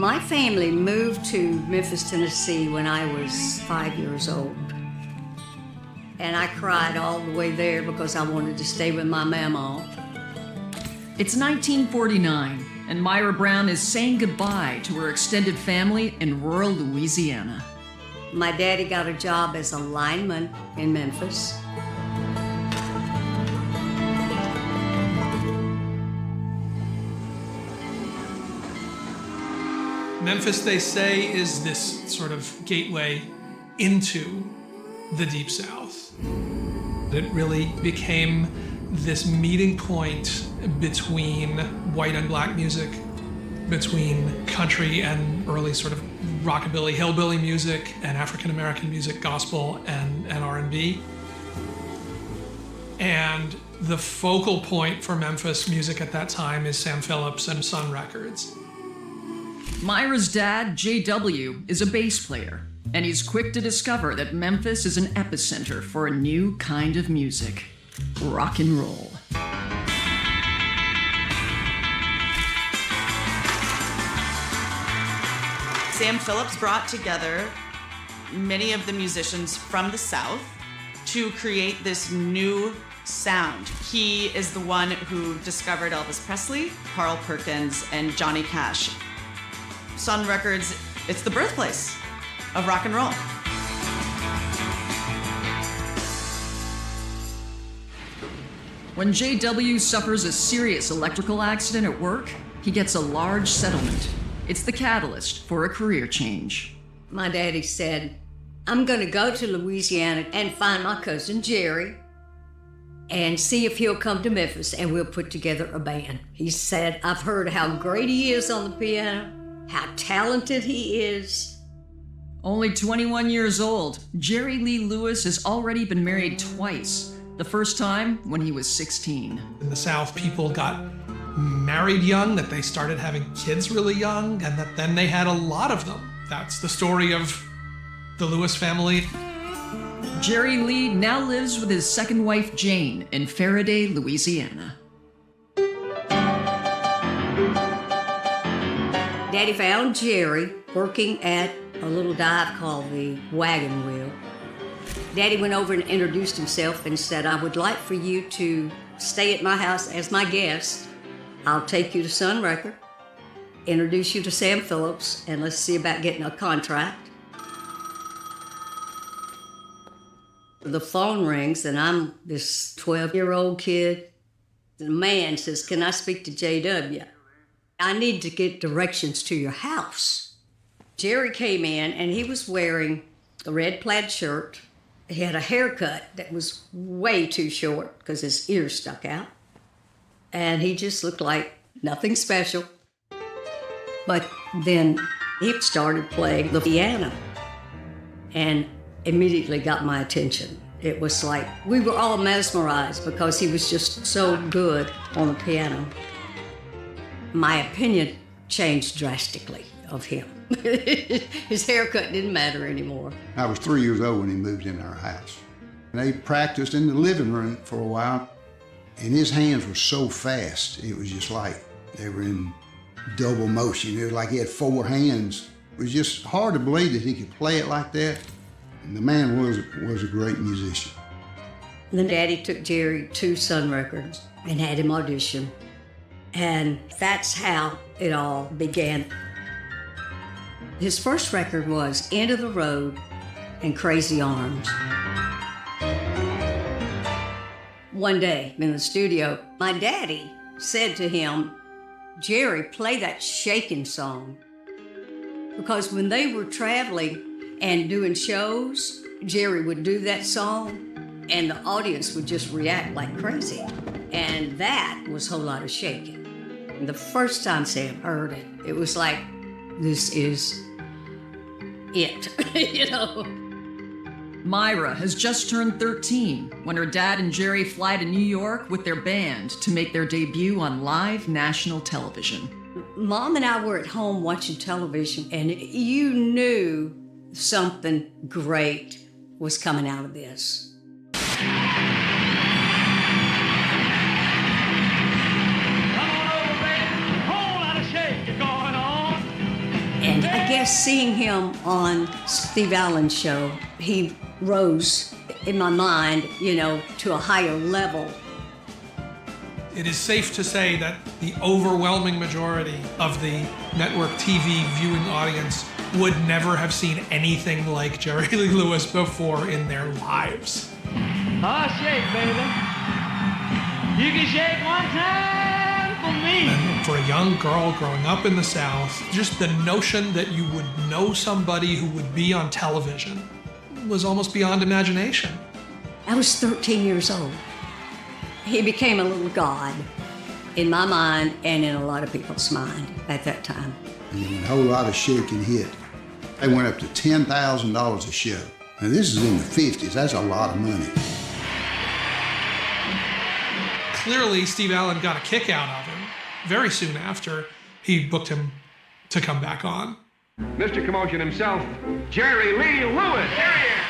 My family moved to Memphis, Tennessee when I was 5 years old. And I cried all the way there because I wanted to stay with my mama. It's 1949, and Myra Brown is saying goodbye to her extended family in rural Louisiana. My daddy got a job as a lineman in Memphis. Memphis, they say, is this sort of gateway into the Deep South. It really became this meeting point between white and black music, between country and early sort of rockabilly, hillbilly music, and African-American music, gospel and R&B. And the focal point for Memphis music at that time is Sam Phillips and Sun Records. Myra's dad, J.W., is a bass player, and he's quick to discover that Memphis is an epicenter for a new kind of music, rock and roll. Sam Phillips brought together many of the musicians from the South to create this new sound. He is the one who discovered Elvis Presley, Carl Perkins, and Johnny Cash. Sun Records, it's the birthplace of rock and roll. When J.W. suffers a serious electrical accident at work, he gets a large settlement. It's the catalyst for a career change. My daddy said, I'm going to go to Louisiana and find my cousin Jerry and see if he'll come to Memphis and we'll put together a band. He said, I've heard how great he is on the piano, how talented he is. Only 21 years old, Jerry Lee Lewis has already been married twice. The first time when he was 16. In the South, people got married young, that they started having kids really young, and that then they had a lot of them. That's the story of the Lewis family. Jerry Lee now lives with his second wife, Jane, in Faraday, Louisiana. Daddy found Jerry working at a little dive called the Wagon Wheel. Daddy went over and introduced himself and said, I would like for you to stay at my house as my guest. I'll take you to Sun Record, introduce you to Sam Phillips, and let's see about getting a contract. The phone rings, and I'm this 12-year-old kid. The man says, can I speak to J.W.? I need to get directions to your house. Jerry came in, and he was wearing a red plaid shirt. He had a haircut that was way too short because his ears stuck out. And he just looked like nothing special. But then he started playing the piano and immediately got my attention. It was like we were all mesmerized because he was just so good on the piano. My opinion changed drastically of him. His haircut didn't matter anymore. I was 3 years old when he moved in our house. They practiced in the living room for a while, and his hands were so fast, it was just like they were in double motion. It was like he had four hands. It was just hard to believe that he could play it like that. And the man was a great musician. Then Daddy took Jerry to Sun Records and had him audition. And that's how it all began. His first record was End of the Road and Crazy Arms. One day in the studio, my daddy said to him, Jerry, play that Shakin' song. Because when they were traveling and doing shows, Jerry would do that song and the audience would just react like crazy. And that was a whole lot of shaking. And the first time Sam heard it, it was like, this is it, you know. Myra has just turned 13 when her dad and Jerry fly to New York with their band to make their debut on live national television. Mom and I were at home watching television, and you knew something great was coming out of this. guess seeing him on Steve Allen's show, he rose in my mind, to a higher level. It is safe to say that the overwhelming majority of the network TV viewing audience would never have seen anything like Jerry Lee Lewis before in their lives. Oh, shake, baby. You can shake one time for me. And for a young girl growing up in the South, just the notion that you would know somebody who would be on television was almost beyond imagination. I was 13 years old. He became a little god in my mind and in a lot of people's mind at that time. And when a whole lot of shaking hit, they went up to $10,000 a show. Now this is in the 50s, that's a lot of money. Clearly, Steve Allen got a kick out of him very soon after he booked him to come back on. Mr. Commotion himself, Jerry Lee Lewis.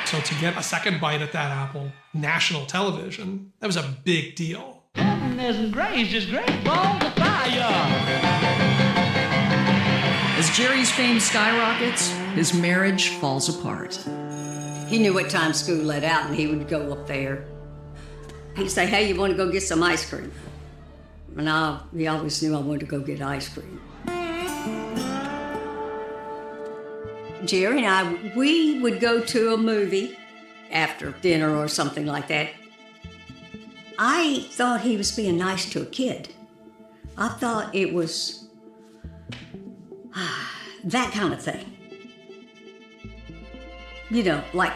So to get a second bite at that apple, national television, that was a big deal. Heaven isn't gracious, great balls of fire. As Jerry's fame skyrockets, his marriage falls apart. He knew what time school let out, and he would go up there. He'd say, "Hey, you want to go get some ice cream?" And he always knew I wanted to go get ice cream. Jerry and we would go to a movie after dinner or something like that. I thought he was being nice to a kid. I thought it was that kind of thing. Like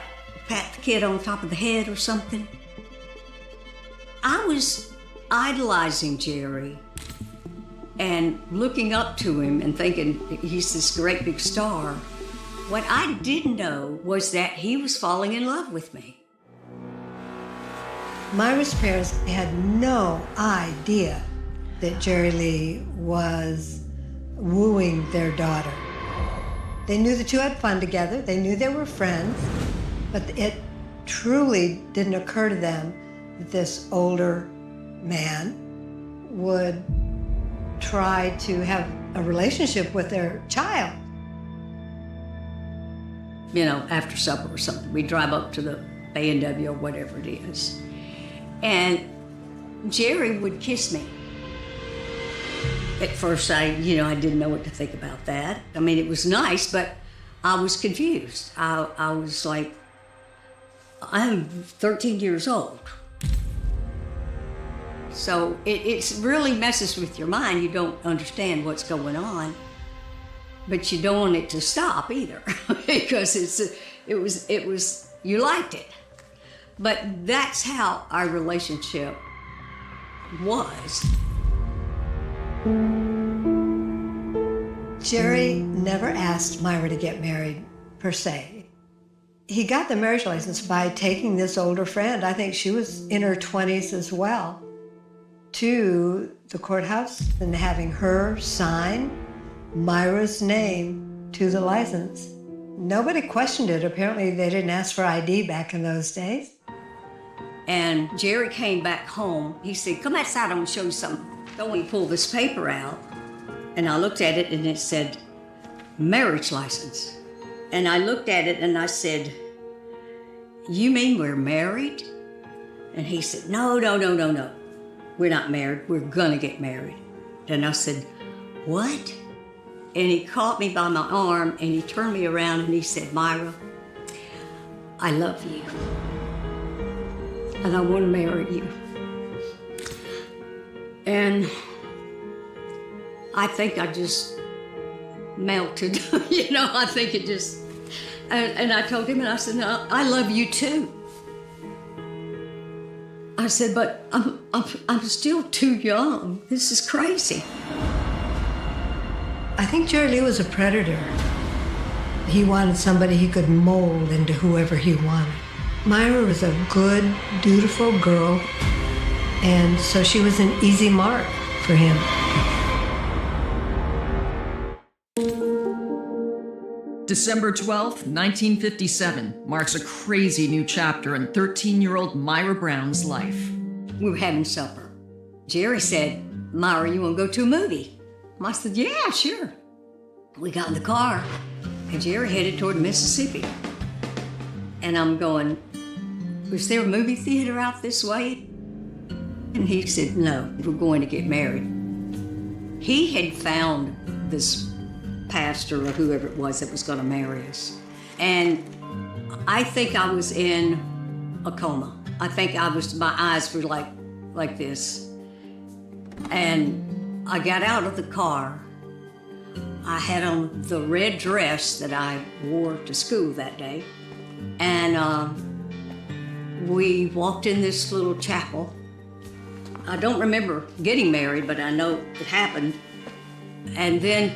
pat the kid on top of the head or something. I was idolizing Jerry and looking up to him and thinking he's this great big star. What I didn't know was that he was falling in love with me. Myra's parents had no idea that Jerry Lee was wooing their daughter. They knew the two had fun together, they knew they were friends, but it truly didn't occur to them that this older man would try to have a relationship with their child. After supper or something, we'd drive up to the A&W or whatever it is. And Jerry would kiss me. At first, I didn't know what to think about that. I mean, it was nice, but I was confused. I was like, I'm 13 years old. So it really messes with your mind. You don't understand what's going on, but you don't want it to stop either because it was you liked it. But that's how our relationship was. Jerry never asked Myra to get married, per se. He got the marriage license by taking this older friend, I think she was in her 20s as well, to the courthouse and having her sign Myra's name to the license. Nobody questioned it. Apparently they didn't ask for ID back in those days. And Jerry came back home. He said, "Come outside, I'm gonna show you something." So he pulled this paper out, and I looked at it, and it said, marriage license. And I looked at it, and I said, "You mean we're married?" And he said, No. We're not married. We're gonna get married." And I said, "What?" And he caught me by my arm, and he turned me around, and he said, "Myra, I love you. And I want to marry you." And I think I just melted, I think it just, and I told him, and I said, "No, I love you too." I said, "But I'm still too young. This is crazy." I think Jerry Lee was a predator. He wanted somebody he could mold into whoever he wanted. Myra was a good, dutiful girl, and so she was an easy mark for him. December 12th, 1957 marks a crazy new chapter in 13-year-old Myra Brown's life. We were having supper. Jerry said, "Myra, you want to go to a movie?" I said, "Yeah, sure." We got in the car, And Jerry headed toward Mississippi. And I'm going, was there a movie theater out this way? And he said, no, we're going to get married. He had found this pastor or whoever it was that was going to marry us. And I think I was in a coma. I think my eyes were like this. And I got out of the car. I had on the red dress that I wore to school that day. And we walked in this little chapel. I don't remember getting married, but I know it happened. And then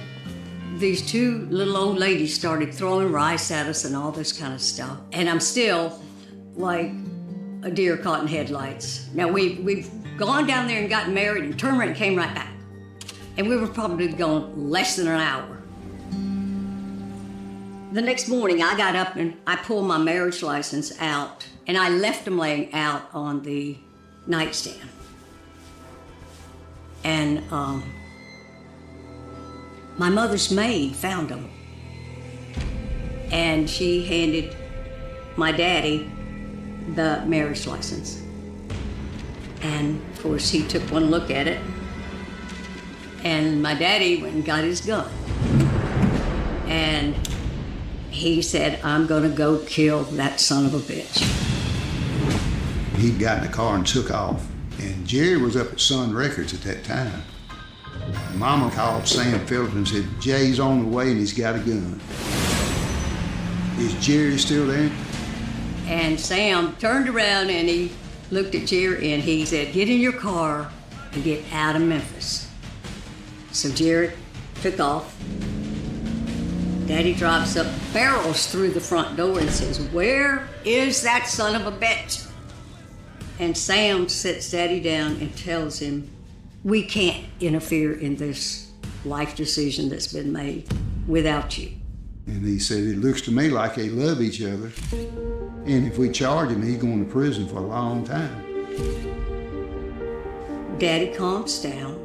these two little old ladies started throwing rice at us and all this kind of stuff. And I'm still like a deer caught in headlights. Now we've gone down there and gotten married and turned around and came right back. And we were probably gone less than an hour. The next morning I got up and I pulled my marriage license out and I left them laying out on the nightstand. And my mother's maid found them. And she handed my daddy the marriage license. And of course he took one look at it. And my daddy went and got his gun. And he said, I'm gonna go kill that son of a bitch. He got in the car and took off. And Jerry was up at Sun Records at that time. Mama called Sam Phillips and said, Jay's on the way and he's got a gun. Is Jerry still there? And Sam turned around and he looked at Jerry and he said, get in your car and get out of Memphis. So Jerry took off. Daddy drives up, barrels through the front door and says, where is that son of a bitch? And Sam sits Daddy down and tells him, we can't interfere in this life decision that's been made without you. And he said, it looks to me like they love each other. And if we charge him, he's going to prison for a long time. Daddy calms down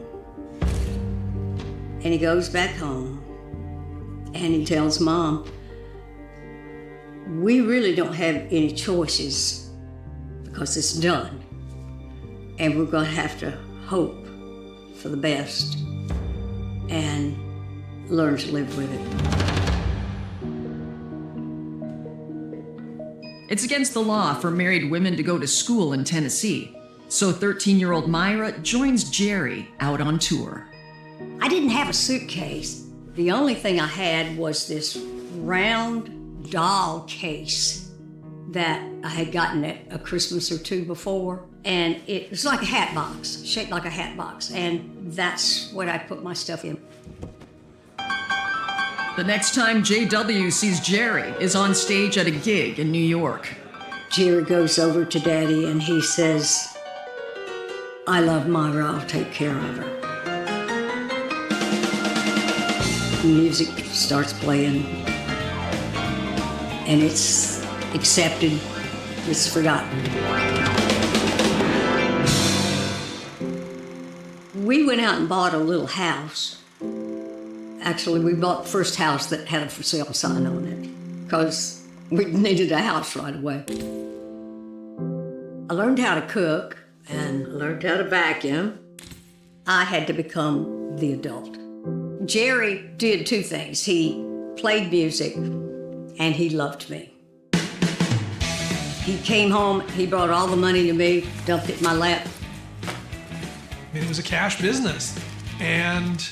and he goes back home and he tells Mom, we really don't have any choices because it's done. And we're going to have to hope for the best and learn to live with it. It's against the law for married women to go to school in Tennessee, so 13-year-old Myra joins Jerry out on tour. I didn't have a suitcase. The only thing I had was this round doll case that I had gotten at a Christmas or two before. And it was like a hat box, shaped like a hat box. And that's what I put my stuff in. The next time JW sees Jerry is on stage at a gig in New York. Jerry goes over to Daddy and he says, I love Myra, I'll take care of her. Music starts playing and it's accepted, it's forgotten. We went out and bought a little house. Actually, we bought the first house that had a for sale sign on it because we needed a house right away. I learned how to cook and learned how to vacuum. I had to become the adult. Jerry did two things. He played music and he loved me. He came home, he brought all the money to me, dumped it in my lap. I mean, it was a cash business. And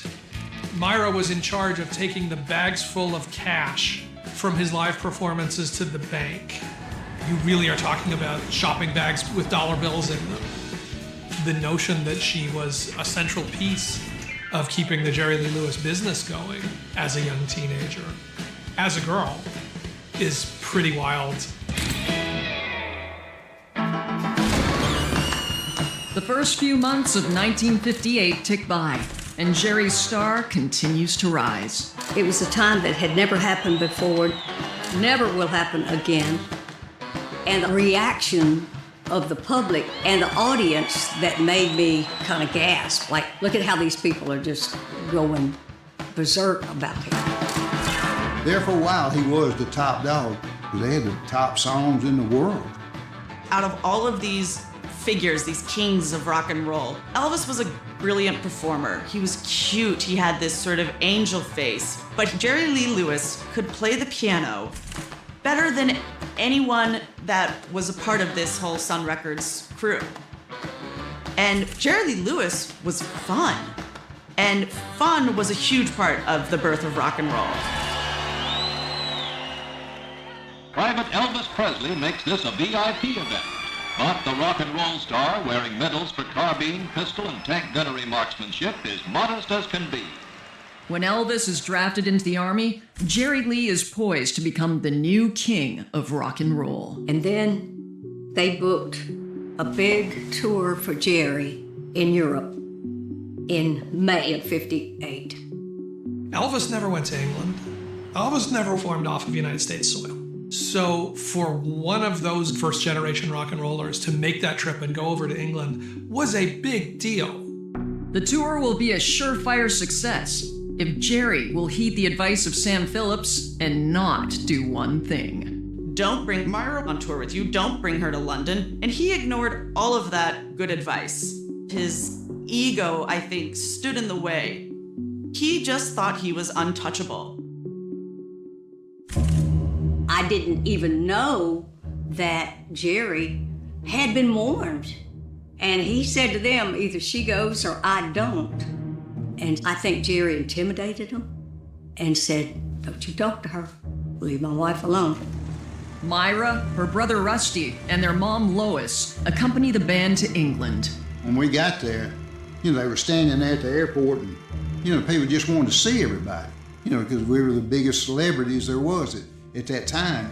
Myra was in charge of taking the bags full of cash from his live performances to the bank. You really are talking about shopping bags with dollar bills in them. The notion that she was a central piece of keeping the Jerry Lee Lewis business going as a young teenager, as a girl, is pretty wild. The first few months of 1958 tick by, and Jerry's star continues to rise. It was a time that had never happened before, never will happen again. And the reaction of the public and the audience that made me kind of gasp. Like, look at how these people are just going berserk about him. There for a while, he was the top dog, because they had the top songs in the world. Out of all of these figures, these kings of rock and roll, Elvis was a brilliant performer. He was cute. He had this sort of angel face. But Jerry Lee Lewis could play the piano better than anyone that was a part of this whole Sun Records crew. And Jerry Lee Lewis was fun. And fun was a huge part of the birth of rock and roll. Private Elvis Presley makes this a VIP event. But the rock and roll star, wearing medals for carbine, pistol, and tank gunnery marksmanship, is modest as can be. When Elvis is drafted into the Army, Jerry Lee is poised to become the new king of rock and roll. And then they booked a big tour for Jerry in Europe in May of '58. Elvis never went to England. Elvis never formed off of United States soil. So for one of those first-generation rock and rollers to make that trip and go over to England was a big deal. The tour will be a surefire success if Jerry will heed the advice of Sam Phillips and not do one thing. Don't bring Myra on tour with you. Don't bring her to London. And he ignored all of that good advice. His ego, I think, stood in the way. He just thought he was untouchable. I didn't even know that Jerry had been warned. And he said to them, either she goes or I don't. And I think Jerry intimidated him and said, don't you talk to her. Leave my wife alone. Myra, her brother Rusty, and their mom Lois accompany the band to England. When we got there, they were standing there at the airport and, people just wanted to see everybody, because we were the biggest celebrities there was at that time.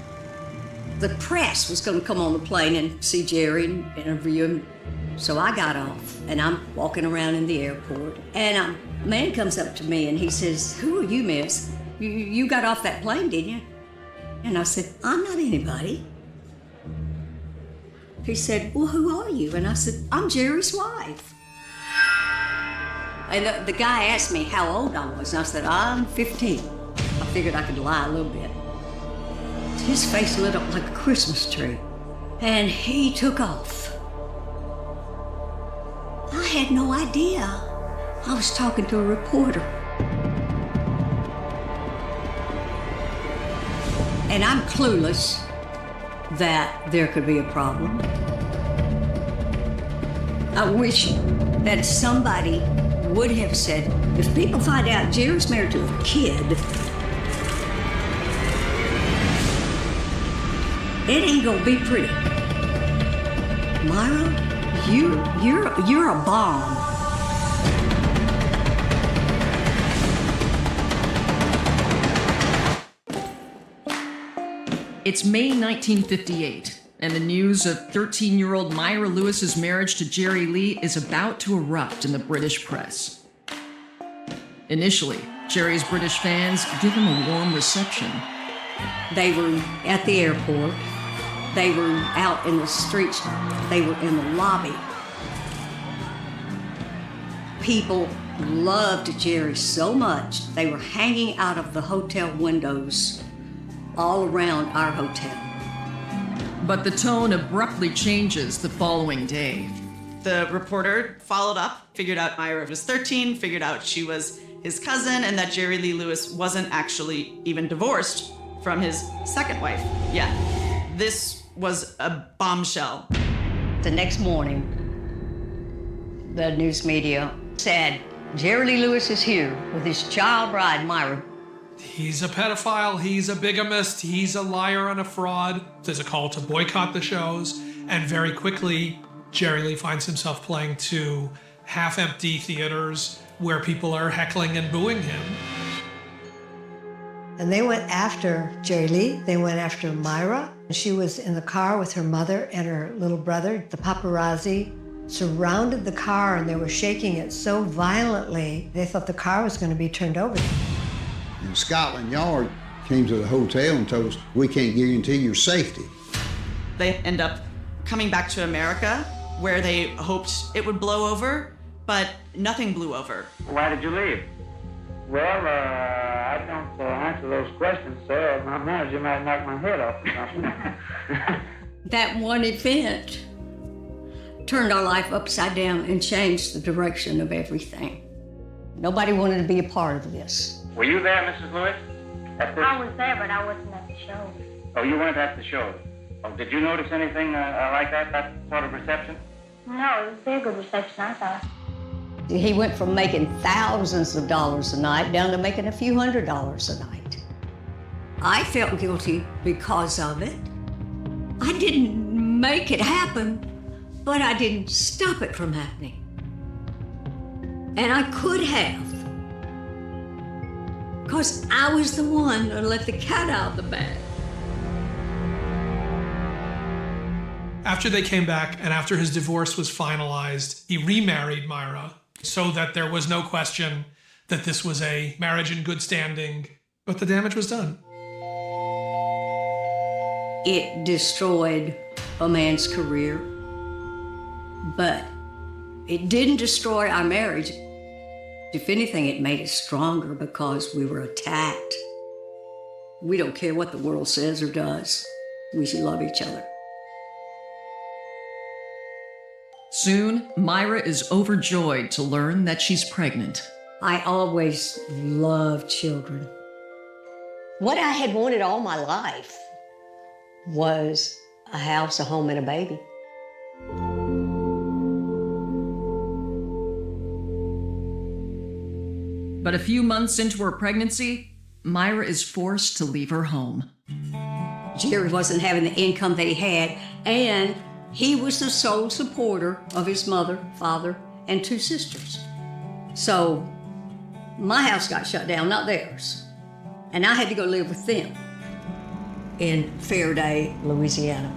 The press was going to come on the plane and see Jerry and interview him. So I got off and I'm walking around in the airport and a man comes up to me and he says, who are you, miss? You got off that plane, didn't you? And I said, I'm not anybody. He said, well, who are you? And I said, I'm Jerry's wife. And the guy asked me how old I was, and I said, I'm 15. I figured I could lie a little bit. His face lit up like a Christmas tree, and he took off. I had no idea. I was talking to a reporter. And I'm clueless that there could be a problem. I wish that somebody would have said, if people find out Jerry's married to a kid, it ain't gonna be pretty. Myra, you're a bomb. It's May 1958, and the news of 13-year-old Myra Lewis's marriage to Jerry Lee is about to erupt in the British press. Initially, Jerry's British fans give him a warm reception. They were at the airport. They were out in the streets. They were in the lobby. People loved Jerry so much, they were hanging out of the hotel windows all around our hotel. But the tone abruptly changes the following day. The reporter followed up, figured out Myra was 13, figured out she was his cousin, and that Jerry Lee Lewis wasn't actually even divorced from his second wife. Yeah, this was a bombshell. The next morning, the news media said, Jerry Lee Lewis is here with his child bride, Myra. He's a pedophile, he's a bigamist, he's a liar and a fraud. There's a call to boycott the shows, and very quickly, Jerry Lee finds himself playing to half-empty theaters where people are heckling and booing him. And they went after Jerry Lee, they went after Myra. She was in the car with her mother and her little brother. The paparazzi surrounded the car and they were shaking it so violently, they thought the car was going to be turned over. And Scotland Yard came to the hotel and told us, we can't guarantee your safety. They end up coming back to America, where they hoped it would blow over, but nothing blew over. Why did you leave? Well, I don't answer those questions, sir. My manager might knock my head off or something. That one event turned our life upside down and changed the direction of everything. Nobody wanted to be a part of this. Were you there, Mrs. Lewis? I was there, but I wasn't at the show. Oh, you weren't at the show. Oh, did you notice anything like that sort of reception? No, it was a very good reception, I thought. He went from making thousands of dollars a night down to making a few $100s a night. I felt guilty because of it. I didn't make it happen, but I didn't stop it from happening. And I could have, because I was the one that let the cat out of the bag. After they came back and after his divorce was finalized, he remarried Myra so that there was no question that this was a marriage in good standing, but the damage was done. It destroyed a man's career, but it didn't destroy our marriage. If anything, it made it stronger because we were attacked. We don't care what the world says or does. We should love each other. Soon, Myra is overjoyed to learn that she's pregnant. I always loved children. What I had wanted all my life was a house, a home, and a baby. But a few months into her pregnancy, Myra is forced to leave her home. Jerry wasn't having the income that he had, and he was the sole supporter of his mother, father, and 2 sisters. So my house got shut down, not theirs. And I had to go live with them in Faraday, Louisiana.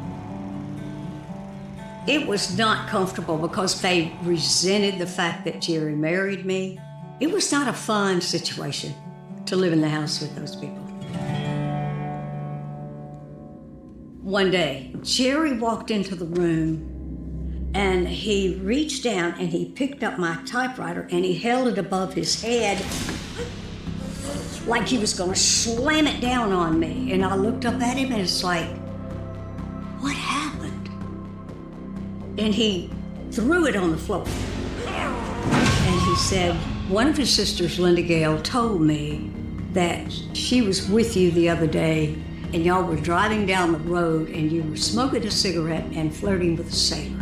It was not comfortable because they resented the fact that Jerry married me. It was not a fun situation to live in the house with those people. One day, Jerry walked into the room and he reached down and he picked up my typewriter and he held it above his head like he was gonna slam it down on me. And I looked up at him and it's like, what happened? And he threw it on the floor. And he said, one of his sisters, Linda Gale, told me that she was with you the other day and y'all were driving down the road and you were smoking a cigarette and flirting with a sailor.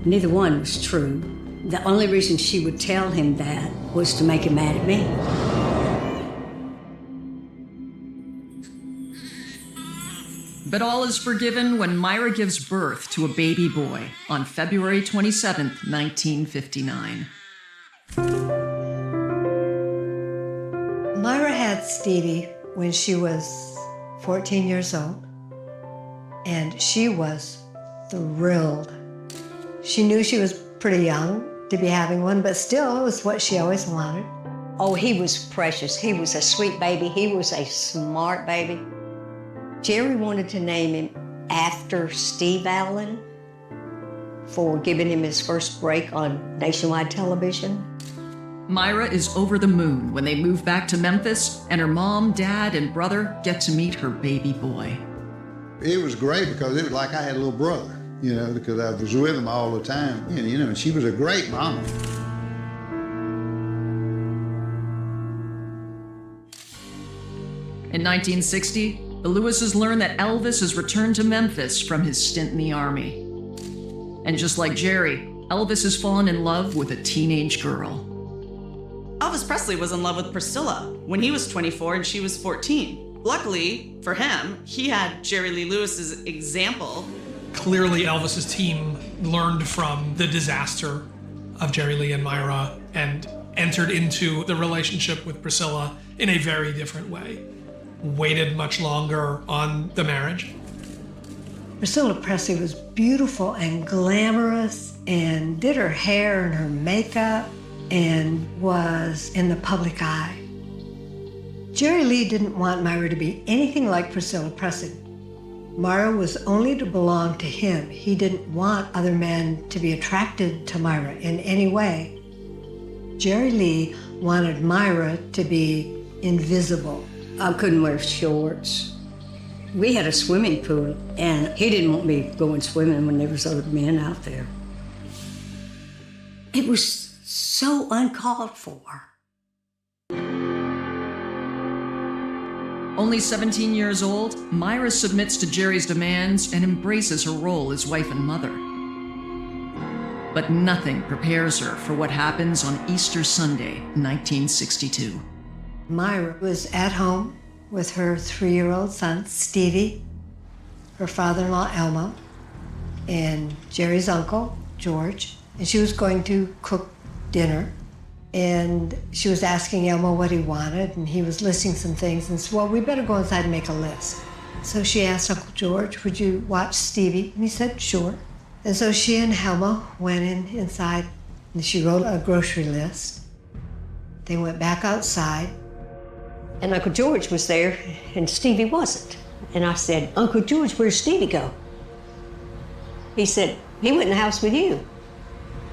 Neither one was true. The only reason she would tell him that was to make him mad at me. But all is forgiven when Myra gives birth to a baby boy on February 27th, 1959. Myra had Stevie when she was 14 years old, and she was thrilled. She knew she was pretty young to be having one, but still, it was what she always wanted. Oh, he was precious. He was a sweet baby. He was a smart baby. Jerry wanted to name him after Steve Allen for giving him his first break on nationwide television. Myra is over the moon when they move back to Memphis and her mom, dad, and brother get to meet her baby boy. It was great because it was like I had a little brother, you know, because I was with him all the time. And, you know, she was a great mama. In 1960, the Lewises learn that Elvis has returned to Memphis from his stint in the Army. And just like Jerry, Elvis has fallen in love with a teenage girl. Elvis Presley was in love with Priscilla when he was 24 and she was 14. Luckily for him, he had Jerry Lee Lewis's example. Clearly, Elvis's team learned from the disaster of Jerry Lee and Myra and entered into the relationship with Priscilla in a very different way. Waited much longer on the marriage. Priscilla Presley was beautiful and glamorous and did her hair and her makeup and was in the public eye. Jerry Lee didn't want Myra to be anything like Priscilla Presley. Myra was only to belong to him. He didn't want other men to be attracted to Myra in any way. Jerry Lee wanted Myra to be invisible. I couldn't wear shorts. We had a swimming pool, and he didn't want me going swimming when there was other men out there. It was so uncalled for. Only 17 years old, Myra submits to Jerry's demands and embraces her role as wife and mother. But nothing prepares her for what happens on Easter Sunday, 1962. Myra was at home with her 3-year-old son, Stevie, her father-in-law, Elmo, and Jerry's uncle, George, and she was going to cook dinner. And she was asking Elmo what he wanted, and he was listing some things, and said, well, we better go inside and make a list. So she asked Uncle George, would you watch Stevie? And he said, sure. And so she and Helma went inside, and she wrote a grocery list. They went back outside. And Uncle George was there, and Stevie wasn't. And I said, Uncle George, where'd Stevie go? He said, he went in the house with you.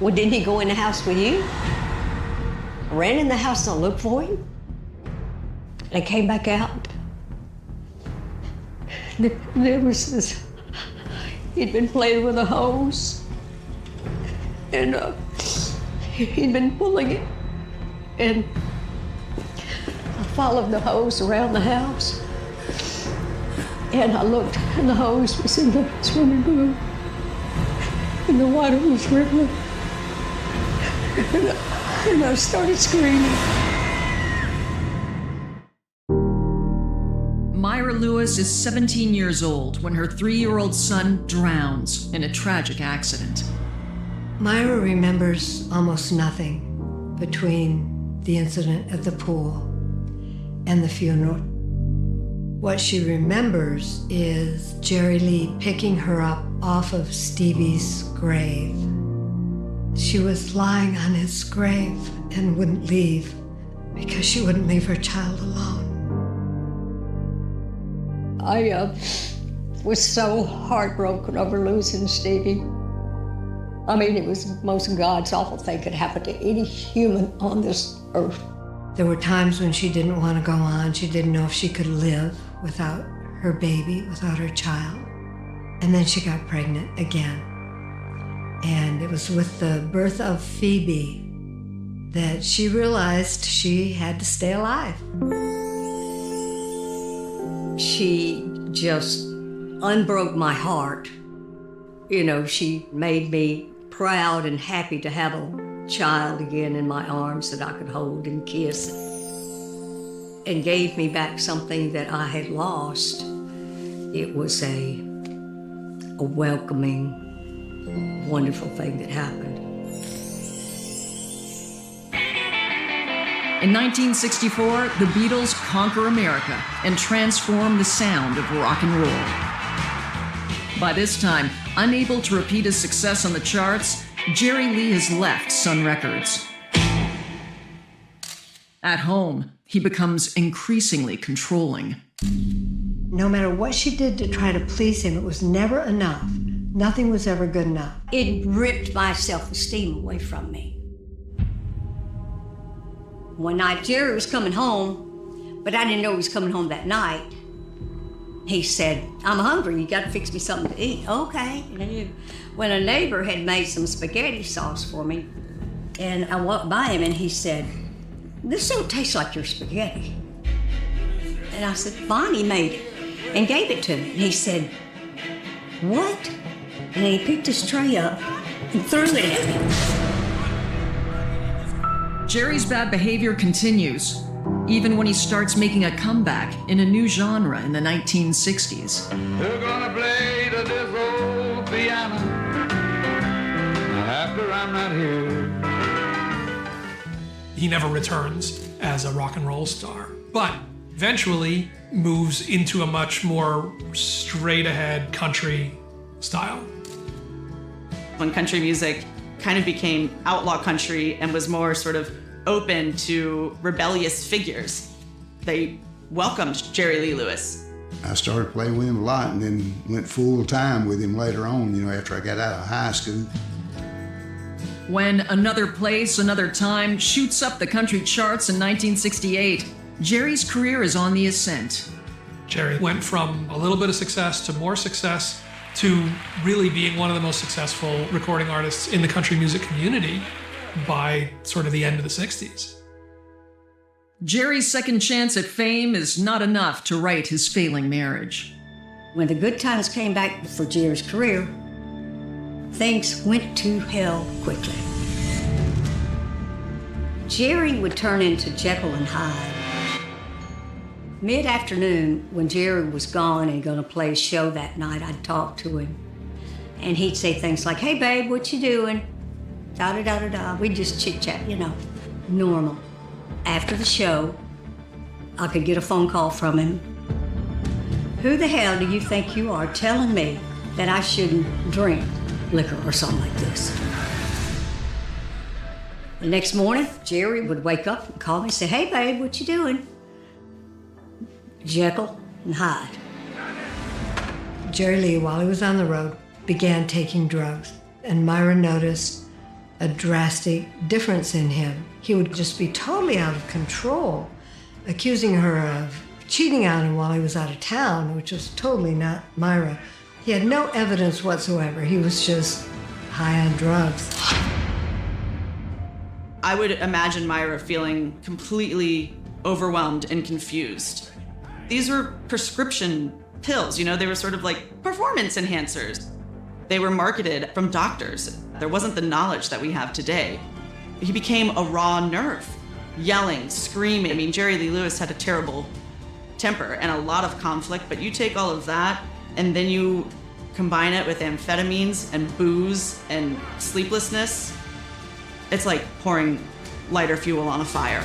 Well, didn't he go in the house with you? I ran in the house to look for him. And I came back out. There was this, he'd been playing with a hose. And he'd been pulling it. And I followed the hose around the house. And I looked, and the hose was in the swimming pool. And the water was rippling. And I started screaming. Myra Lewis is 17 years old when her 3-year-old son drowns in a tragic accident. Myra remembers almost nothing between the incident at the pool and the funeral. What she remembers is Jerry Lee picking her up off of Stevie's grave. She was lying on his grave and wouldn't leave because she wouldn't leave her child alone. I was so heartbroken over losing Stevie. I mean, it was the most God's awful thing could happen to any human on this earth. There were times when she didn't want to go on. She didn't know if she could live without her baby, without her child. And then she got pregnant again. And it was with the birth of Phoebe that she realized she had to stay alive. She just unbroke my heart. You know, she made me proud and happy to have a child again in my arms that I could hold and kiss, and gave me back something that I had lost. It was a welcoming, wonderful thing that happened. In 1964, the Beatles conquer America and transform the sound of rock and roll. By this time, unable to repeat his success on the charts, Jerry Lee has left Sun Records. At home, he becomes increasingly controlling. No matter what she did to try to please him, it was never enough. Nothing was ever good enough. It ripped my self-esteem away from me. One night, Jerry was coming home, but I didn't know he was coming home that night. He said, I'm hungry, you gotta fix me something to eat. Okay. When a neighbor had made some spaghetti sauce for me, and I walked by him and he said, this don't taste like your spaghetti. And I said, Bonnie made it, and gave it to me. And he said, what? And he picked his tray up and threw it at me. Jerry's bad behavior continues, even when he starts making a comeback in a new genre in the 1960s. They're gonna play this old piano after I'm not here. He never returns as a rock and roll star, but eventually moves into a much more straight-ahead country style. When country music kind of became outlaw country and was more sort of open to rebellious figures, they welcomed Jerry Lee Lewis. I started playing with him a lot and then went full time with him later on, after I got out of high school. When Another Place, Another Time shoots up the country charts in 1968, Jerry's career is on the ascent. Jerry went from a little bit of success to more success to really being one of the most successful recording artists in the country music community by sort of the end of the 60s. Jerry's second chance at fame is not enough to right his failing marriage. When the good times came back for Jerry's career, things went to hell quickly. Jerry would turn into Jekyll and Hyde. Mid-afternoon, when Jerry was gone and going to play a show that night, I'd talk to him. And he'd say things like, "Hey, babe, what you doing?" Da-da-da-da-da. We'd just chit-chat, normal. After the show, I could get a phone call from him. "Who the hell do you think you are telling me that I shouldn't drink liquor or something like this?" The next morning, Jerry would wake up and call me and say, "Hey, babe, what you doing?" Jekyll and Hyde. Jerry Lee, while he was on the road, began taking drugs, and Myra noticed a drastic difference in him. He would just be totally out of control, accusing her of cheating on him while he was out of town, which was totally not Myra. He had no evidence whatsoever. He was just high on drugs. I would imagine Myra feeling completely overwhelmed and confused. These were prescription pills, they were sort of like performance enhancers. They were marketed from doctors. There wasn't the knowledge that we have today. He became a raw nerve, yelling, screaming. I mean, Jerry Lee Lewis had a terrible temper and a lot of conflict, but you take all of that and then you combine it with amphetamines and booze and sleeplessness, it's like pouring lighter fuel on a fire.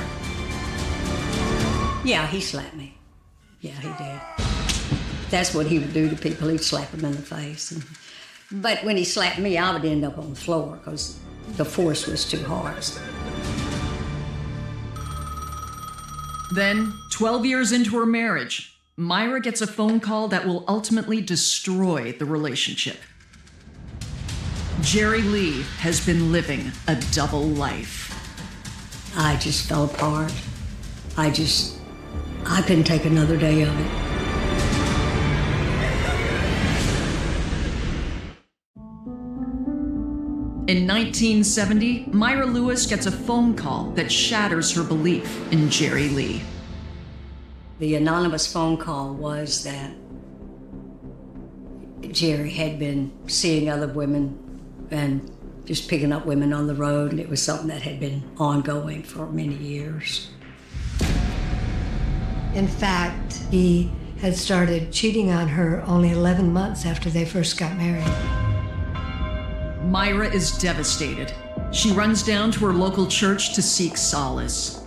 Yeah, he slapped me. Yeah, he did. That's what he would do to people. He'd slap them in the face. But when he slapped me, I would end up on the floor because the force was too hard. Then, 12 years into her marriage, Myra gets a phone call that will ultimately destroy the relationship. Jerry Lee has been living a double life. I just fell apart. I couldn't take another day of it. In 1970, Myra Lewis gets a phone call that shatters her belief in Jerry Lee. The anonymous phone call was that Jerry had been seeing other women and just picking up women on the road, and it was something that had been ongoing for many years. In fact, he had started cheating on her only 11 months after they first got married. Myra is devastated. She runs down to her local church to seek solace.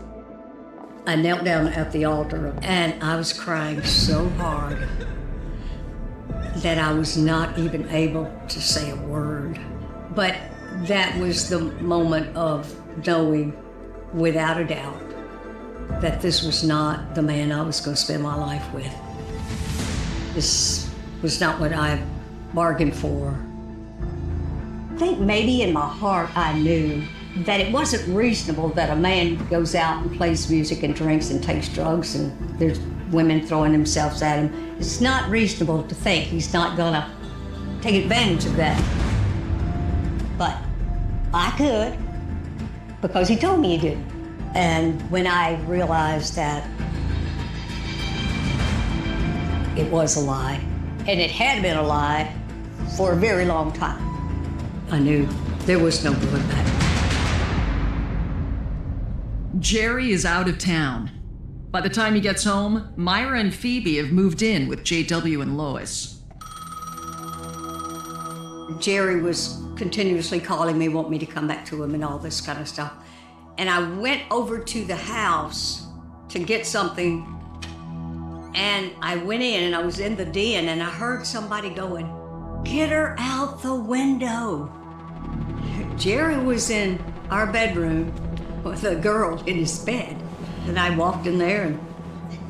I knelt down at the altar and I was crying so hard that I was not even able to say a word. But that was the moment of knowing without a doubt that this was not the man I was going to spend my life with. This was not what I bargained for. I think maybe in my heart I knew that it wasn't reasonable that a man goes out and plays music and drinks and takes drugs and there's women throwing themselves at him. It's not reasonable to think he's not gonna take advantage of that. But I could, because he told me he didn't. And when I realized that it was a lie, and it had been a lie for a very long time, I knew there was no going back. Jerry is out of town. By the time he gets home, Myra and Phoebe have moved in with JW and Lois. Jerry was continuously calling me, want me to come back to him and all this kind of stuff. And I went over to the house to get something, and I went in and I was in the den and I heard somebody going, "Get her out the window." Jerry was in our bedroom with a girl in his bed. And I walked in there and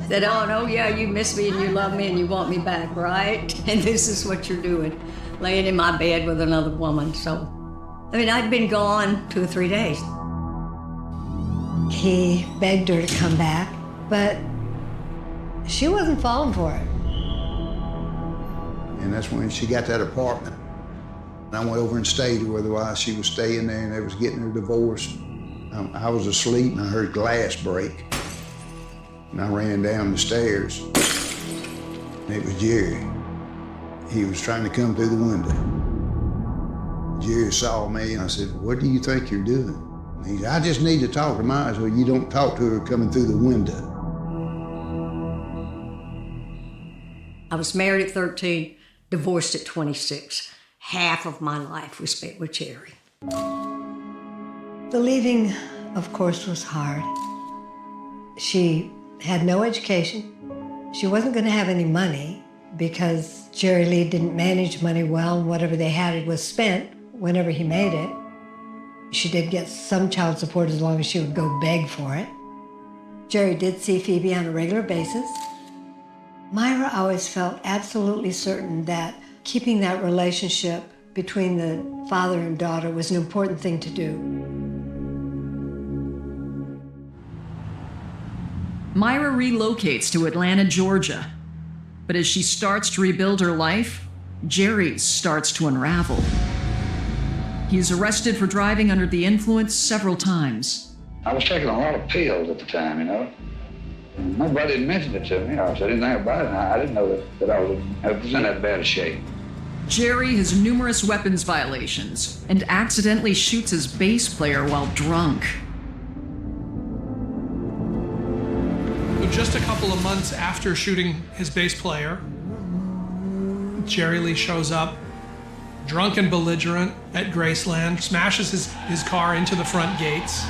said, "Oh, no, yeah, you miss me and you love me and you want me back, right? And this is what you're doing, laying in my bed with another woman." So I mean, I'd been gone 2 or 3 days. He begged her to come back, but she wasn't falling for it. And that's when she got that apartment. And I went over and stayed with her while she was staying there, and they was getting her divorced. I was asleep and I heard glass break. And I ran down the stairs, and it was Jerry. He was trying to come through the window. Jerry saw me, and I said, "What do you think you're doing?" And he said, "I just need to talk to her." Well, you don't talk to her coming through the window. I was married at 13, divorced at 26. Half of my life was spent with Jerry. The leaving, of course, was hard. She had no education. She wasn't going to have any money because Jerry Lee didn't manage money well, and whatever they had it was spent whenever he made it. She did get some child support as long as she would go beg for it. Jerry did see Phoebe on a regular basis. Myra always felt absolutely certain that keeping that relationship between the father and daughter was an important thing to do. Myra relocates to Atlanta, Georgia. But as she starts to rebuild her life, Jerry starts to unravel. He is arrested for driving under the influence several times. I was taking a lot of pills at the time, you know. Nobody had mentioned it to me. I said anything about it, and I didn't know that I was in that bad a shape. Jerry has numerous weapons violations and accidentally shoots his bass player while drunk. Just a couple of months after shooting his bass player, Jerry Lee shows up, drunk and belligerent at Graceland, smashes his car into the front gates,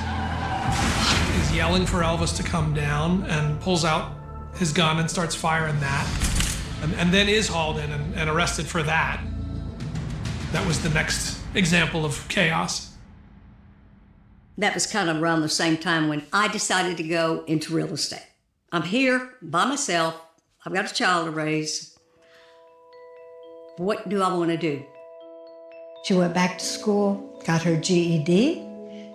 is yelling for Elvis to come down, and pulls out his gun and starts firing that, and then is hauled in and arrested for that. That was the next example of chaos. That was kind of around the same time when I decided to go into real estate. I'm here by myself. I've got a child to raise. What do I want to do? She went back to school, got her GED.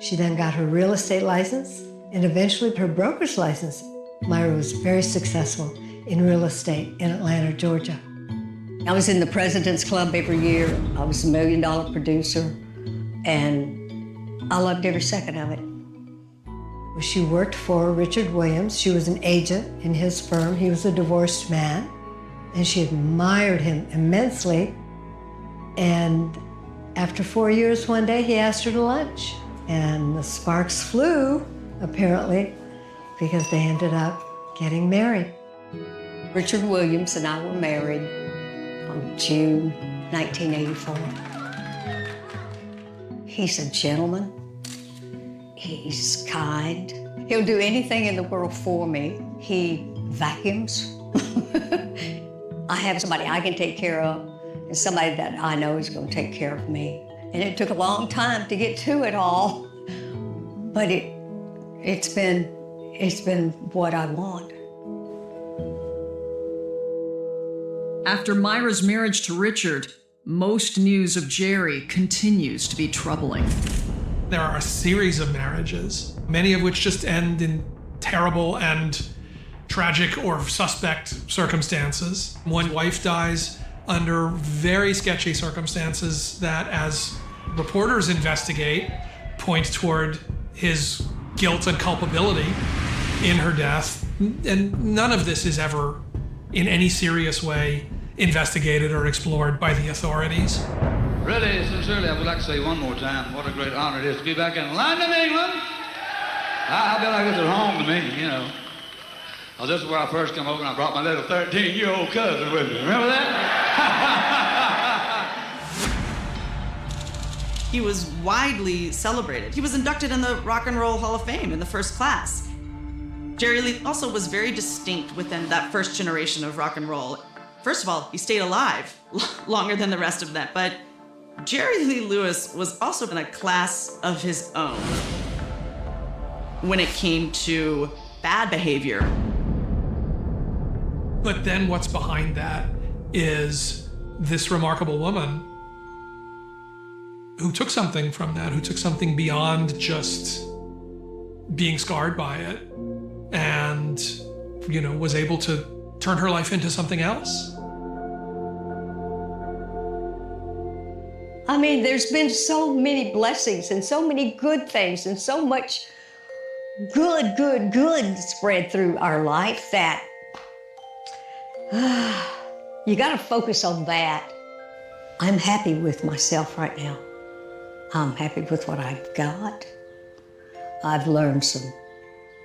She then got her real estate license and eventually her broker's license. Myra was very successful in real estate in Atlanta, Georgia. I was in the President's Club every year. I was a $1 million producer, and I loved every second of it. She worked for Richard Williams. She was an agent in his firm. He was a divorced man, and she admired him immensely. And after 4 years, one day, he asked her to lunch. And the sparks flew, apparently, because they ended up getting married. Richard Williams and I were married on June 1984. He's a gentleman. He's kind. He'll do anything in the world for me. He vacuums. I have somebody I can take care of and somebody that I know is going to take care of me. And it took a long time to get to it all, but it's been what I want. After Myra's marriage to Richard, most news of Jerry continues to be troubling. There are a series of marriages, many of which just end in terrible and tragic or suspect circumstances. One wife dies under very sketchy circumstances that, as reporters investigate, point toward his guilt and culpability in her death. And none of this is ever, in any serious way, investigated or explored by the authorities. Really, sincerely, I would like to say one more time what a great honor it is to be back in London, England. I feel like it's at home to me, you know. Well, this is where I first come over and I brought my little 13-year-old cousin with me. Remember that? He was widely celebrated. He was inducted in the Rock and Roll Hall of Fame in the first class. Jerry Lee also was very distinct within that first generation of rock and roll. First of all, he stayed alive longer than the rest of them, but Jerry Lee Lewis was also in a class of his own when it came to bad behavior. But then what's behind that is this remarkable woman who took something from that, who took something beyond just being scarred by it and, was able to turn her life into something else. I mean, there's been so many blessings and so many good things and so much good spread through our life that you got to focus on that. I'm happy with myself right now. I'm happy with what I've got. I've learned some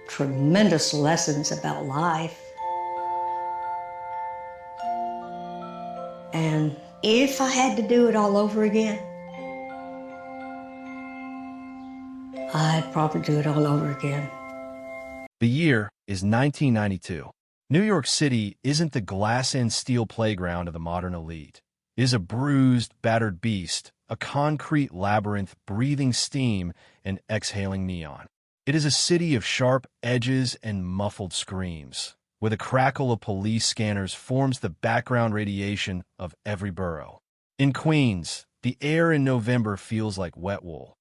tremendous lessons about life. And if I had to do it all over again, I'd probably do it all over again. The year is 1992. New York City isn't the glass and steel playground of the modern elite. It is a bruised, battered beast, a concrete labyrinth breathing steam and exhaling neon. It is a city of sharp edges and muffled screams, where the crackle of police scanners forms the background radiation of every borough. In Queens, the air in November feels like wet wool,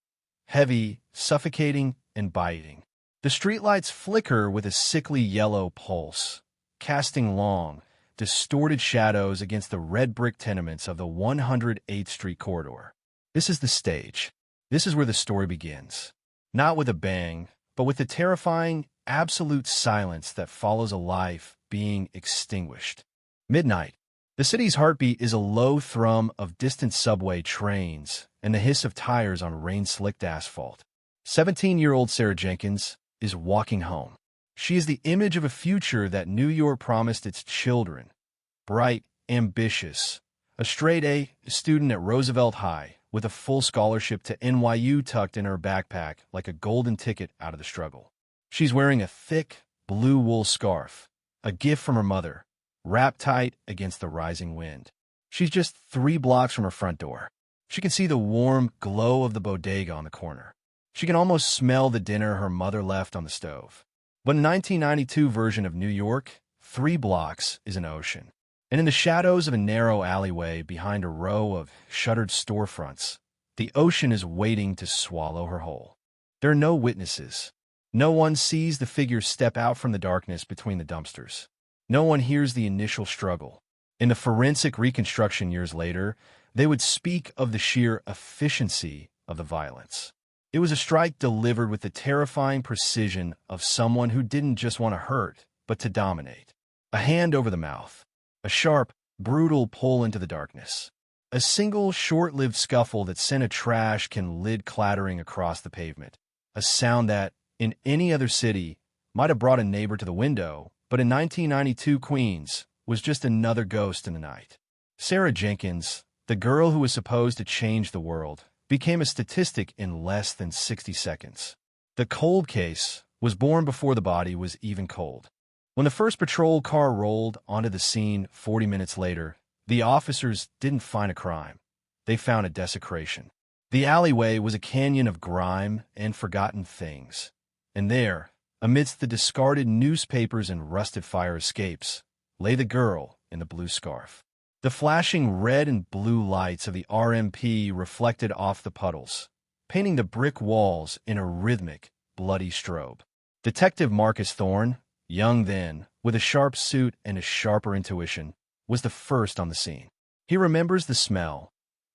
heavy, suffocating, and biting. The streetlights flicker with a sickly yellow pulse, casting long, distorted shadows against the red brick tenements of the 108th Street corridor. This is the stage. This is where the story begins. Not with a bang, but with the terrifying, absolute silence that follows a life being extinguished. Midnight. The city's heartbeat is a low thrum of distant subway trains and the hiss of tires on rain-slicked asphalt. 17-year-old Sarah Jenkins is walking home. She is the image of a future that New York promised its children. Bright, ambitious, a straight-A student at Roosevelt High with a full scholarship to NYU tucked in her backpack like a golden ticket out of the struggle. She's wearing a thick, blue wool scarf, a gift from her mother, wrapped tight against the rising wind. She's just 3 blocks from her front door. She can see the warm glow of the bodega on the corner. She can almost smell the dinner her mother left on the stove. But in 1992 version of New York, 3 blocks is an ocean. And in the shadows of a narrow alleyway behind a row of shuttered storefronts, the ocean is waiting to swallow her whole. There are no witnesses. No one sees the figure step out from the darkness between the dumpsters. No one hears the initial struggle. In the forensic reconstruction years later, they would speak of the sheer efficiency of the violence. It was a strike delivered with the terrifying precision of someone who didn't just want to hurt, but to dominate. A hand over the mouth. A sharp, brutal pull into the darkness. A single, short-lived scuffle that sent a trash can lid clattering across the pavement. A sound that, in any other city, might have brought a neighbor to the window, but in 1992 Queens was just another ghost in the night. Sarah Jenkins, the girl who was supposed to change the world, became a statistic in less than 60 seconds. The cold case was born before the body was even cold. When the first patrol car rolled onto the scene 40 minutes later, the officers didn't find a crime. They found a desecration. The alleyway was a canyon of grime and forgotten things. And there, amidst the discarded newspapers and rusted fire escapes, lay the girl in the blue scarf. The flashing red and blue lights of the RMP reflected off the puddles, painting the brick walls in a rhythmic, bloody strobe. Detective Marcus Thorne, young then, with a sharp suit and a sharper intuition, was the first on the scene. He remembers the smell,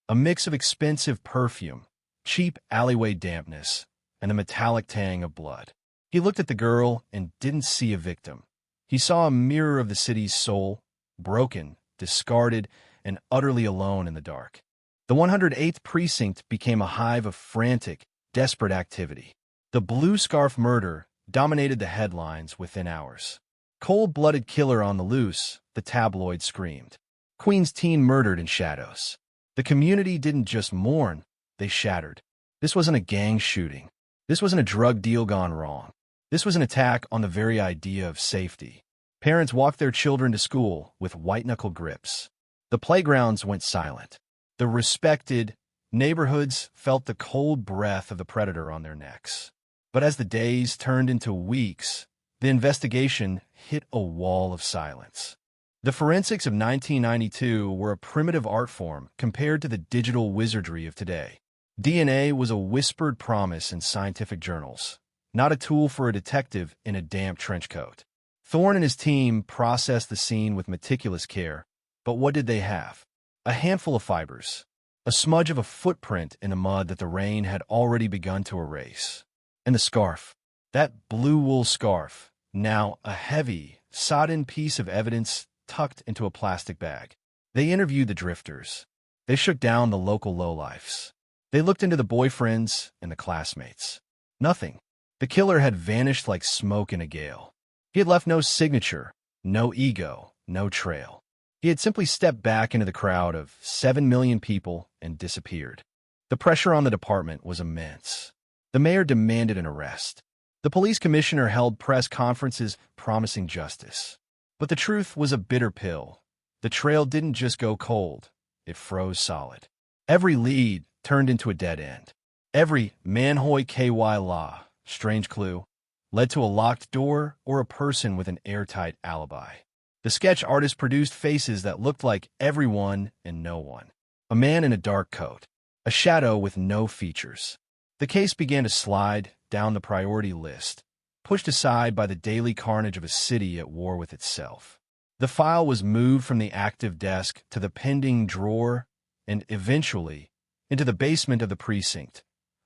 a mix of expensive perfume, cheap alleyway dampness, and the metallic tang of blood. He looked at the girl and didn't see a victim. He saw a mirror of the city's soul, broken, discarded, and utterly alone in the dark. The 108th precinct became a hive of frantic, desperate activity. The blue scarf murder dominated the headlines within hours. Cold-blooded killer on the loose, the tabloids screamed. Queens teen murdered in shadows. The community didn't just mourn, they shattered. This wasn't a gang shooting. This wasn't a drug deal gone wrong. This was an attack on the very idea of safety. Parents walked their children to school with white-knuckle grips. The playgrounds went silent. The respected neighborhoods felt the cold breath of the predator on their necks. But as the days turned into weeks, the investigation hit a wall of silence. The forensics of 1992 were a primitive art form compared to the digital wizardry of today. DNA was a whispered promise in scientific journals, not a tool for a detective in a damp trench coat. Thorne and his team processed the scene with meticulous care, but what did they have? A handful of fibers, a smudge of a footprint in the mud that the rain had already begun to erase. And the scarf, that blue wool scarf, now a heavy, sodden piece of evidence tucked into a plastic bag. They interviewed the drifters. They shook down the local lowlifes. They looked into the boyfriends and the classmates. Nothing. The killer had vanished like smoke in a gale. He had left no signature, no ego, no trail. He had simply stepped back into the crowd of 7 million people and disappeared. The pressure on the department was immense. The mayor demanded an arrest. The police commissioner held press conferences promising justice. But the truth was a bitter pill. The trail didn't just go cold, it froze solid. Every lead turned into a dead end. Every manhoy ky law, strange clue, led to a locked door or a person with an airtight alibi. The sketch artist produced faces that looked like everyone and no one. A man in a dark coat, a shadow with no features. The case began to slide down the priority list, pushed aside by the daily carnage of a city at war with itself. The file was moved from the active desk to the pending drawer and eventually into the basement of the precinct,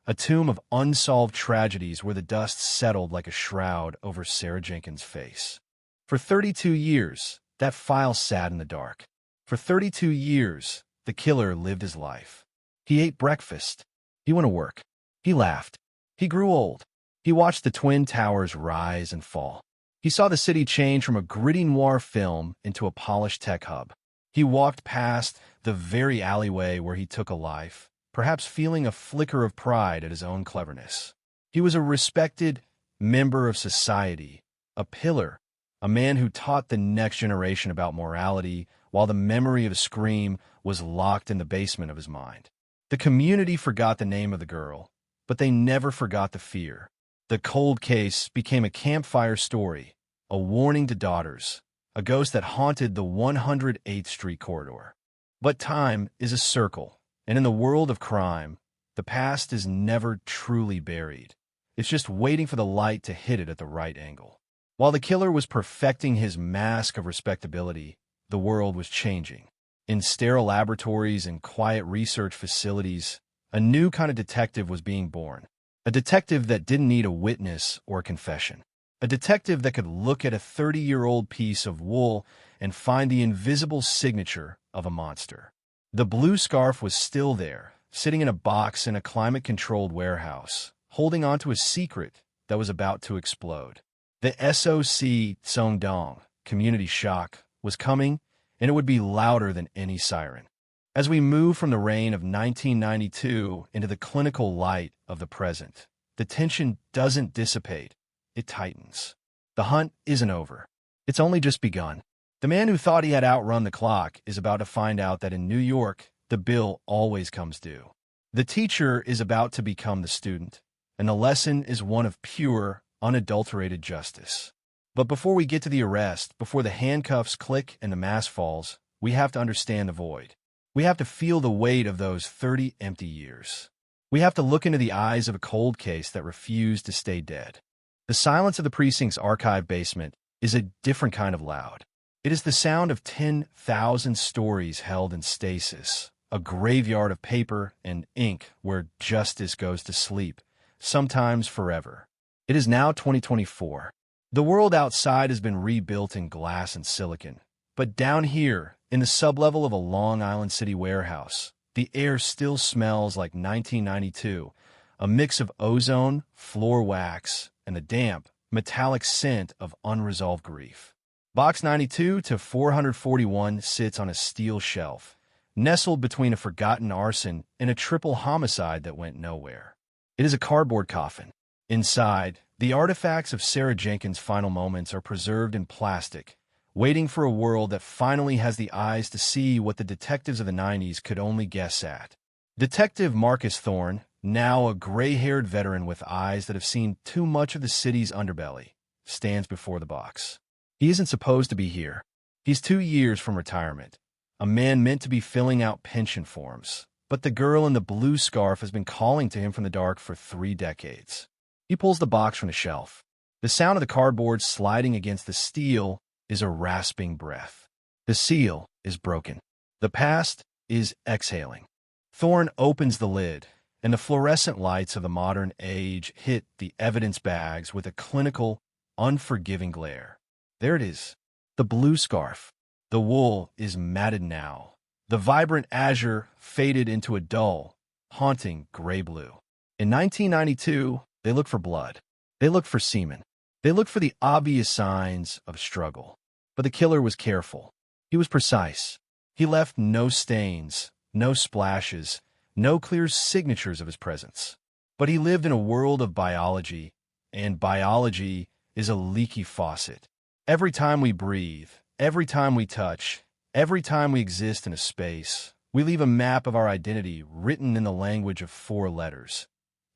a tomb of unsolved tragedies where the dust settled like a shroud over Sarah Jenkins' face. For 32 years, that file sat in the dark. For 32 years, the killer lived his life. He ate breakfast. He went to work. He laughed. He grew old. He watched the Twin Towers rise and fall. He saw the city change from a gritty noir film into a polished tech hub. He walked past the very alleyway where he took a life, perhaps feeling a flicker of pride at his own cleverness. He was a respected member of society, a pillar, a man who taught the next generation about morality while the memory of a scream was locked in the basement of his mind. The community forgot the name of the girl, but they never forgot the fear. The cold case became a campfire story, a warning to daughters, a ghost that haunted the 108th Street corridor. But time is a circle, and in the world of crime, the past is never truly buried. It's just waiting for the light to hit it at the right angle. While the killer was perfecting his mask of respectability, the world was changing. In sterile laboratories and quiet research facilities, a new kind of detective was being born. A detective that didn't need a witness or a confession. A detective that could look at a 30-year-old piece of wool and find the invisible signature of a monster. The blue scarf was still there, sitting in a box in a climate-controlled warehouse, holding onto a secret that was about to explode. The SOC Songdong, community shock, was coming, and it would be louder than any siren. As we move from the rain of 1992 into the clinical light of the present, the tension doesn't dissipate, it tightens. The hunt isn't over. It's only just begun. The man who thought he had outrun the clock is about to find out that in New York, the bill always comes due. The teacher is about to become the student, and the lesson is one of pure, unadulterated justice. But before we get to the arrest, before the handcuffs click and the mask falls, we have to understand the void. We have to feel the weight of those 30 empty years. We have to look into the eyes of a cold case that refused to stay dead. The silence of the precinct's archive basement is a different kind of loud. It is the sound of 10,000 stories held in stasis, a graveyard of paper and ink where justice goes to sleep, sometimes forever. It is now 2024. The world outside has been rebuilt in glass and silicon, but down here, in the sublevel of a Long Island City warehouse, the air still smells like 1992, a mix of ozone, floor wax, and the damp, metallic scent of unresolved grief. Box 92 to 441 sits on a steel shelf, nestled between a forgotten arson and a triple homicide that went nowhere. It is a cardboard coffin. Inside, the artifacts of Sarah Jenkins' final moments are preserved in plastic, waiting for a world that finally has the eyes to see what the detectives of the 90s could only guess at. Detective Marcus Thorne, now a gray-haired veteran with eyes that have seen too much of the city's underbelly, stands before the box. He isn't supposed to be here. He's 2 years from retirement, a man meant to be filling out pension forms, but the girl in the blue scarf has been calling to him from the dark for 3 decades. He pulls the box from the shelf. The sound of the cardboard sliding against the steel is a rasping breath. The seal is broken. The past is exhaling. Thorne opens the lid, and the fluorescent lights of the modern age hit the evidence bags with a clinical, unforgiving glare. There it is, the blue scarf. The wool is matted now. The vibrant azure faded into a dull, haunting gray-blue. In 1992, they looked for blood. They looked for semen. They looked for the obvious signs of struggle. But the killer was careful. He was precise. He left no stains, no splashes, no clear signatures of his presence. But he lived in a world of biology, and biology is a leaky faucet. Every time we breathe, every time we touch, every time we exist in a space, we leave a map of our identity written in the language of 4 letters.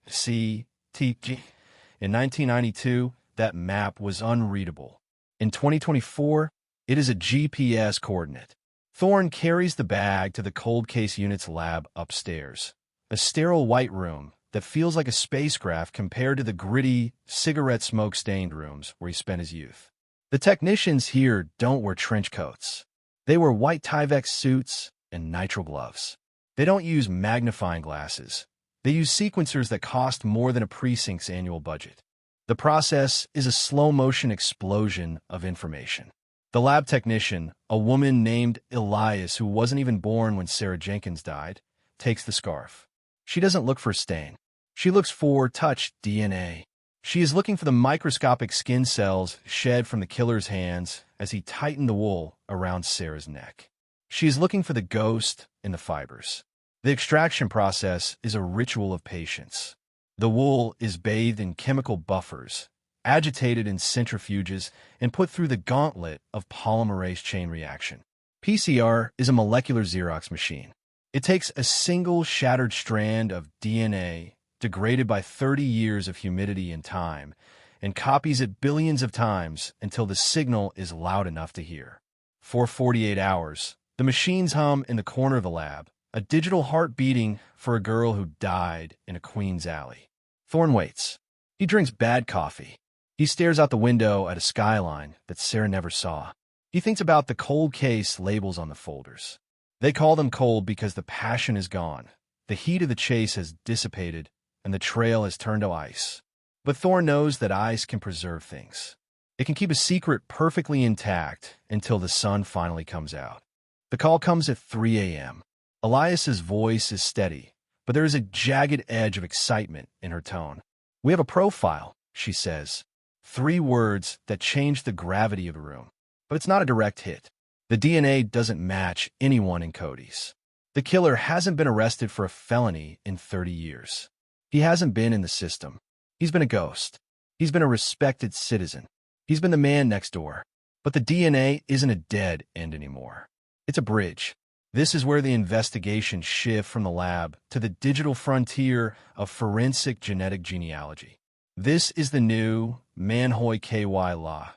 C, T, G. In 1992, that map was unreadable. In 2024, it is a GPS coordinate. Thorne carries the bag to the cold case unit's lab upstairs, a sterile white room that feels like a spacecraft compared to the gritty, cigarette smoke-stained rooms where he spent his youth. The technicians here don't wear trench coats. They wear white Tyvek suits and nitrile gloves. They don't use magnifying glasses. They use sequencers that cost more than a precinct's annual budget. The process is a slow-motion explosion of information. The lab technician, a woman named Elias who wasn't even born when Sarah Jenkins died, takes the scarf. She doesn't look for a stain. She looks for touch DNA. She is looking for the microscopic skin cells shed from the killer's hands as he tightened the wool around Sarah's neck. She is looking for the ghost in the fibers. The extraction process is a ritual of patience. The wool is bathed in chemical buffers, agitated in centrifuges, and put through the gauntlet of polymerase chain reaction. PCR is a molecular Xerox machine. It takes a single shattered strand of DNA, degraded by 30 years of humidity and time, and copies it billions of times until the signal is loud enough to hear. For 48 hours, the machines hum in the corner of the lab, a digital heart beating for a girl who died in a Queens alley. Thorne waits. He drinks bad coffee. He stares out the window at a skyline that Sarah never saw. He thinks about the cold case labels on the folders. They call them cold because the passion is gone. The heat of the chase has dissipated, and the trail has turned to ice. But Thorne knows that ice can preserve things. It can keep a secret perfectly intact until the sun finally comes out. The call comes at 3 a.m. Elias's voice is steady, but there is a jagged edge of excitement in her tone. "We have a profile," she says. 3 words that change the gravity of the room. But it's not a direct hit. The DNA doesn't match anyone in Cody's. The killer hasn't been arrested for a felony in 30 years. He hasn't been in the system. He's been a ghost. He's been a respected citizen. He's been the man next door. But the DNA isn't a dead end anymore. It's a bridge. This is where the investigations shift from the lab to the digital frontier of forensic genetic genealogy. This is the new Manhoy KY law,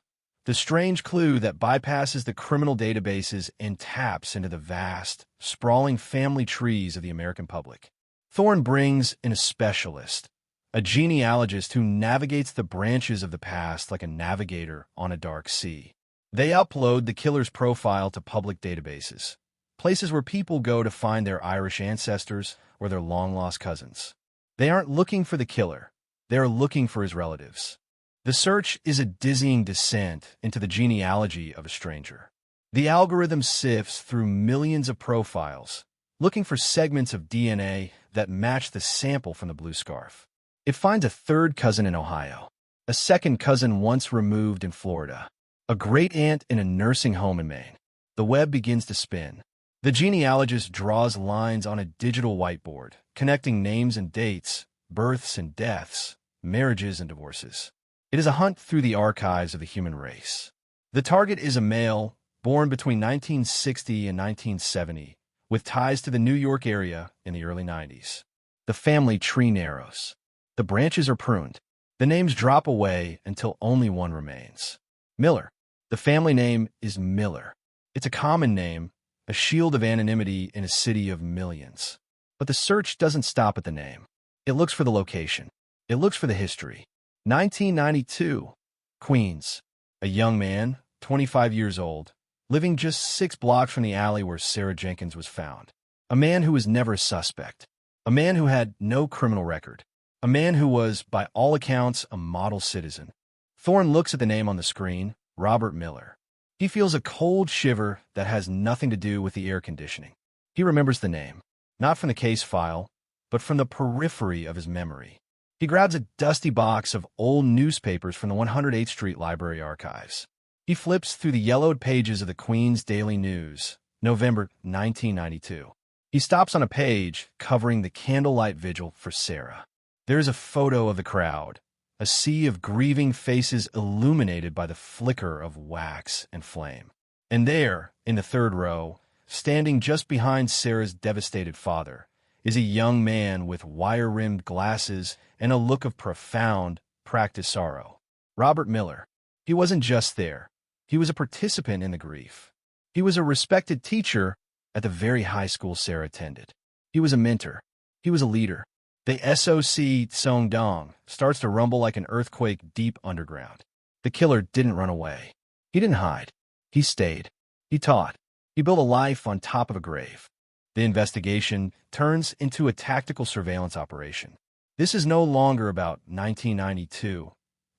the strange clue that bypasses the criminal databases and taps into the vast, sprawling family trees of the American public. Thorne brings in a specialist, a genealogist who navigates the branches of the past like a navigator on a dark sea. They upload the killer's profile to public databases, places where people go to find their Irish ancestors or their long-lost cousins. They aren't looking for the killer. They are looking for his relatives. The search is a dizzying descent into the genealogy of a stranger. The algorithm sifts through millions of profiles, looking for segments of DNA that match the sample from the blue scarf. It finds a 3rd cousin in Ohio, a 2nd cousin once removed in Florida, a great-aunt in a nursing home in Maine. The web begins to spin. The genealogist draws lines on a digital whiteboard, connecting names and dates, births and deaths, marriages and divorces. It is a hunt through the archives of the human race. The target is a male born between 1960 and 1970, with ties to the New York area in the early 90s. The family tree narrows. The branches are pruned. The names drop away until only one remains. Miller. The family name is Miller. It's a common name, a shield of anonymity in a city of millions. But the search doesn't stop at the name. It looks for the location. It looks for the history. 1992, Queens. A young man, 25 years old, living just 6 blocks from the alley where Sarah Jenkins was found. A man who was never a suspect. A man who had no criminal record. A man who was, by all accounts, a model citizen. Thorne looks at the name on the screen, Robert Miller. He feels a cold shiver that has nothing to do with the air conditioning. He remembers the name, not from the case file, but from the periphery of his memory. He grabs a dusty box of old newspapers from the 108th Street Library archives. He flips through the yellowed pages of the Queens Daily News, November 1992. He stops on a page covering the candlelight vigil for Sarah. There is a photo of the crowd, a sea of grieving faces illuminated by the flicker of wax and flame. And there, in the third row, standing just behind Sarah's devastated father, is a young man with wire-rimmed glasses and a look of profound, practiced sorrow. Robert Miller. He wasn't just there. He was a participant in the grief. He was a respected teacher at the very high school Sarah attended. He was a mentor. He was a leader. The SOC Song-Dong starts to rumble like an earthquake deep underground. The killer didn't run away. He didn't hide. He stayed. He taught. He built a life on top of a grave. The investigation turns into a tactical surveillance operation. This is no longer about 1992.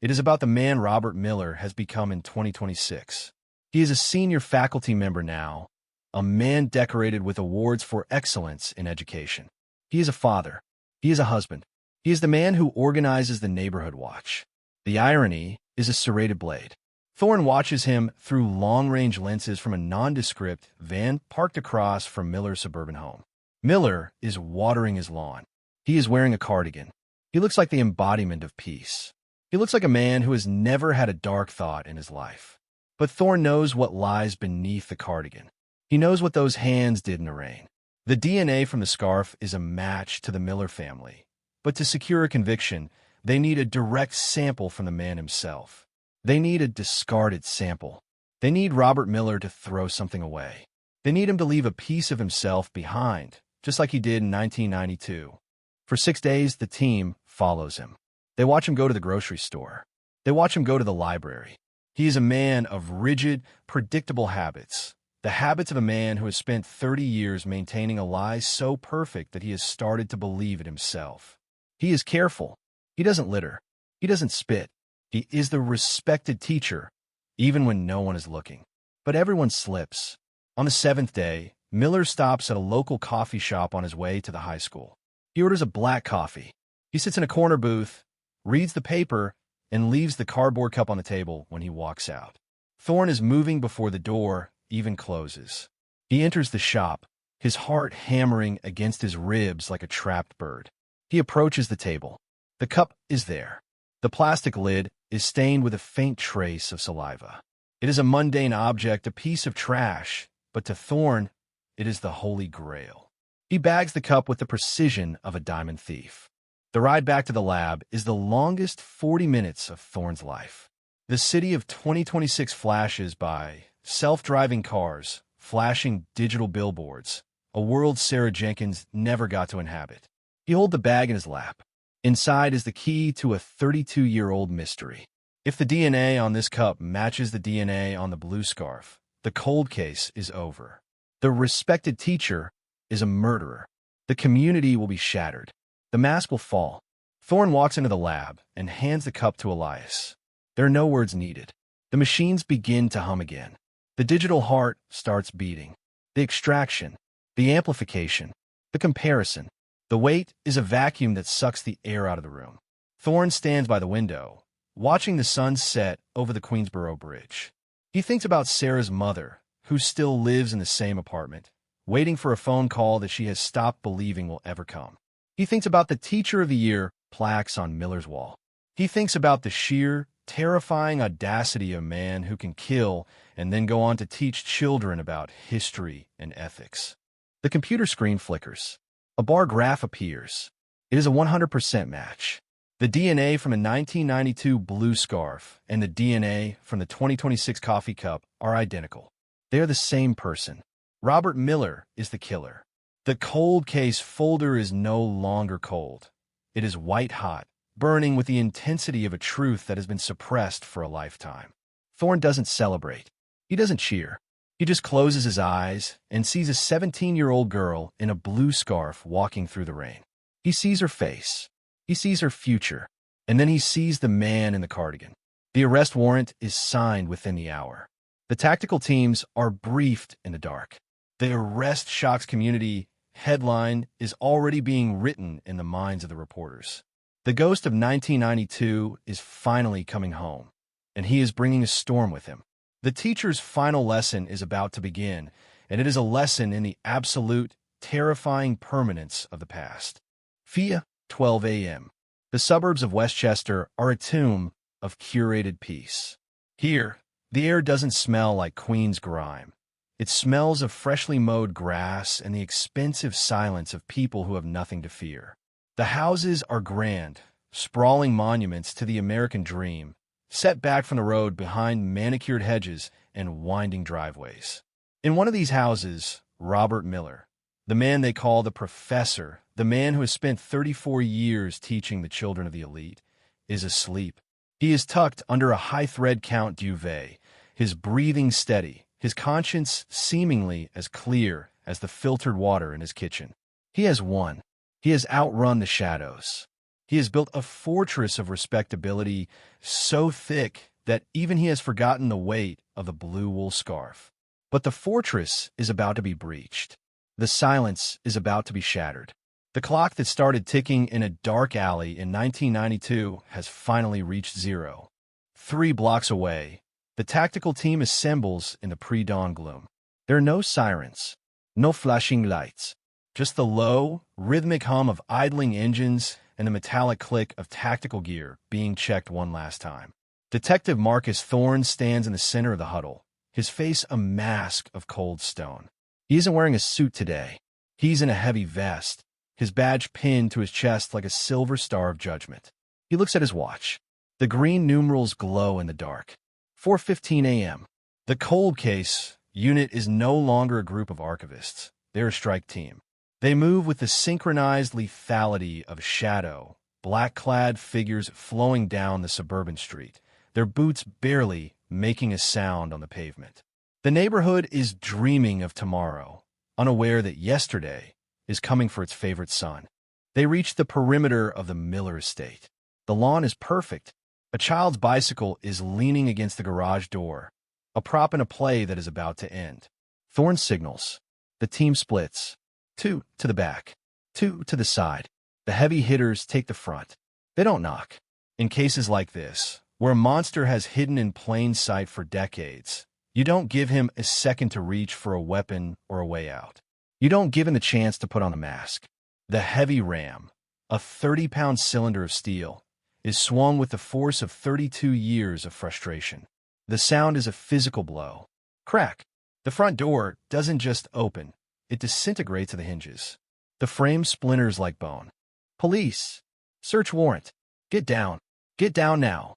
It is about the man Robert Miller has become in 2026. He is a senior faculty member now, a man decorated with awards for excellence in education. He is a father. He is a husband. He is the man who organizes the neighborhood watch. The irony is a serrated blade. Thorne watches him through long-range lenses from a nondescript van parked across from Miller's suburban home. Miller is watering his lawn. He is wearing a cardigan. He looks like the embodiment of peace. He looks like a man who has never had a dark thought in his life. But Thorne knows what lies beneath the cardigan. He knows what those hands did in the rain. The DNA from the scarf is a match to the Miller family. But to secure a conviction, they need a direct sample from the man himself. They need a discarded sample. They need Robert Miller to throw something away. They need him to leave a piece of himself behind, just like he did in 1992. For 6 days, the team follows him. They watch him go to the grocery store. They watch him go to the library. He is a man of rigid, predictable habits. The habits of a man who has spent 30 years maintaining a lie so perfect that he has started to believe it himself. He is careful. He doesn't litter. He doesn't spit. He is the respected teacher, even when no one is looking. But everyone slips. On the 7th day, Miller stops at a local coffee shop on his way to the high school. He orders a black coffee. He sits in a corner booth, reads the paper, and leaves the cardboard cup on the table when he walks out. Thorne is moving before the door even closes. He enters the shop, his heart hammering against his ribs like a trapped bird. He approaches the table. The cup is there. The plastic lid is stained with a faint trace of saliva. It is a mundane object, a piece of trash, but to Thorne, it is the Holy Grail. He bags the cup with the precision of a diamond thief. The ride back to the lab is the longest 40 minutes of Thorne's life. The city of 2026 flashes by self-driving cars, flashing digital billboards, a world Sarah Jenkins never got to inhabit. He holds the bag in his lap. Inside is the key to a 32-year-old mystery. If the DNA on this cup matches the DNA on the blue scarf, the cold case is over. The respected teacher is a murderer. The community will be shattered. The mask will fall. Thorne walks into the lab and hands the cup to Elias. There are no words needed. The machines begin to hum again. The digital heart starts beating. The extraction, the amplification, the comparison. The wait is a vacuum that sucks the air out of the room. Thorne stands by the window, watching the sun set over the Queensboro Bridge. He thinks about Sarah's mother, who still lives in the same apartment, waiting for a phone call that she has stopped believing will ever come. He thinks about the Teacher of the Year plaques on Miller's wall. He thinks about the sheer, terrifying audacity of a man who can kill and then go on to teach children about history and ethics. The computer screen flickers. A bar graph appears. It is a 100% match. The DNA from a 1992 blue scarf and the DNA from the 2026 coffee cup are identical. They are the same person. Robert Miller is the killer. The cold case folder is no longer cold. It is white hot, burning with the intensity of a truth that has been suppressed for a lifetime. Thorne doesn't celebrate. He doesn't cheer. He just closes his eyes and sees a 17-year-old girl in a blue scarf walking through the rain. He sees her face. He sees her future. And then he sees the man in the cardigan. The arrest warrant is signed within the hour. The tactical teams are briefed in the dark. The arrest shocks community headline is already being written in the minds of the reporters. The ghost of 1992 is finally coming home, and he is bringing a storm with him. The teacher's final lesson is about to begin, and it is a lesson in the absolute, terrifying permanence of the past. Via 12 a.m. The suburbs of Westchester are a tomb of curated peace. Here, the air doesn't smell like Queen's grime. It smells of freshly mowed grass and the expensive silence of people who have nothing to fear. The houses are grand, sprawling monuments to the American dream, set back from the road behind manicured hedges and winding driveways. In one of these houses, Robert Miller, the man they call the professor, the man who has spent 34 years teaching the children of the elite, is asleep. He is tucked under a high-thread count duvet, his breathing steady, his conscience seemingly as clear as the filtered water in his kitchen. He has won. He has outrun the shadows. He has built a fortress of respectability so thick that even he has forgotten the weight of the blue wool scarf. But the fortress is about to be breached. The silence is about to be shattered. The clock that started ticking in a dark alley in 1992 has finally reached zero. 3 blocks away, the tactical team assembles in the pre-dawn gloom. There are no sirens, no flashing lights, just the low, rhythmic hum of idling engines and the metallic click of tactical gear being checked one last time. Detective Marcus Thorne stands in the center of the huddle, his face a mask of cold stone. He isn't wearing a suit today. He's in a heavy vest, his badge pinned to his chest like a silver star of judgment. He looks at his watch. The green numerals glow in the dark. 4:15 a.m. The cold case unit is no longer a group of archivists. They're a strike team. They move with the synchronized lethality of shadow, black-clad figures flowing down the suburban street, their boots barely making a sound on the pavement. The neighborhood is dreaming of tomorrow, unaware that yesterday is coming for its favorite son. They reach the perimeter of the Miller estate. The lawn is perfect. A child's bicycle is leaning against the garage door, a prop in a play that is about to end. Thorne signals. The team splits. 2 to the back, 2 to the side. The heavy hitters take the front. They don't knock. In cases like this, where a monster has hidden in plain sight for decades, you don't give him a second to reach for a weapon or a way out. You don't give him the chance to put on a mask. The heavy ram, a 30-pound cylinder of steel, is swung with the force of 32 years of frustration. The sound is a physical blow. Crack. The front door doesn't just open. It disintegrates at the hinges. The frame splinters like bone. Police. Search warrant. Get down. Get down now.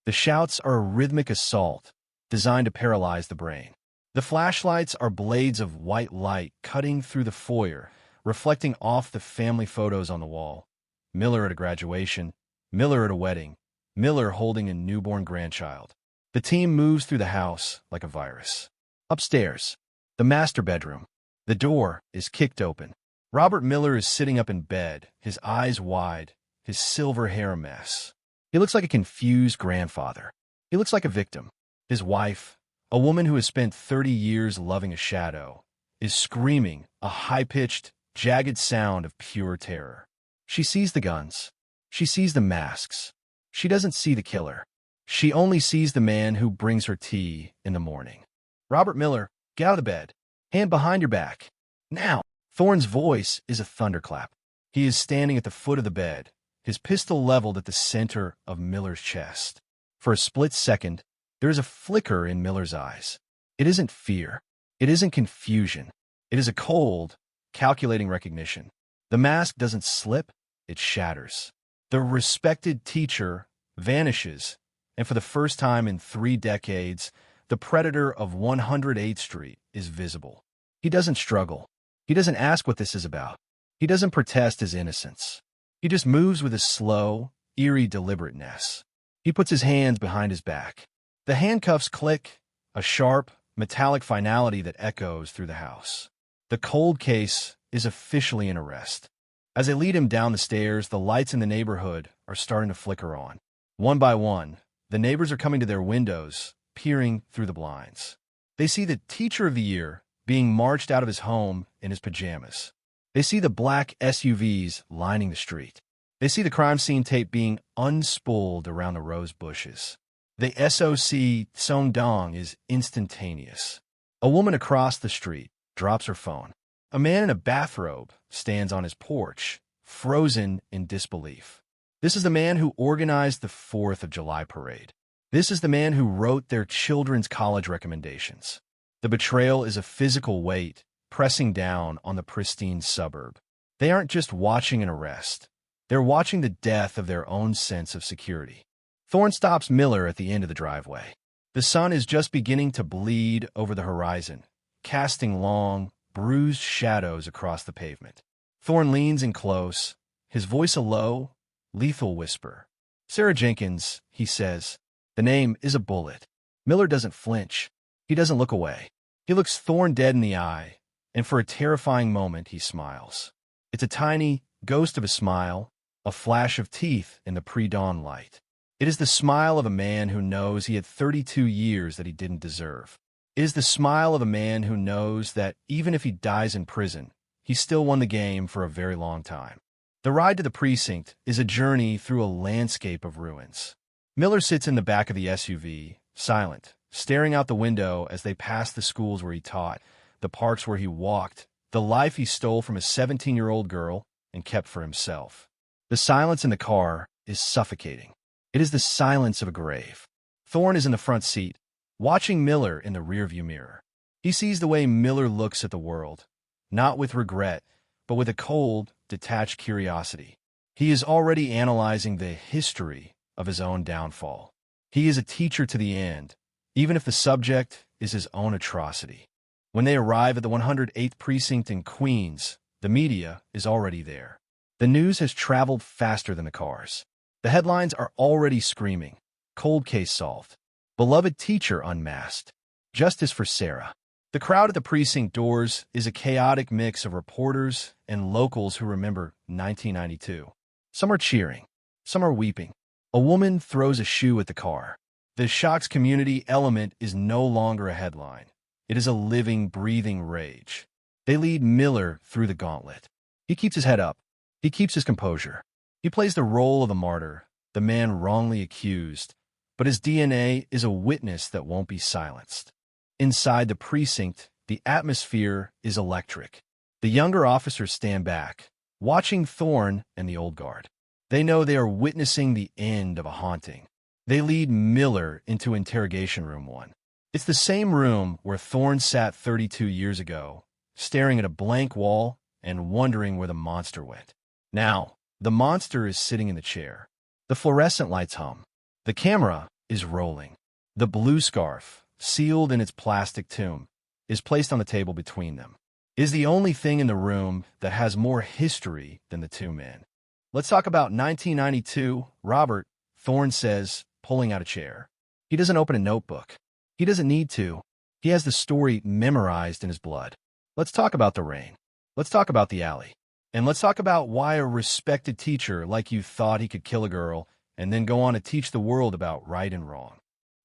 The shouts are a rhythmic assault designed to paralyze the brain. The flashlights are blades of white light cutting through the foyer, reflecting off the family photos on the wall. Miller at a graduation, Miller at a wedding, Miller holding a newborn grandchild. The team moves through the house like a virus. Upstairs, the master bedroom. The door is kicked open. Robert Miller is sitting up in bed, his eyes wide, his silver hair a mess. He looks like a confused grandfather. He looks like a victim. His wife, a woman who has spent 30 years loving a shadow, is screaming a high-pitched, jagged sound of pure terror. She sees the guns. She sees the masks. She doesn't see the killer. She only sees the man who brings her tea in the morning. Robert Miller, get out of the bed. Hand behind your back. Now. Thorne's voice is a thunderclap. He is standing at the foot of the bed, his pistol leveled at the center of Miller's chest. For a split second, there is a flicker in Miller's eyes. It isn't fear. It isn't confusion. It is a cold, calculating recognition. The mask doesn't slip, it shatters. The respected teacher vanishes, and for the first time in 3 decades, the predator of 108th Street is visible. He doesn't struggle. He doesn't ask what this is about. He doesn't protest his innocence. He just moves with a slow, eerie deliberateness. He puts his hands behind his back. The handcuffs click, a sharp, metallic finality that echoes through the house. The cold case is officially in arrest. As they lead him down the stairs, the lights in the neighborhood are starting to flicker on. One by one, the neighbors are coming to their windows, peering through the blinds. They see the teacher of the year being marched out of his home in his pajamas. They see the black SUVs lining the street. They see the crime scene tape being unspooled around the rose bushes. The SOC Sondong is instantaneous. A woman across the street drops her phone. A man in a bathrobe stands on his porch, frozen in disbelief. This is the man who organized the 4th of July parade. This is the man who wrote their children's college recommendations. The betrayal is a physical weight pressing down on the pristine suburb. They aren't just watching an arrest. They're watching the death of their own sense of security. Thorne stops Miller at the end of the driveway. The sun is just beginning to bleed over the horizon, casting long, bruised shadows across the pavement. Thorne leans in close, his voice a low, lethal whisper. "Sarah Jenkins," he says. The name is a bullet. Miller doesn't flinch. He doesn't look away. He looks Thorne dead in the eye, and for a terrifying moment he smiles. It's a tiny ghost of a smile, a flash of teeth in the pre-dawn light. It is the smile of a man who knows he had 32 years that he didn't deserve. It is the smile of a man who knows that even if he dies in prison, he still won the game for a very long time. The ride to the precinct is a journey through a landscape of ruins. Miller sits in the back of the SUV, silent, staring out the window as they pass the schools where he taught, the parks where he walked, the life he stole from a 17-year-old girl and kept for himself. The silence in the car is suffocating. It is the silence of a grave. Thorne is in the front seat, watching Miller in the rearview mirror. He sees the way Miller looks at the world, not with regret, but with a cold, detached curiosity. He is already analyzing the history of his own downfall. He is a teacher to the end, even if the subject is his own atrocity. When they arrive at the 108th Precinct in Queens, the media is already there. The news has traveled faster than the cars. The headlines are already screaming. Cold case solved. Beloved teacher unmasked. Justice for Sarah. The crowd at the precinct doors is a chaotic mix of reporters and locals who remember 1992. Some are cheering. Some are weeping. A woman throws a shoe at the car. The Shocks community element is no longer a headline. It is a living, breathing rage. They lead Miller through the gauntlet. He keeps his head up. He keeps his composure. He plays the role of a martyr, the man wrongly accused, but his DNA is a witness that won't be silenced. Inside the precinct, the atmosphere is electric. The younger officers stand back, watching Thorne and the old guard. They know they are witnessing the end of a haunting. They lead Miller into Interrogation Room 1. It's the same room where Thorne sat 32 years ago, staring at a blank wall and wondering where the monster went. Now, the monster is sitting in the chair. The fluorescent lights hum. The camera is rolling. The blue scarf, sealed in its plastic tomb, is placed on the table between them. It is the only thing in the room that has more history than the two men. "Let's talk about 1992, Robert," Thorne says, pulling out a chair. He doesn't open a notebook. He doesn't need to. He has the story memorized in his blood. "Let's talk about the rain. Let's talk about the alley. And let's talk about why a respected teacher like you thought he could kill a girl and then go on to teach the world about right and wrong."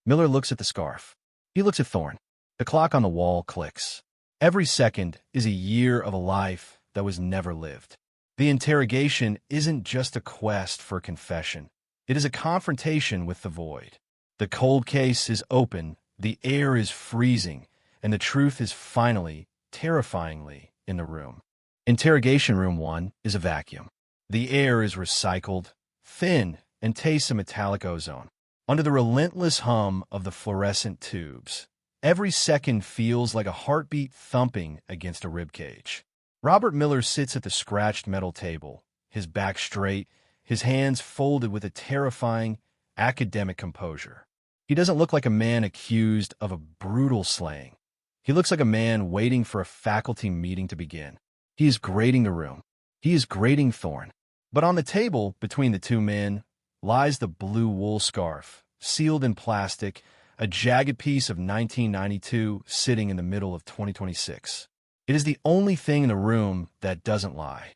Miller looks at the scarf. He looks at Thorne. The clock on the wall clicks. Every second is a year of a life that was never lived. The interrogation isn't just a quest for confession. It is a confrontation with the void. The cold case is open, the air is freezing, and the truth is finally, terrifyingly, in the room. Interrogation Room 1 is a vacuum. The air is recycled, thin, and tastes of metallic ozone. Under the relentless hum of the fluorescent tubes, every second feels like a heartbeat thumping against a ribcage. Robert Miller sits at the scratched metal table, his back straight, his hands folded with a terrifying, academic composure. He doesn't look like a man accused of a brutal slaying. He looks like a man waiting for a faculty meeting to begin. He is grading the room. He is grading Thorne. But on the table between the two men lies the blue wool scarf, sealed in plastic, a jagged piece of 1992 sitting in the middle of 2026. It is the only thing in the room that doesn't lie.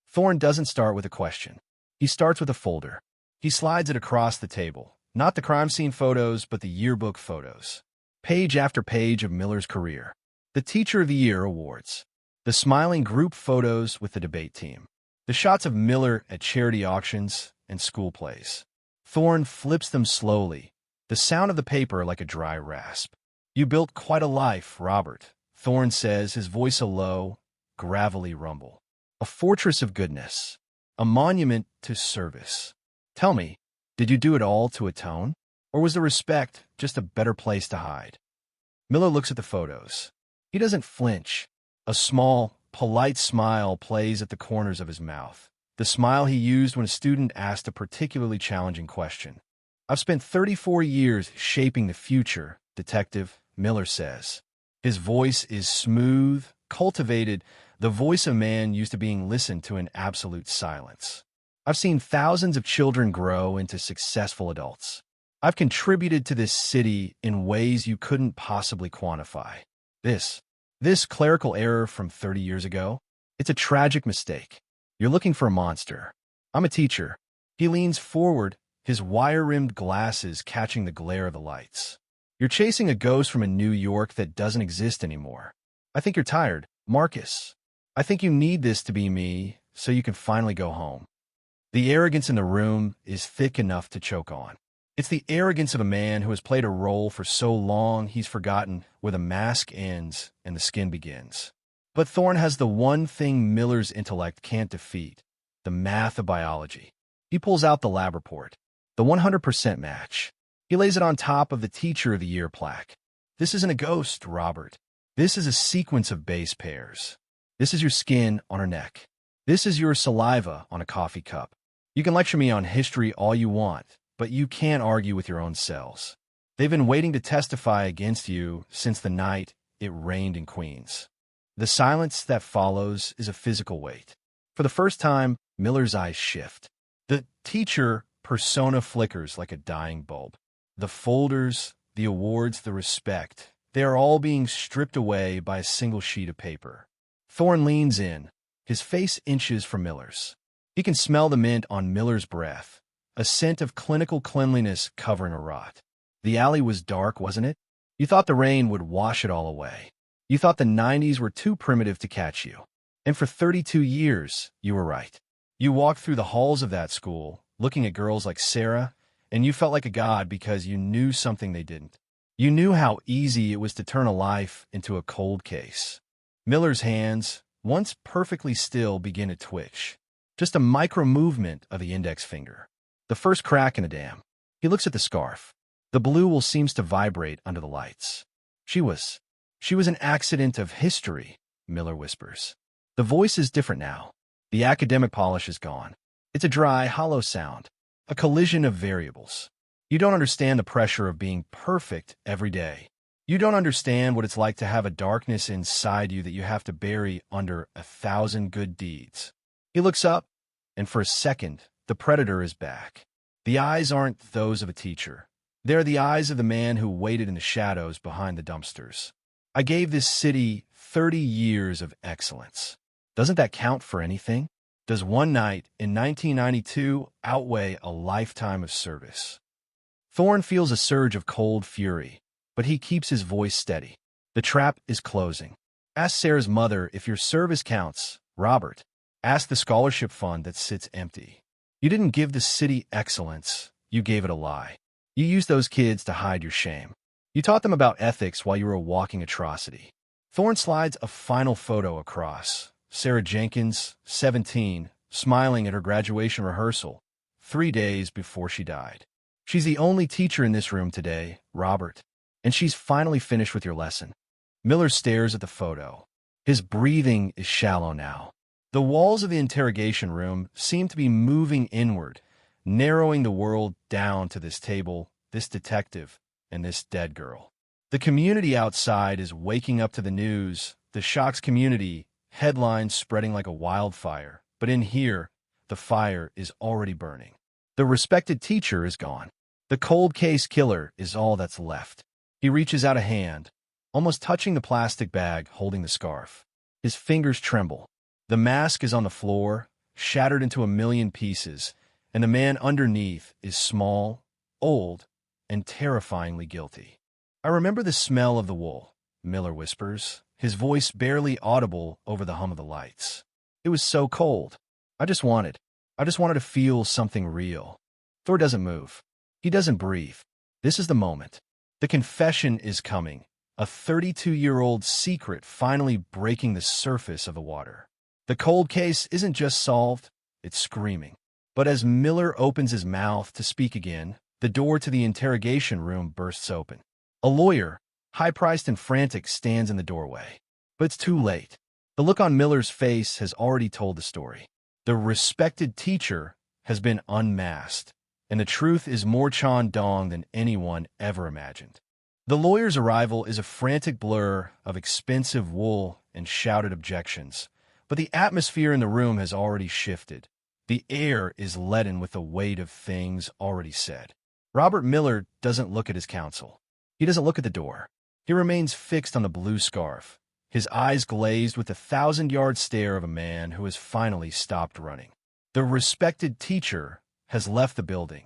Thorne doesn't start with a question. He starts with a folder. He slides it across the table. Not the crime scene photos, but the yearbook photos. Page after page of Miller's career. The Teacher of the Year awards. The smiling group photos with the debate team. The shots of Miller at charity auctions and school plays. Thorne flips them slowly, the sound of the paper like a dry rasp. You built quite a life, Robert, Thorne says, his voice a low, gravelly rumble. A fortress of goodness. A monument to service. Tell me, did you do it all to atone? Or was the respect just a better place to hide? Miller looks at the photos. He doesn't flinch. A small, polite smile plays at the corners of his mouth. The smile he used when a student asked a particularly challenging question. I've spent 34 years shaping the future, Detective, Miller says. His voice is smooth, cultivated, the voice of man used to being listened to in absolute silence. I've seen thousands of children grow into successful adults. I've contributed to this city in ways you couldn't possibly quantify. This clerical error from 30 years ago, it's a tragic mistake. You're looking for a monster. I'm a teacher. He leans forward, his wire-rimmed glasses catching the glare of the lights. You're chasing a ghost from a New York that doesn't exist anymore. I think you're tired, Marcus. I think you need this to be me so you can finally go home. The arrogance in the room is thick enough to choke on. It's the arrogance of a man who has played a role for so long he's forgotten where the mask ends and the skin begins. But Thorne has the one thing Miller's intellect can't defeat, the math of biology. He pulls out the lab report, the 100% match. He lays it on top of the Teacher of the Year plaque. This isn't a ghost, Robert. This is a sequence of base pairs. This is your skin on her neck. This is your saliva on a coffee cup. You can lecture me on history all you want, but you can't argue with your own cells. They've been waiting to testify against you since the night it rained in Queens. The silence that follows is a physical weight. For the first time, Miller's eyes shift. The teacher persona flickers like a dying bulb. The folders, the awards, the respect, they are all being stripped away by a single sheet of paper. Thorne leans in, his face inches from Miller's. He can smell the mint on Miller's breath, a scent of clinical cleanliness covering a rot. The alley was dark, wasn't it? You thought the rain would wash it all away. You thought the 90s were too primitive to catch you. And for 32 years, you were right. You walked through the halls of that school, looking at girls like Sarah, and you felt like a god because you knew something they didn't. You knew how easy it was to turn a life into a cold case. Miller's hands, once perfectly still, begin to twitch. Just a micro movement of the index finger. The first crack in the dam. He looks at the scarf. The blue wool seems to vibrate under the lights. She was an accident of history, Miller whispers. The voice is different now. The academic polish is gone. It's a dry, hollow sound, a collision of variables. You don't understand the pressure of being perfect every day. You don't understand what it's like to have a darkness inside you that you have to bury under 1,000 good deeds. He looks up, and for a second, the predator is back. The eyes aren't those of a teacher. They're the eyes of the man who waited in the shadows behind the dumpsters. I gave this city 30 years of excellence. Doesn't that count for anything? Does one night in 1992 outweigh a lifetime of service? Thorne feels a surge of cold fury, but he keeps his voice steady. The trap is closing. Ask Sarah's mother if your service counts, Robert. Ask the scholarship fund that sits empty. You didn't give the city excellence. You gave it a lie. You used those kids to hide your shame. You taught them about ethics while you were a walking atrocity. Thorne slides a final photo across. Sarah Jenkins, 17, smiling at her graduation rehearsal, 3 days before she died. She's the only teacher in this room today, Robert, and she's finally finished with your lesson. Miller stares at the photo. His breathing is shallow now. The walls of the interrogation room seem to be moving inward, narrowing the world down to this table, this detective, and this dead girl. The community outside is waking up to the news. The Shocks community headlines spreading like a wildfire. But in here, the fire is already burning. The respected teacher is gone. The cold case killer is all that's left. He reaches out a hand, almost touching the plastic bag holding the scarf. His fingers tremble. The mask is on the floor, shattered into a million pieces, and the man underneath is small, old, and terrifyingly guilty. I remember the smell of the wool, Miller whispers, his voice barely audible over the hum of the lights. It was so cold. I just wanted to feel something real. Thor doesn't move. He doesn't breathe. This is the moment. The confession is coming. A 32-year-old secret finally breaking the surface of the water. The cold case isn't just solved, it's screaming. But as Miller opens his mouth to speak again, the door to the interrogation room bursts open. A lawyer, high-priced and frantic, stands in the doorway. But it's too late. The look on Miller's face has already told the story. The respected teacher has been unmasked, and the truth is more Chan-dong than anyone ever imagined. The lawyer's arrival is a frantic blur of expensive wool and shouted objections, but the atmosphere in the room has already shifted. The air is leaden with the weight of things already said. Robert Miller doesn't look at his counsel. He doesn't look at the door. He remains fixed on the blue scarf, his eyes glazed with the 1,000-yard stare of a man who has finally stopped running. The respected teacher has left the building.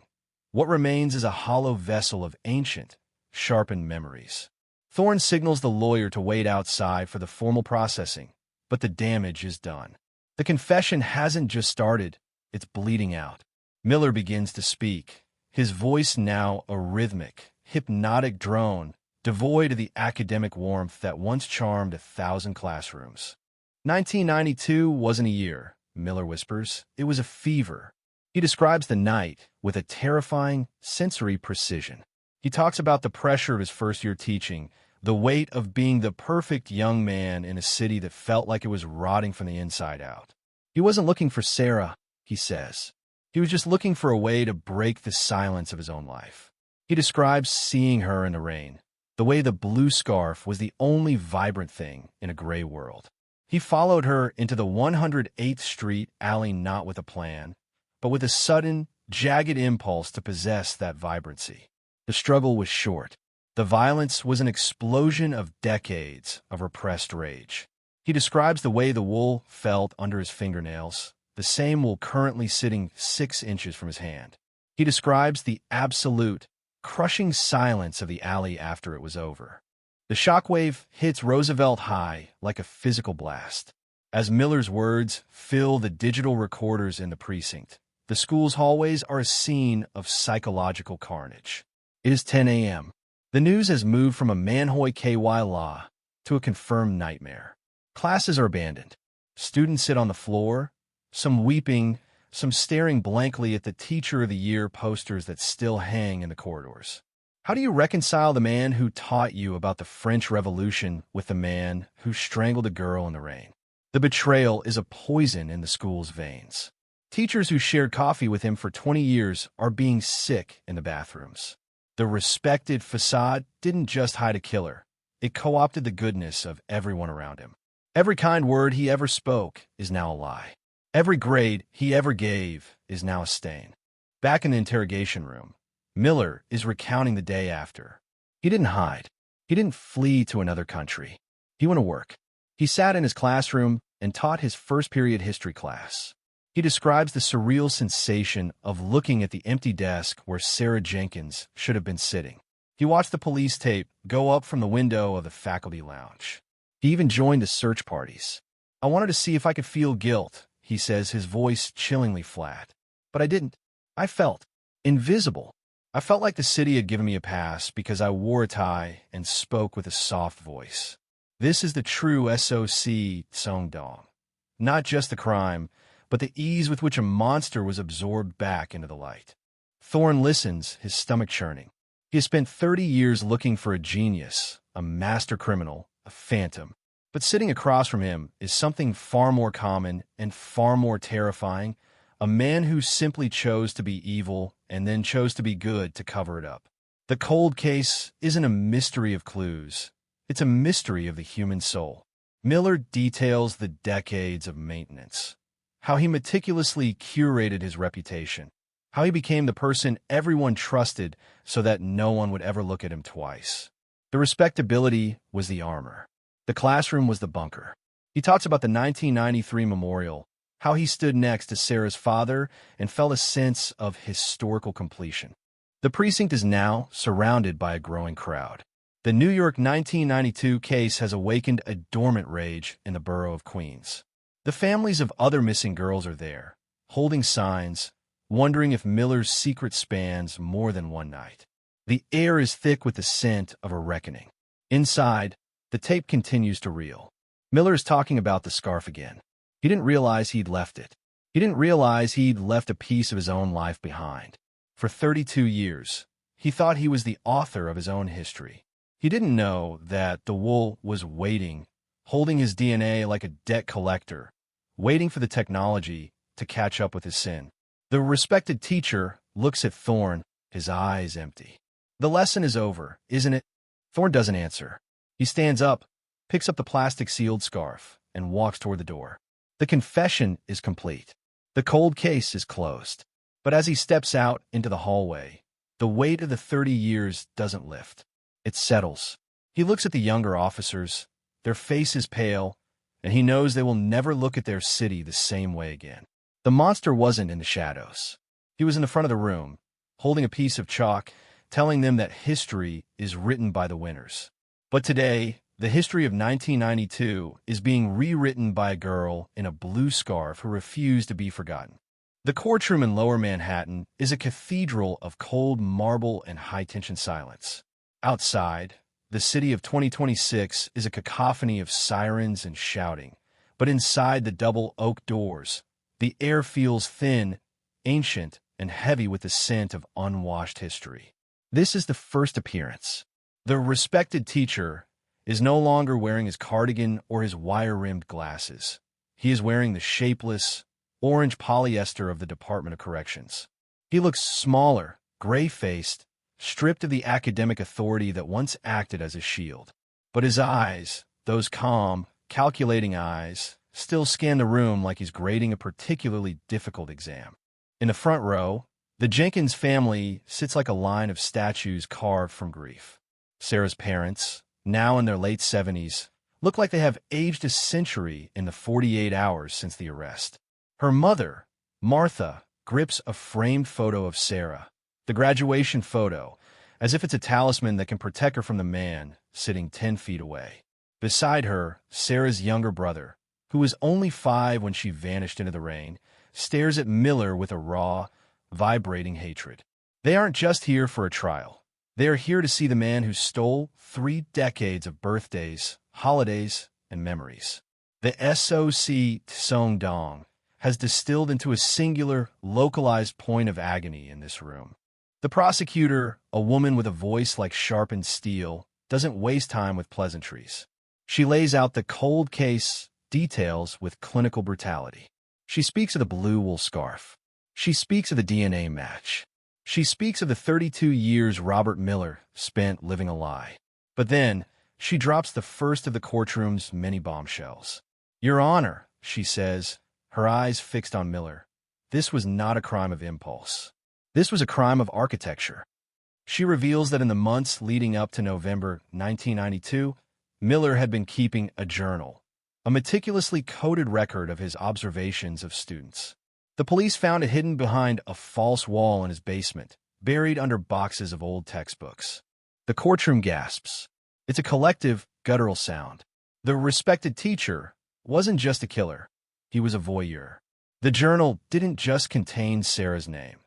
What remains is a hollow vessel of ancient, sharpened memories. Thorne signals the lawyer to wait outside for the formal processing, but the damage is done. The confession hasn't just started, it's bleeding out. Miller begins to speak, his voice now a rhythmic, hypnotic drone, devoid of the academic warmth that once charmed 1,000 classrooms. 1992 wasn't a year, Miller whispers. It was a fever. He describes the night with a terrifying sensory precision. He talks about the pressure of his first-year teaching, the weight of being the perfect young man in a city that felt like it was rotting from the inside out. He wasn't looking for Sarah, he says. He was just looking for a way to break the silence of his own life. He describes seeing her in the rain, the way the blue scarf was the only vibrant thing in a gray world. He followed her into the 108th Street alley not with a plan, but with a sudden, jagged impulse to possess that vibrancy. The struggle was short. The violence was an explosion of decades of repressed rage. He describes the way the wool felt under his fingernails, the same wool currently sitting 6 inches from his hand. He describes the absolute, crushing silence of the alley after it was over. The shockwave hits Roosevelt High like a physical blast. As Miller's words fill the digital recorders in the precinct, the school's hallways are a scene of psychological carnage. It is 10 a.m. The news has moved from a Manhoy KY law to a confirmed nightmare. Classes are abandoned. Students sit on the floor, some weeping, some staring blankly at the Teacher of the Year posters that still hang in the corridors. How do you reconcile the man who taught you about the French Revolution with the man who strangled a girl in the rain? The betrayal is a poison in the school's veins. Teachers who shared coffee with him for 20 years are being sick in the bathrooms. The respected facade didn't just hide a killer. It co-opted the goodness of everyone around him. Every kind word he ever spoke is now a lie. Every grade he ever gave is now a stain. Back in the interrogation room, Miller is recounting the day after. He didn't hide. He didn't flee to another country. He went to work. He sat in his classroom and taught his first-period history class. He describes the surreal sensation of looking at the empty desk where Sarah Jenkins should have been sitting. He watched the police tape go up from the window of the faculty lounge. He even joined the search parties. I wanted to see if I could feel guilt, he says, his voice chillingly flat. But I didn't. I felt invisible. I felt like the city had given me a pass because I wore a tie and spoke with a soft voice. This is the true SOC Song-dong. Not just the crime, but the ease with which a monster was absorbed back into the light. Thorne listens, his stomach churning. He has spent 30 years looking for a genius, a master criminal, a phantom. But sitting across from him is something far more common and far more terrifying, a man who simply chose to be evil and then chose to be good to cover it up. The cold case isn't a mystery of clues. It's a mystery of the human soul. Miller details the decades of maintenance, how he meticulously curated his reputation, how he became the person everyone trusted so that no one would ever look at him twice. The respectability was the armor. The classroom was the bunker. He talks about the 1993 memorial, how he stood next to Sarah's father and felt a sense of historical completion. The precinct is now surrounded by a growing crowd. The New York 1992 case has awakened a dormant rage in the borough of Queens. The families of other missing girls are there, holding signs, wondering if Miller's secret spans more than one night. The air is thick with the scent of a reckoning. Inside, the tape continues to reel. Miller is talking about the scarf again. He didn't realize he'd left it. He didn't realize he'd left a piece of his own life behind. For 32 years, he thought he was the author of his own history. He didn't know that the wool was waiting, holding his DNA like a debt collector, waiting for the technology to catch up with his sin. The respected teacher looks at Thorne, his eyes empty. The lesson is over, isn't it? Thorne doesn't answer. He stands up, picks up the plastic-sealed scarf, and walks toward the door. The confession is complete. The cold case is closed. But as he steps out into the hallway, the weight of the 30 years doesn't lift. It settles. He looks at the younger officers. Their faces pale, and he knows they will never look at their city the same way again. The monster wasn't in the shadows. He was in the front of the room, holding a piece of chalk, telling them that history is written by the winners. But today, the history of 1992 is being rewritten by a girl in a blue scarf who refused to be forgotten. The courtroom in Lower Manhattan is a cathedral of cold marble and high-tension silence. Outside, the city of 2026 is a cacophony of sirens and shouting. But inside the double oak doors, the air feels thin, ancient, and heavy with the scent of unwashed history. This is the first appearance. The respected teacher is no longer wearing his cardigan or his wire-rimmed glasses. He is wearing the shapeless, orange polyester of the Department of Corrections. He looks smaller, gray-faced, stripped of the academic authority that once acted as a shield. But his eyes, those calm, calculating eyes, still scan the room like he's grading a particularly difficult exam. In the front row, the Jenkins family sits like a line of statues carved from grief. Sarah's parents, now in their late 70s, look like they have aged a century in the 48 hours since the arrest. Her mother, Martha, grips a framed photo of Sarah, the graduation photo, as if it's a talisman that can protect her from the man sitting 10 feet away. Beside her, Sarah's younger brother, who was only 5 when she vanished into the rain, stares at Miller with a raw, vibrating hatred. They aren't just here for a trial. They are here to see the man who stole 3 decades of birthdays, holidays, and memories. The SOC Song Dong has distilled into a singular, localized point of agony in this room. The prosecutor, a woman with a voice like sharpened steel, doesn't waste time with pleasantries. She lays out the cold case details with clinical brutality. She speaks of the blue wool scarf. She speaks of the DNA match. She speaks of the 32 years Robert Miller spent living a lie. But then, she drops the first of the courtroom's many bombshells. "Your Honor," she says, her eyes fixed on Miller, "this was not a crime of impulse. This was a crime of architecture." She reveals that in the months leading up to November 1992, Miller had been keeping a journal, a meticulously coded record of his observations of students. The police found it hidden behind a false wall in his basement, buried under boxes of old textbooks. The courtroom gasps. It's a collective, guttural sound. The respected teacher wasn't just a killer. He was a voyeur. The journal didn't just contain Sarah's name.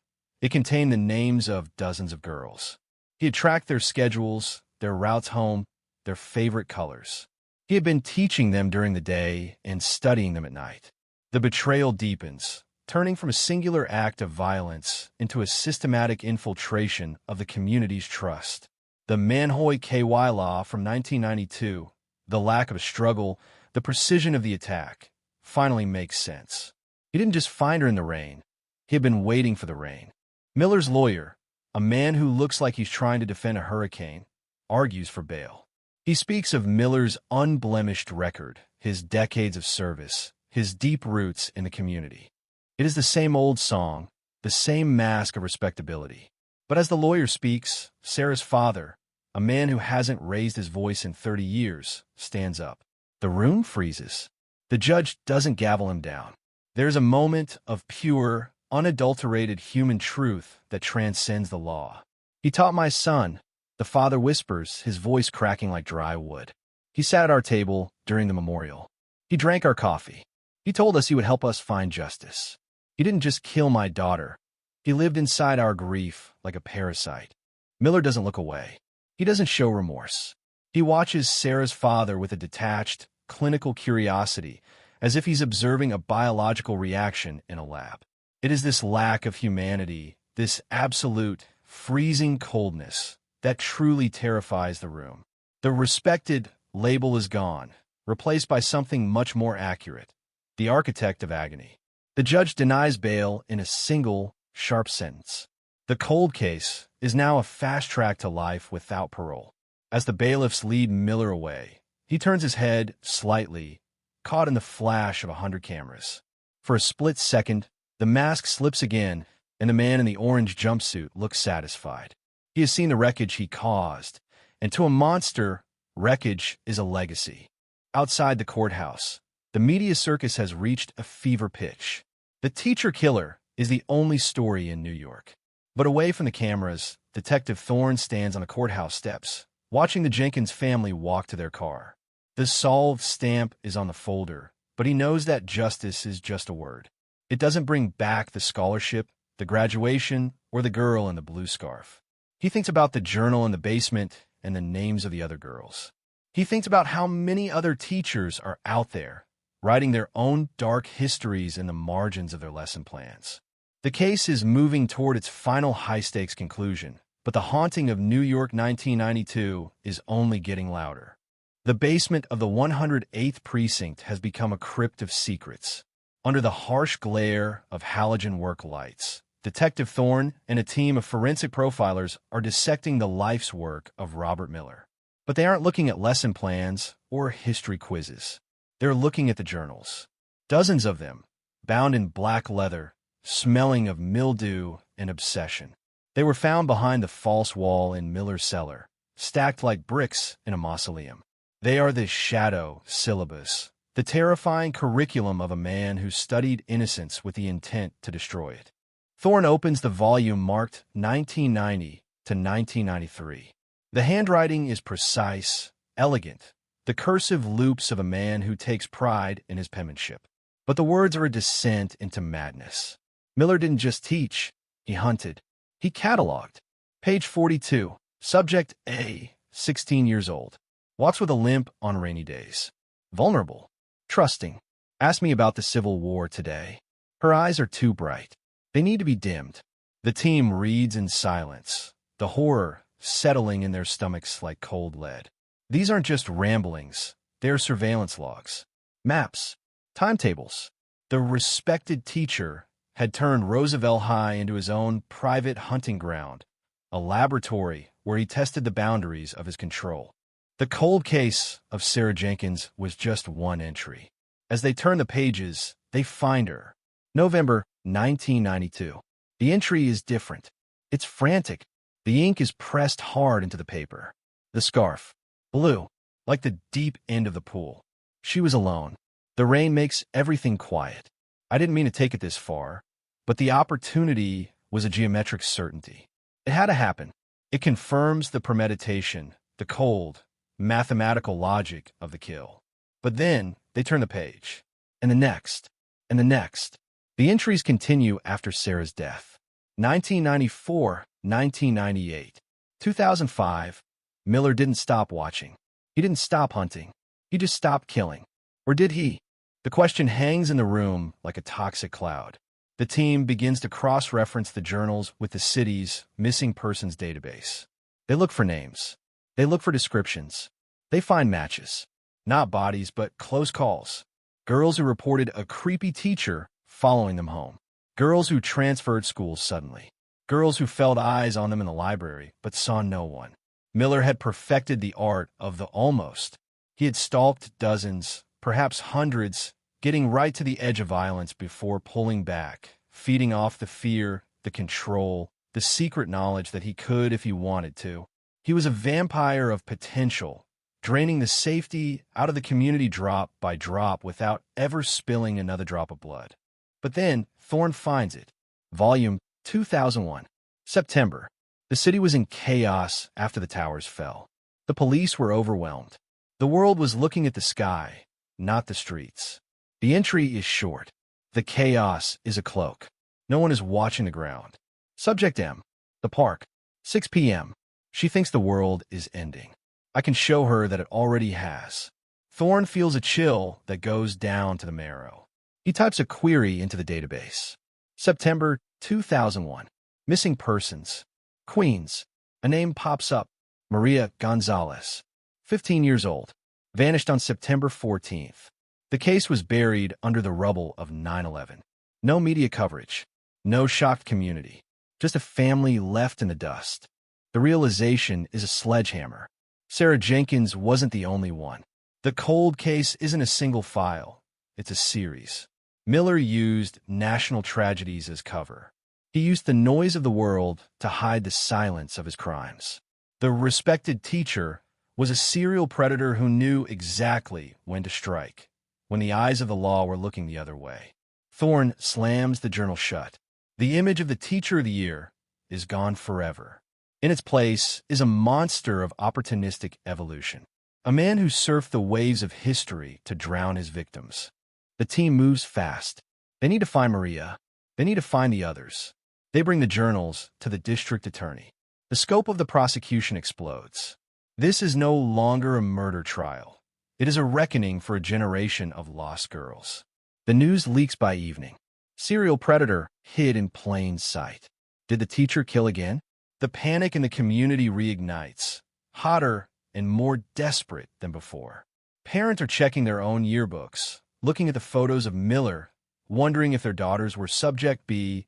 It contained the names of dozens of girls. He had tracked their schedules, their routes home, their favorite colors. He had been teaching them during the day and studying them at night. The betrayal deepens, turning from a singular act of violence into a systematic infiltration of the community's trust. The Manhoy KY law from 1992, the lack of a struggle, the precision of the attack, finally makes sense. He didn't just find her in the rain. He had been waiting for the rain. Miller's lawyer, a man who looks like he's trying to defend a hurricane, argues for bail. He speaks of Miller's unblemished record, his decades of service, his deep roots in the community. It is the same old song, the same mask of respectability. But as the lawyer speaks, Sarah's father, a man who hasn't raised his voice in 30 years, stands up. The room freezes. The judge doesn't gavel him down. There's a moment of pure, unadulterated human truth that transcends the law. "He taught my son," the father whispers, his voice cracking like dry wood. "He sat at our table during the memorial. He drank our coffee. He told us he would help us find justice. He didn't just kill my daughter. He lived inside our grief like a parasite." Miller doesn't look away. He doesn't show remorse. He watches Sarah's father with a detached, clinical curiosity, as if he's observing a biological reaction in a lab. It is this lack of humanity, this absolute, freezing coldness, that truly terrifies the room. The respected label is gone, replaced by something much more accurate: the architect of agony. The judge denies bail in a single, sharp sentence. The cold case is now a fast track to life without parole. As the bailiffs lead Miller away, he turns his head slightly, caught in the flash of 100 cameras. For a split second, the mask slips again, and the man in the orange jumpsuit looks satisfied. He has seen the wreckage he caused, and to a monster, wreckage is a legacy. Outside the courthouse, the media circus has reached a fever pitch. The teacher killer is the only story in New York. But away from the cameras, Detective Thorne stands on the courthouse steps, watching the Jenkins family walk to their car. The solved stamp is on the folder, but he knows that justice is just a word. It doesn't bring back the scholarship, the graduation, or the girl in the blue scarf. He thinks about the journal in the basement and the names of the other girls. He thinks about how many other teachers are out there, writing their own dark histories in the margins of their lesson plans. The case is moving toward its final high-stakes conclusion, but the haunting of New York 1992 is only getting louder. The basement of the 108th Precinct has become a crypt of secrets. Under the harsh glare of halogen work lights, Detective Thorne and a team of forensic profilers are dissecting the life's work of Robert Miller. But they aren't looking at lesson plans or history quizzes. They're looking at the journals. Dozens of them, bound in black leather, smelling of mildew and obsession. They were found behind the false wall in Miller's cellar, stacked like bricks in a mausoleum. They are the shadow syllabus, the terrifying curriculum of a man who studied innocence with the intent to destroy it. Thorne opens the volume marked 1990 to 1993. The handwriting is precise, elegant, the cursive loops of a man who takes pride in his penmanship. But the words are a descent into madness. Miller didn't just teach, he hunted. He cataloged. Page 42, subject A, 16 years old. Walks with a limp on rainy days. Vulnerable. Trusting. Asked me about the Civil War today. Her eyes are too bright. They need to be dimmed. The team reads in silence, the horror settling in their stomachs like cold lead. These aren't just ramblings. They're surveillance logs. Maps. Timetables. The respected teacher had turned Roosevelt High into his own private hunting ground, a laboratory where he tested the boundaries of his control. The cold case of Sarah Jenkins was just one entry. As they turn the pages, they find her. November 1992. The entry is different. It's frantic. The ink is pressed hard into the paper. The scarf. Blue, like the deep end of the pool. She was alone. The rain makes everything quiet. I didn't mean to take it this far, but the opportunity was a geometric certainty. It had to happen. It confirms the premeditation, the cold, mathematical logic of the kill. But then they turn the page, and the next, and the next. The entries continue after Sarah's death. 1994, 1998, 2005. Miller didn't stop watching. He didn't stop hunting. He just stopped killing. Or did he? The question hangs in the room like a toxic cloud. The team begins to cross-reference the journals with the city's missing persons database. They look for names. They look for descriptions. They find matches. Not bodies, but close calls. Girls who reported a creepy teacher following them home. Girls who transferred schools suddenly. Girls who felt eyes on them in the library, but saw no one. Miller had perfected the art of the almost. He had stalked dozens, perhaps hundreds, getting right to the edge of violence before pulling back, feeding off the fear, the control, the secret knowledge that he could if he wanted to. He was a vampire of potential, draining the safety out of the community drop by drop without ever spilling another drop of blood. But then Thorne finds it. Volume 2001. September. The city was in chaos after the towers fell. The police were overwhelmed. The world was looking at the sky, not the streets. The entry is short. The chaos is a cloak. No one is watching the ground. Subject M. The park. 6 p.m. She thinks the world is ending. I can show her that it already has. Thorne feels a chill that goes down to the marrow. He types a query into the database. September 2001. Missing persons. Queens. A name pops up. Maria Gonzalez. 15 years old. Vanished on September 14th. The case was buried under the rubble of 9/11. No media coverage. No shocked community. Just a family left in the dust. The realization is a sledgehammer. Sarah Jenkins wasn't the only one. The cold case isn't a single file. It's a series. Miller used national tragedies as cover. He used the noise of the world to hide the silence of his crimes. The respected teacher was a serial predator who knew exactly when to strike, when the eyes of the law were looking the other way. Thorne slams the journal shut. The image of the teacher of the year is gone forever. In its place is a monster of opportunistic evolution, a man who surfed the waves of history to drown his victims. The team moves fast. They need to find Maria. They need to find the others. They bring the journals to the district attorney. The scope of the prosecution explodes. This is no longer a murder trial. It is a reckoning for a generation of lost girls. The news leaks by evening. Serial predator hid in plain sight. Did the teacher kill again? The panic in the community reignites, hotter and more desperate than before. Parents are checking their own yearbooks, looking at the photos of Miller, wondering if their daughters were Subject B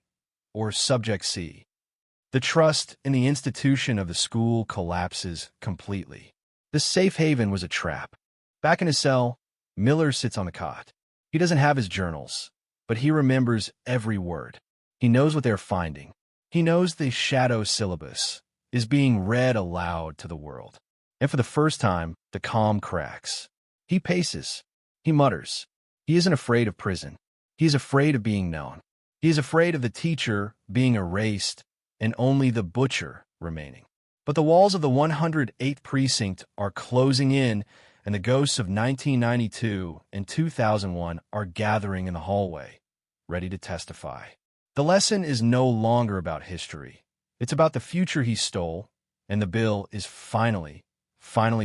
or Subject C. The trust in the institution of the school collapses completely. This safe haven was a trap. Back in his cell, Miller sits on the cot. He doesn't have his journals, but he remembers every word. He knows what they're finding. He knows the shadow syllabus is being read aloud to the world. And for the first time, the calm cracks. He paces. He mutters. He isn't afraid of prison. He is afraid of being known. He is afraid of the teacher being erased and only the butcher remaining. But the walls of the 108th precinct are closing in, and the ghosts of 1992 and 2001 are gathering in the hallway, ready to testify. The lesson is no longer about history. It's about the future he stole, and the bill is finally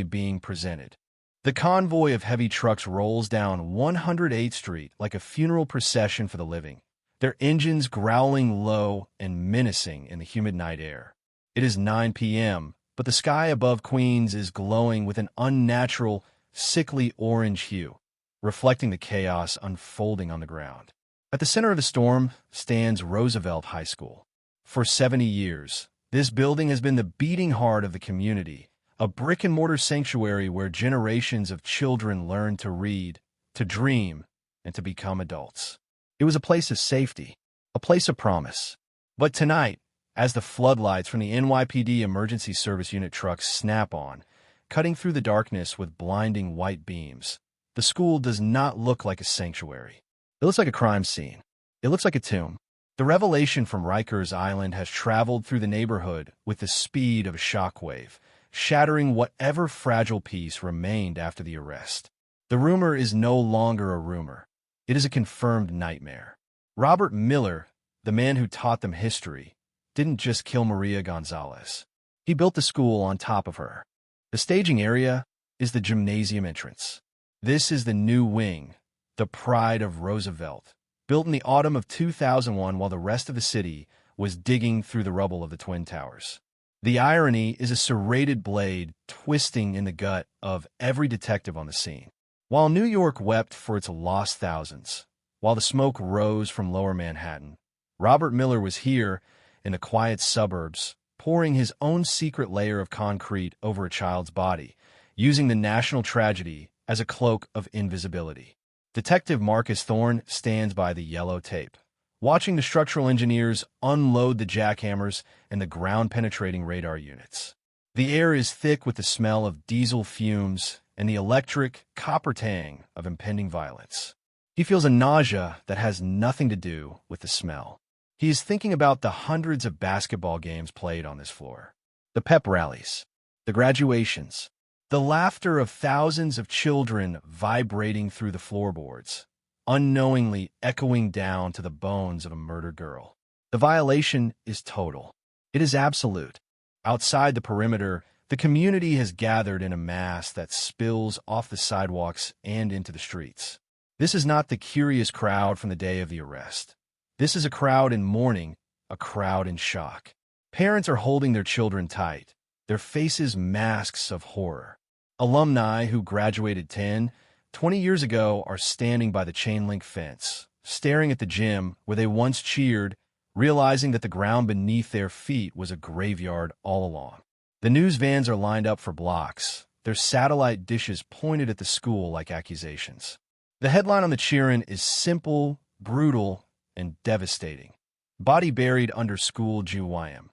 being presented. The convoy of heavy trucks rolls down 108th Street like a funeral procession for the living, their engines growling low and menacing in the humid night air. It is 9 p.m., but the sky above Queens is glowing with an unnatural, sickly orange hue, reflecting the chaos unfolding on the ground. At the center of the storm stands Roosevelt High School. For 70 years, this building has been the beating heart of the community, a brick-and-mortar sanctuary where generations of children learn to read, to dream, and to become adults. It was a place of safety, a place of promise. But tonight, as the floodlights from the NYPD Emergency Service Unit trucks snap on, cutting through the darkness with blinding white beams, the school does not look like a sanctuary. It looks like a crime scene. It looks like a tomb. The revelation from Rikers Island has traveled through the neighborhood with the speed of a shockwave, shattering whatever fragile piece remained after the arrest. The rumor is no longer a rumor. It is a confirmed nightmare. Robert Miller, the man who taught them history, didn't just kill Maria Gonzalez. He built the school on top of her. The staging area is the gymnasium entrance. This is the new wing, the pride of Roosevelt, built in the autumn of 2001 while the rest of the city was digging through the rubble of the Twin Towers. The irony is a serrated blade twisting in the gut of every detective on the scene. While New York wept for its lost thousands, while the smoke rose from lower Manhattan, Robert Miller was here in the quiet suburbs, pouring his own secret layer of concrete over a child's body, using the national tragedy as a cloak of invisibility. Detective Marcus Thorne stands by the yellow tape, watching the structural engineers unload the jackhammers and the ground-penetrating radar units. The air is thick with the smell of diesel fumes and the electric copper tang of impending violence. He feels a nausea that has nothing to do with the smell. He is thinking about the hundreds of basketball games played on this floor, the pep rallies, the graduations, the laughter of thousands of children vibrating through the floorboards, unknowingly echoing down to the bones of a murdered girl. The violation is total. It is absolute. Outside the perimeter, the community has gathered in a mass that spills off the sidewalks and into the streets. This is not the curious crowd from the day of the arrest. This is a crowd in mourning, a crowd in shock. Parents are holding their children tight, their faces masks of horror. Alumni who graduated 10, 20 years ago are standing by the chain-link fence, staring at the gym where they once cheered, realizing that the ground beneath their feet was a graveyard all along. The news vans are lined up for blocks, their satellite dishes pointed at the school like accusations. The headline on the cheer-in is simple, brutal, and devastating. Body buried under school GYM.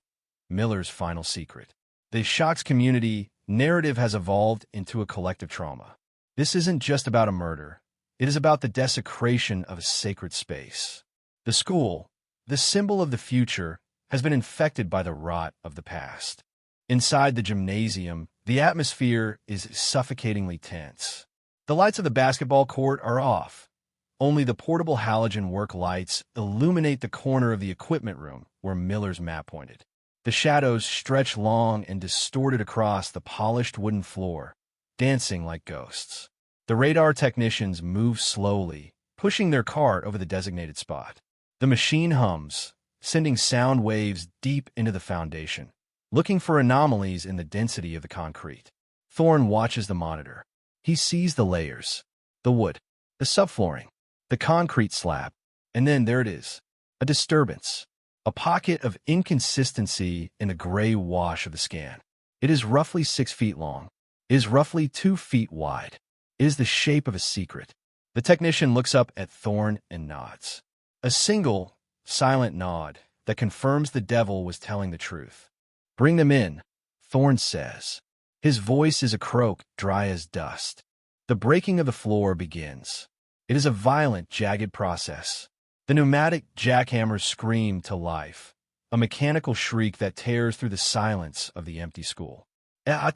Miller's final secret. The shocks community narrative has evolved into a collective trauma. This isn't just about a murder. It is about the desecration of a sacred space. The school, the symbol of the future, has been infected by the rot of the past. Inside the gymnasium, the atmosphere is suffocatingly tense. The lights of the basketball court are off. Only the portable halogen work lights illuminate the corner of the equipment room where Miller's map pointed. The shadows stretch long and distorted across the polished wooden floor, dancing like ghosts. The radar technicians move slowly, pushing their cart over the designated spot. The machine hums, sending sound waves deep into the foundation, looking for anomalies in the density of the concrete. Thorne watches the monitor. He sees the layers, the wood, the subflooring, the concrete slab, and then there it is, a disturbance, a pocket of inconsistency in the gray wash of the scan. It is roughly 6 feet long. It is roughly 2 feet wide. It is the shape of a secret. The technician looks up at Thorne and nods. A single, silent nod that confirms the devil was telling the truth. "Bring them in," Thorne says. His voice is a croak, dry as dust. The breaking of the floor begins. It is a violent, jagged process. The pneumatic jackhammers scream to life, a mechanical shriek that tears through the silence of the empty school. The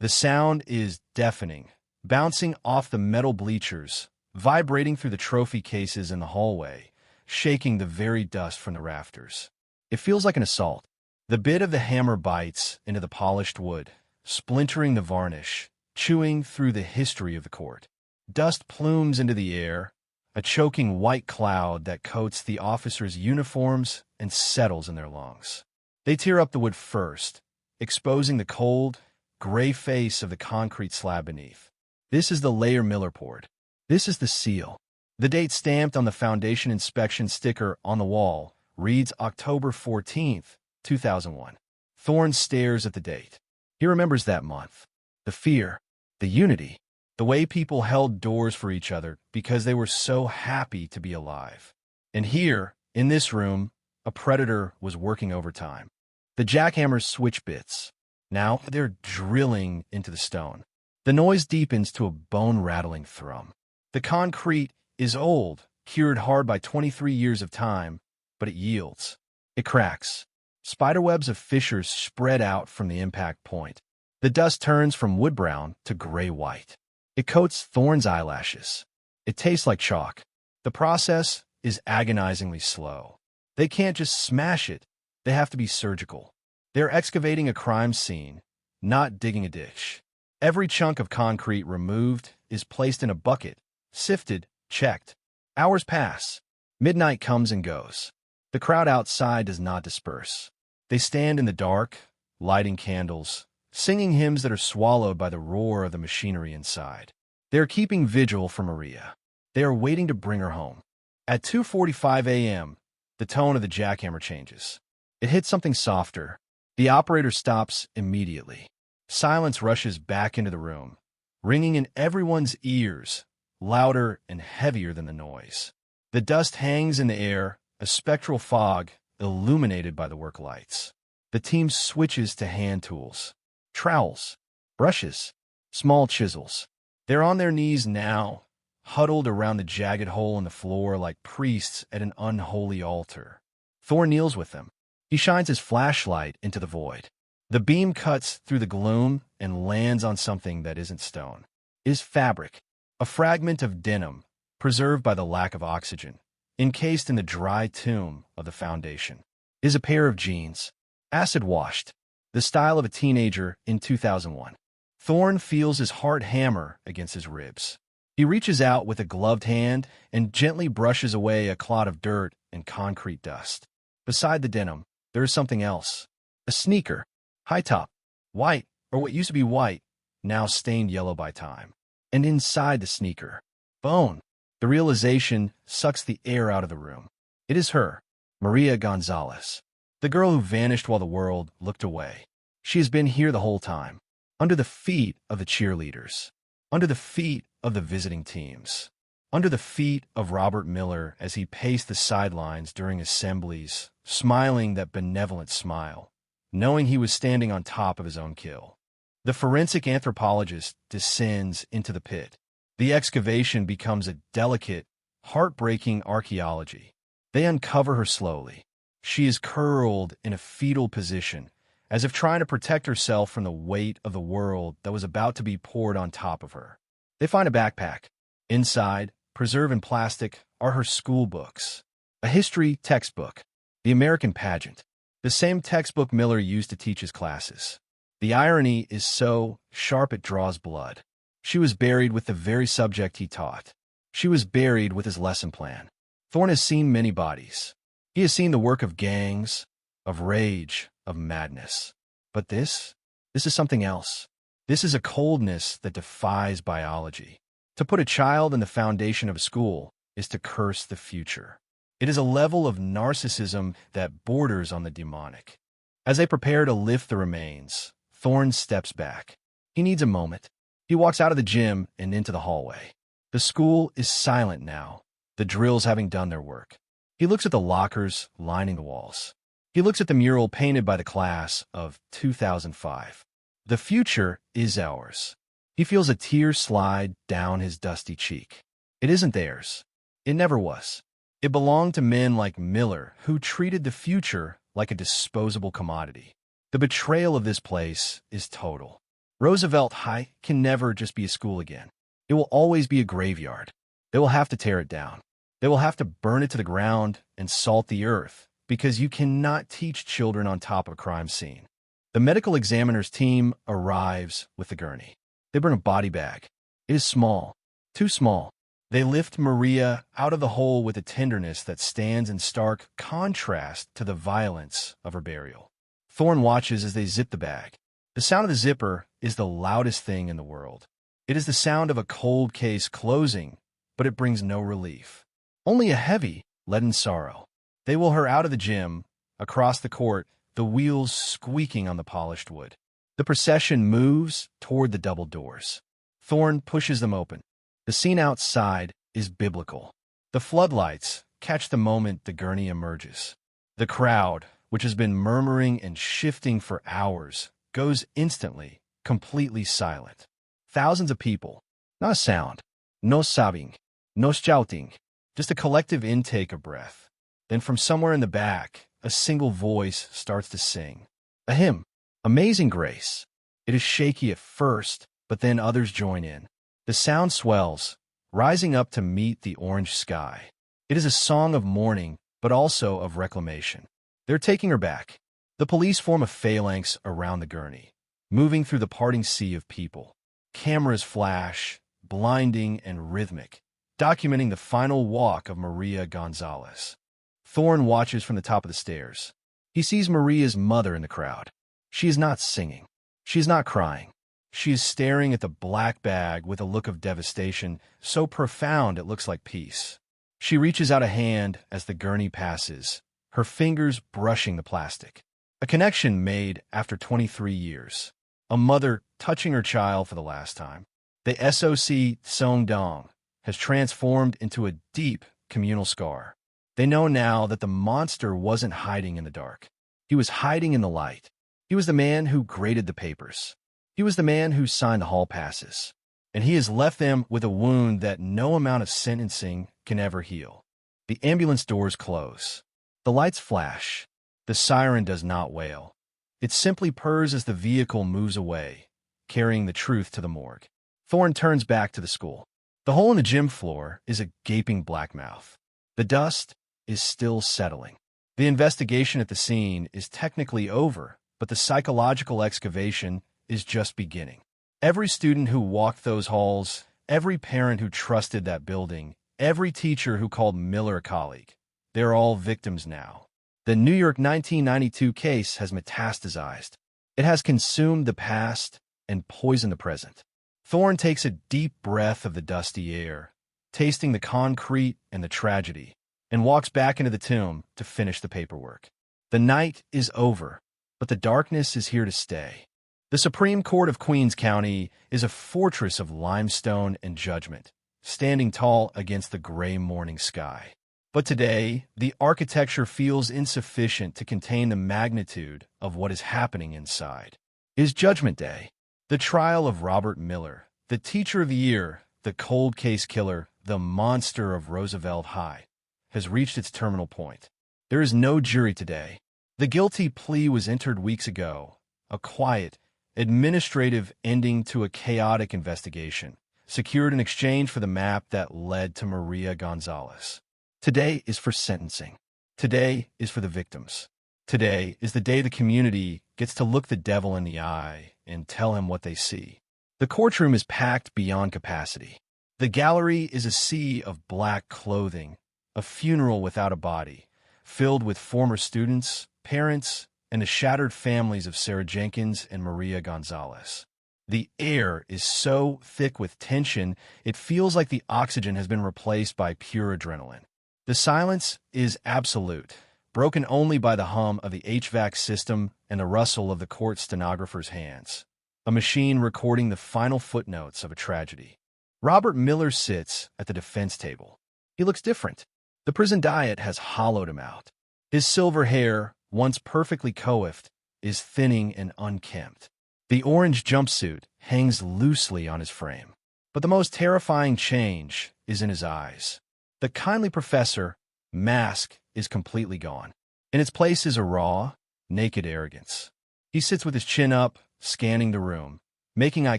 sound is deafening, bouncing off the metal bleachers, vibrating through the trophy cases in the hallway, shaking the very dust from the rafters. It feels like an assault. The bit of the hammer bites into the polished wood, splintering the varnish, chewing through the history of the court. Dust plumes into the air, a choking white cloud that coats the officers' uniforms and settles in their lungs. They tear up the wood first, exposing the cold, gray face of the concrete slab beneath. This is the layer Miller poured. This is the seal. The date stamped on the foundation inspection sticker on the wall reads October 14th, 2001. Thorne stares at the date. He remembers that month. The fear, the unity, the way people held doors for each other because they were so happy to be alive. And here, in this room, a predator was working overtime. The jackhammers switch bits. Now they're drilling into the stone. The noise deepens to a bone-rattling thrum. The concrete is old, cured hard by 23 years of time, but it yields. It cracks. Spiderwebs of fissures spread out from the impact point. The dust turns from wood brown to gray-white. It coats Thorne's eyelashes. It tastes like chalk. The process is agonizingly slow. They can't just smash it. They have to be surgical. They're excavating a crime scene, not digging a ditch. Every chunk of concrete removed is placed in a bucket, sifted, checked. Hours pass. Midnight comes and goes. The crowd outside does not disperse. They stand in the dark, lighting candles, singing hymns that are swallowed by the roar of the machinery inside. They are keeping vigil for Maria. They are waiting to bring her home. At 2:45 a.m., the tone of the jackhammer changes. It hits something softer. The operator stops immediately. Silence rushes back into the room, ringing in everyone's ears, louder and heavier than the noise. The dust hangs in the air, a spectral fog illuminated by the work lights. The team switches to hand tools, trowels, brushes, small chisels. They're on their knees now, huddled around the jagged hole in the floor like priests at an unholy altar. Thor kneels with them. He shines his flashlight into the void. The beam cuts through the gloom and lands on something that isn't stone. It is fabric, a fragment of denim, preserved by the lack of oxygen, encased in the dry tomb of the foundation. It is a pair of jeans, acid-washed, the style of a teenager in 2001. Thorne feels his heart hammer against his ribs. He reaches out with a gloved hand and gently brushes away a clot of dirt and concrete dust. Beside the denim, there is something else. A sneaker, high top, white, or what used to be white, now stained yellow by time. And inside the sneaker, bone. The realization sucks the air out of the room. It is her, Maria Gonzalez, the girl who vanished while the world looked away. She has been here the whole time, under the feet of the cheerleaders, under the feet of the visiting teams, under the feet of Robert Miller as he paced the sidelines during assemblies, smiling that benevolent smile, knowing he was standing on top of his own kill. The forensic anthropologist descends into the pit. The excavation becomes a delicate, heartbreaking archaeology. They uncover her slowly. She is curled in a fetal position, as if trying to protect herself from the weight of the world that was about to be poured on top of her. They find a backpack. Inside, preserved in plastic, are her school books. A history textbook, the American pageant, the same textbook Miller used to teach his classes. The irony is so sharp it draws blood. She was buried with the very subject he taught. She was buried with his lesson plan. Thorne has seen many bodies. He has seen the work of gangs, of rage, of madness. But this is something else. This is a coldness that defies biology. To put a child in the foundation of a school is to curse the future. It is a level of narcissism that borders on the demonic. As they prepare to lift the remains, Thorne steps back. He needs a moment. He walks out of the gym and into the hallway. The school is silent now, the drills having done their work. He looks at the lockers lining the walls. He looks at the mural painted by the class of 2005. The future is ours. He feels a tear slide down his dusty cheek. It isn't theirs. It never was. It belonged to men like Miller, who treated the future like a disposable commodity. The betrayal of this place is total. Roosevelt High can never just be a school again. It will always be a graveyard. They will have to tear it down. They will have to burn it to the ground and salt the earth, because you cannot teach children on top of a crime scene. The medical examiner's team arrives with the gurney. They bring a body bag. It is small, too small. They lift Maria out of the hole with a tenderness that stands in stark contrast to the violence of her burial. Thorne watches as they zip the bag. The sound of the zipper is the loudest thing in the world. It is the sound of a cold case closing, but it brings no relief. Only a heavy, leaden sorrow. They wheel her out of the gym, across the court, the wheels squeaking on the polished wood. The procession moves toward the double doors. Thorne pushes them open. The scene outside is biblical. The floodlights catch the moment the gurney emerges. The crowd, which has been murmuring and shifting for hours, goes instantly, completely silent. Thousands of people, not a sound, no sobbing, no shouting, just a collective intake of breath. Then from somewhere in the back, a single voice starts to sing. A hymn, Amazing Grace. It is shaky at first, but then others join in. The sound swells, rising up to meet the orange sky. It is a song of mourning, but also of reclamation. They're taking her back. The police form a phalanx around the gurney, moving through the parting sea of people. Cameras flash, blinding and rhythmic, documenting the final walk of Maria Gonzalez. Thorne watches from the top of the stairs. He sees Maria's mother in the crowd. She is not singing. She is not crying. She is staring at the black bag with a look of devastation so profound it looks like peace. She reaches out a hand as the gurney passes, her fingers brushing the plastic. A connection made after 23 years. A mother touching her child for the last time. The SOC Song Dong has transformed into a deep communal scar. They know now that the monster wasn't hiding in the dark. He was hiding in the light. He was the man who graded the papers. He was the man who signed the hall passes. And he has left them with a wound that no amount of sentencing can ever heal. The ambulance doors close. The lights flash. The siren does not wail. It simply purrs as the vehicle moves away, carrying the truth to the morgue. Thorne turns back to the school. The hole in the gym floor is a gaping black mouth. The dust is still settling. The investigation at the scene is technically over, but the psychological excavation is just beginning. Every student who walked those halls, every parent who trusted that building, every teacher who called Miller a colleague, they're all victims now. The New York 1992 case has metastasized. It has consumed the past and poisoned the present. Thorne takes a deep breath of the dusty air, tasting the concrete and the tragedy, and walks back into the tomb to finish the paperwork. The night is over, but the darkness is here to stay. The Supreme Court of Queens County is a fortress of limestone and judgment, standing tall against the gray morning sky. But today, the architecture feels insufficient to contain the magnitude of what is happening inside. It is Judgment Day, the trial of Robert Miller, the teacher of the year, the cold case killer, the monster of Roosevelt High, has reached its terminal point. There is no jury today. The guilty plea was entered weeks ago, a quiet, administrative ending to a chaotic investigation, secured in exchange for the map that led to Maria Gonzalez. Today is for sentencing. Today is for the victims. Today is the day the community gets to look the devil in the eye and tell him what they see. The courtroom is packed beyond capacity. The gallery is a sea of black clothing, a funeral without a body, filled with former students, parents, and the shattered families of Sarah Jenkins and Maria Gonzalez. The air is so thick with tension, it feels like the oxygen has been replaced by pure adrenaline. The silence is absolute, broken only by the hum of the HVAC system and the rustle of the court stenographer's hands, a machine recording the final footnotes of a tragedy. Robert Miller sits at the defense table. He looks different. The prison diet has hollowed him out. His silver hair, once perfectly coiffed, is thinning and unkempt. The orange jumpsuit hangs loosely on his frame. But the most terrifying change is in his eyes. The kindly professor mask is completely gone. In its place is a raw, naked arrogance. He sits with his chin up, scanning the room, making eye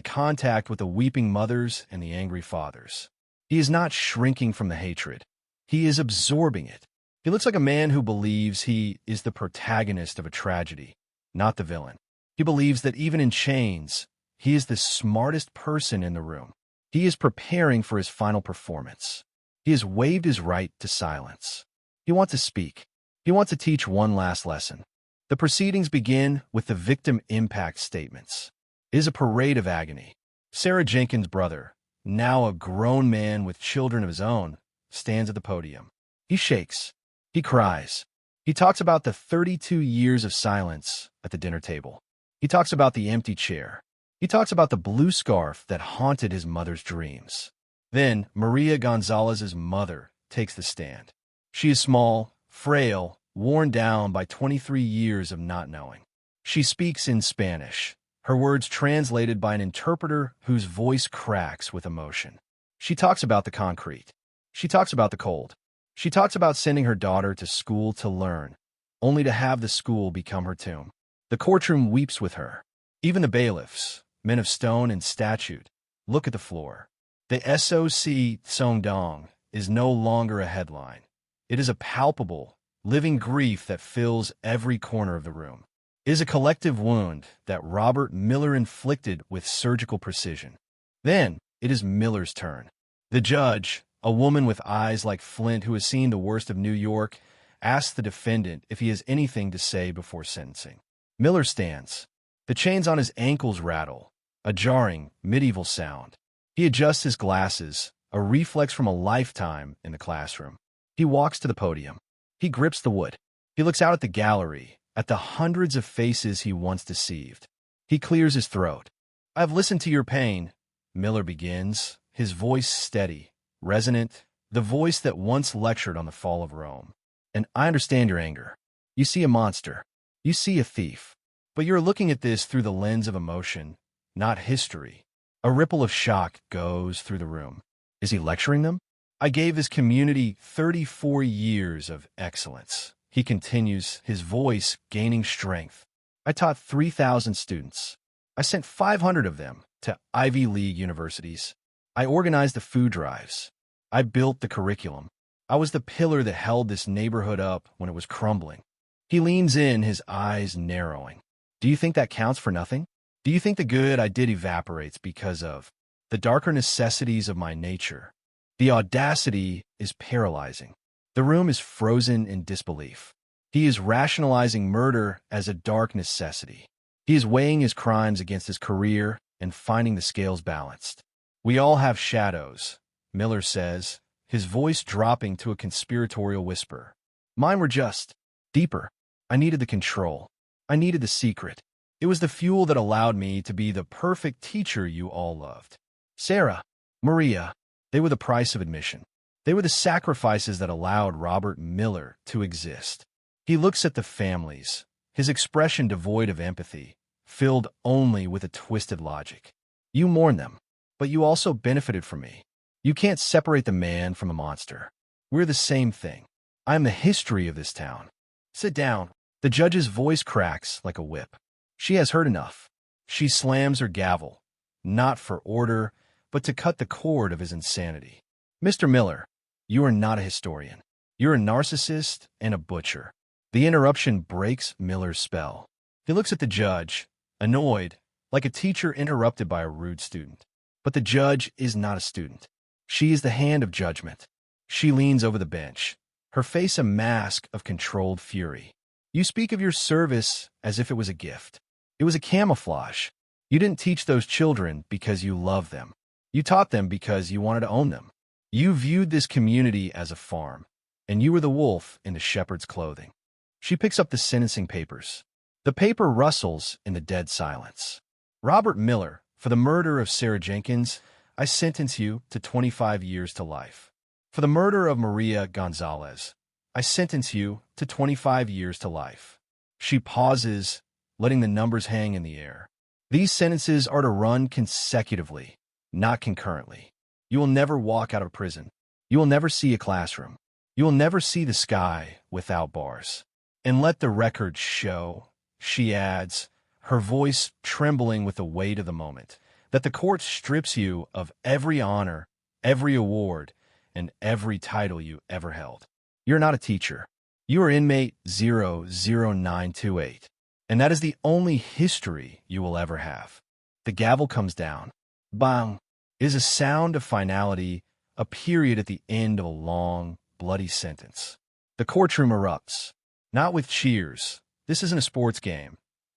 contact with the weeping mothers and the angry fathers. He is not shrinking from the hatred. He is absorbing it. He looks like a man who believes he is the protagonist of a tragedy, not the villain. He believes that even in chains, he is the smartest person in the room. He is preparing for his final performance. He has waived his right to silence. He wants to speak. He wants to teach one last lesson. The proceedings begin with the victim impact statements. It is a parade of agony. Sarah Jenkins' brother, now a grown man with children of his own, stands at the podium. He shakes. He cries. He talks about the 32 years of silence at the dinner table. He talks about the empty chair. He talks about the blue scarf that haunted his mother's dreams. Then Maria Gonzalez's mother takes the stand. She is small, frail, worn down by 23 years of not knowing. She speaks in Spanish, her words translated by an interpreter whose voice cracks with emotion. She talks about the concrete. She talks about the cold. She talks about sending her daughter to school to learn, only to have the school become her tomb. The courtroom weeps with her. Even the bailiffs, men of stone and statute, look at the floor. The SOC Song Dong is no longer a headline. It is a palpable, living grief that fills every corner of the room. It is a collective wound that Robert Miller inflicted with surgical precision. Then it is Miller's turn. The judge, a woman with eyes like flint who has seen the worst of New York, asks the defendant if he has anything to say before sentencing. Miller stands. The chains on his ankles rattle, a jarring, medieval sound. He adjusts his glasses, a reflex from a lifetime in the classroom. He walks to the podium. He grips the wood. He looks out at the gallery, at the hundreds of faces he once deceived. He clears his throat. "I've listened to your pain," Miller begins, his voice steady, resonant, the voice that once lectured on the fall of Rome. "And I understand your anger. You see a monster. You see a thief. But you're looking at this through the lens of emotion, not history." A ripple of shock goes through the room. Is he lecturing them? "I gave this community 34 years of excellence," he continues, his voice gaining strength. "I taught 3,000 students. I sent 500 of them to Ivy League universities. I organized the food drives. I built the curriculum. I was the pillar that held this neighborhood up when it was crumbling." He leans in, his eyes narrowing. "Do you think that counts for nothing? Do you think the good I did evaporates because of the darker necessities of my nature?" The audacity is paralyzing. The room is frozen in disbelief. He is rationalizing murder as a dark necessity. He is weighing his crimes against his career and finding the scales balanced. "We all have shadows," Miller says, his voice dropping to a conspiratorial whisper. "Mine were just deeper. I needed the control. I needed the secret. It was the fuel that allowed me to be the perfect teacher you all loved. Sarah, Maria, they were the price of admission. They were the sacrifices that allowed Robert Miller to exist." He looks at the families, his expression devoid of empathy, filled only with a twisted logic. "You mourn them, but you also benefited from me. You can't separate the man from the monster. We're the same thing. I am the history of this town. Sit down." The judge's voice cracks like a whip. She has heard enough. She slams her gavel, not for order, but to cut the cord of his insanity. "Mr. Miller, you are not a historian. You're a narcissist and a butcher." The interruption breaks Miller's spell. He looks at the judge, annoyed, like a teacher interrupted by a rude student. But the judge is not a student. She is the hand of judgment. She leans over the bench, her face a mask of controlled fury. "You speak of your service as if it was a gift. It was a camouflage. You didn't teach those children because you loved them. You taught them because you wanted to own them. You viewed this community as a farm, and you were the wolf in the shepherd's clothing." She picks up the sentencing papers. The paper rustles in the dead silence. "Robert Miller, for the murder of Sarah Jenkins, I sentence you to 25 years to life. For the murder of Maria Gonzalez, I sentence you to 25 years to life." She pauses, letting the numbers hang in the air. "These sentences are to run consecutively, not concurrently. You will never walk out of prison. You will never see a classroom. You will never see the sky without bars. And let the record show," she adds, her voice trembling with the weight of the moment, "that the court strips you of every honor, every award, and every title you ever held. You're not a teacher. You are inmate 00928, and that is the only history you will ever have." The gavel comes down. Bang! It is a sound of finality, a period at the end of a long, bloody sentence. The courtroom erupts, not with cheers. This isn't a sports game,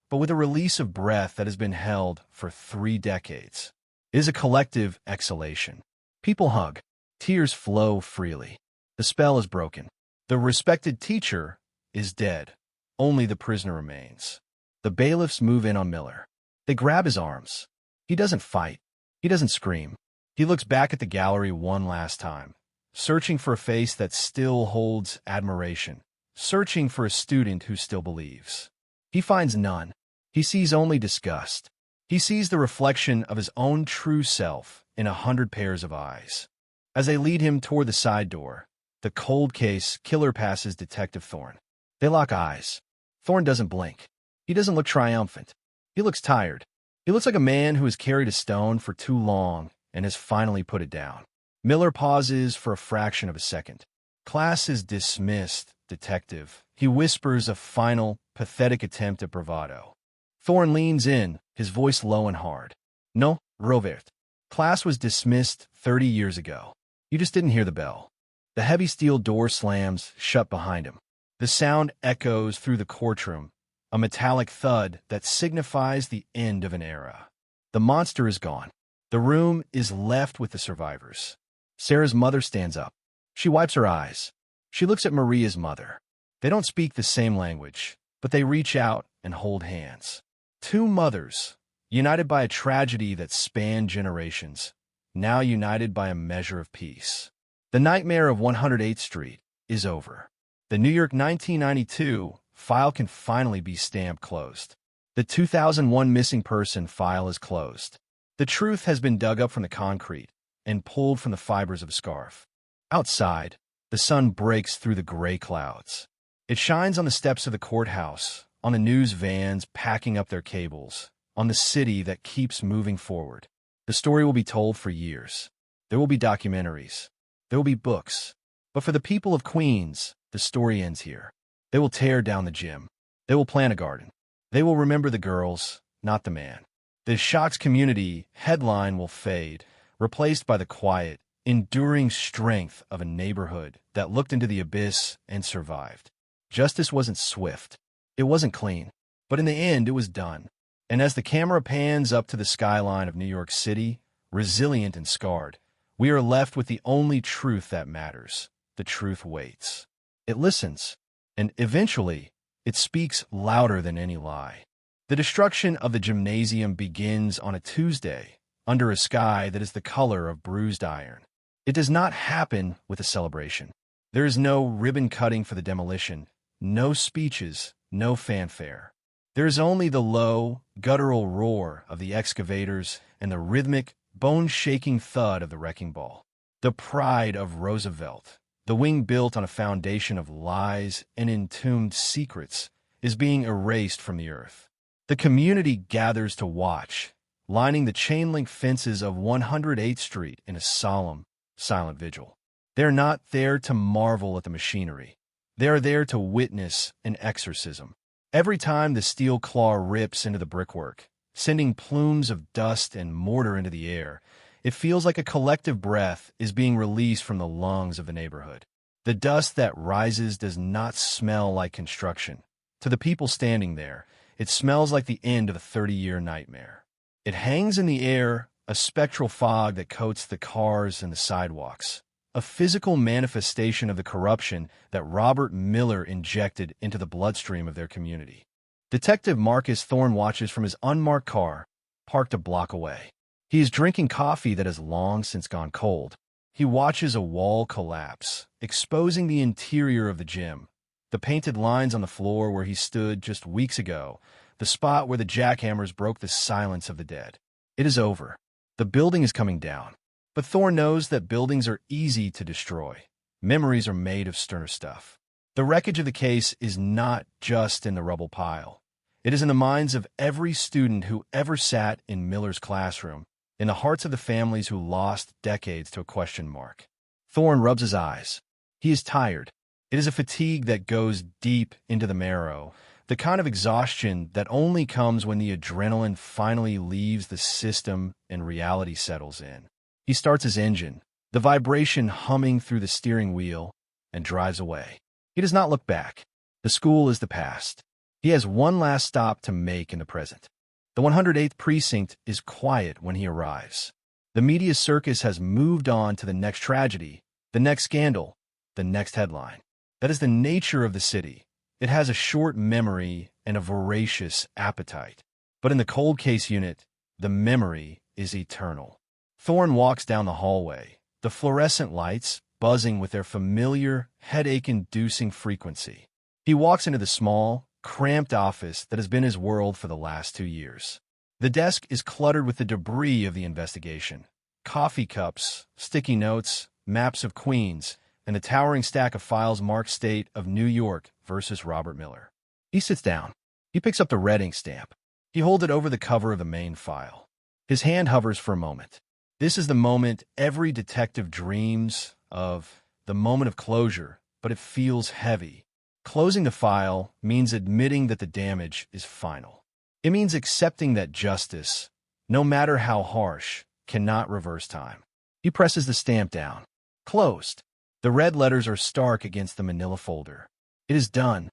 but with a release of breath that has been held for 3 decades. It is a collective exhalation. People hug. Tears flow freely. The spell is broken. The respected teacher is dead. Only the prisoner remains. The bailiffs move in on Miller. They grab his arms. He doesn't fight. He doesn't scream. He looks back at the gallery one last time, searching for a face that still holds admiration, searching for a student who still believes. He finds none. He sees only disgust. He sees the reflection of his own true self in 100 pairs of eyes. As they lead him toward the side door, the cold case killer passes Detective Thorne. They lock eyes. Thorne doesn't blink. He doesn't look triumphant. He looks tired. He looks like a man who has carried a stone for too long and has finally put it down. Miller pauses for a fraction of a second. "Class is dismissed, Detective." He whispers a final, pathetic attempt at bravado. Thorne leans in, his voice low and hard. "No, Robert. Class was dismissed 30 years ago. You just didn't hear the bell." The heavy steel door slams shut behind him. The sound echoes through the courtroom, a metallic thud that signifies the end of an era. The monster is gone. The room is left with the survivors. Sarah's mother stands up. She wipes her eyes. She looks at Maria's mother. They don't speak the same language, but they reach out and hold hands. Two mothers, united by a tragedy that spanned generations, now united by a measure of peace. The nightmare of 108th Street is over. The New York 1992 file can finally be stamped closed. The 2001 missing person file is closed. The truth has been dug up from the concrete and pulled from the fibers of a scarf. Outside, the sun breaks through the gray clouds. It shines on the steps of the courthouse, on the news vans packing up their cables, on the city that keeps moving forward. The story will be told for years. There will be documentaries. There will be books. But for the people of Queens, the story ends here. They will tear down the gym. They will plant a garden. They will remember the girls, not the man. The Shocks community headline will fade, replaced by the quiet, enduring strength of a neighborhood that looked into the abyss and survived. Justice wasn't swift. It wasn't clean. But in the end, it was done. And as the camera pans up to the skyline of New York City, resilient and scarred, we are left with the only truth that matters. The truth waits. It listens, and eventually, it speaks louder than any lie. The destruction of the gymnasium begins on a Tuesday, under a sky that is the color of bruised iron. It does not happen with a celebration. There is no ribbon cutting for the demolition, no speeches, no fanfare. There is only the low, guttural roar of the excavators and the rhythmic, bone-shaking thud of the wrecking ball. The pride of Roosevelt, the wing built on a foundation of lies and entombed secrets, is being erased from the earth. The community gathers to watch, lining the chain-link fences of 108th Street in a solemn, silent vigil. They are not there to marvel at the machinery. They are there to witness an exorcism. Every time the steel claw rips into the brickwork, sending plumes of dust and mortar into the air, it feels like a collective breath is being released from the lungs of the neighborhood. The dust that rises does not smell like construction. To the people standing there, it smells like the end of a 30-year nightmare. It hangs in the air, a spectral fog that coats the cars and the sidewalks, a physical manifestation of the corruption that Robert Miller injected into the bloodstream of their community. Detective Marcus Thorne watches from his unmarked car, parked a block away. He is drinking coffee that has long since gone cold. He watches a wall collapse, exposing the interior of the gym, the painted lines on the floor where he stood just weeks ago, the spot where the jackhammers broke the silence of the dead. It is over. The building is coming down. But Thorne knows that buildings are easy to destroy. Memories are made of sterner stuff. The wreckage of the case is not just in the rubble pile. It is in the minds of every student who ever sat in Miller's classroom, in the hearts of the families who lost decades to a question mark. Thorne rubs his eyes. He is tired. It is a fatigue that goes deep into the marrow, the kind of exhaustion that only comes when the adrenaline finally leaves the system and reality settles in. He starts his engine, the vibration humming through the steering wheel, and drives away. He does not look back. The school is the past. He has one last stop to make in the present. The 108th precinct is quiet when he arrives. The media circus has moved on to the next tragedy, the next scandal, the next headline. That is the nature of the city. It has a short memory and a voracious appetite. But in the cold case unit, the memory is eternal. Thorne walks down the hallway, the fluorescent lights buzzing with their familiar, headache-inducing frequency. He walks into the small, cramped office that has been his world for the last 2 years. The desk is cluttered with the debris of the investigation. Coffee cups, sticky notes, maps of Queens, and the towering stack of files marked State of New York versus Robert Miller. He sits down. He picks up the red ink stamp. He holds it over the cover of the main file. His hand hovers for a moment. This is the moment every detective dreams of, the moment of closure, but it feels heavy. Closing the file means admitting that the damage is final. It means accepting that justice, no matter how harsh, cannot reverse time. He presses the stamp down. Closed. The red letters are stark against the manila folder. It is done.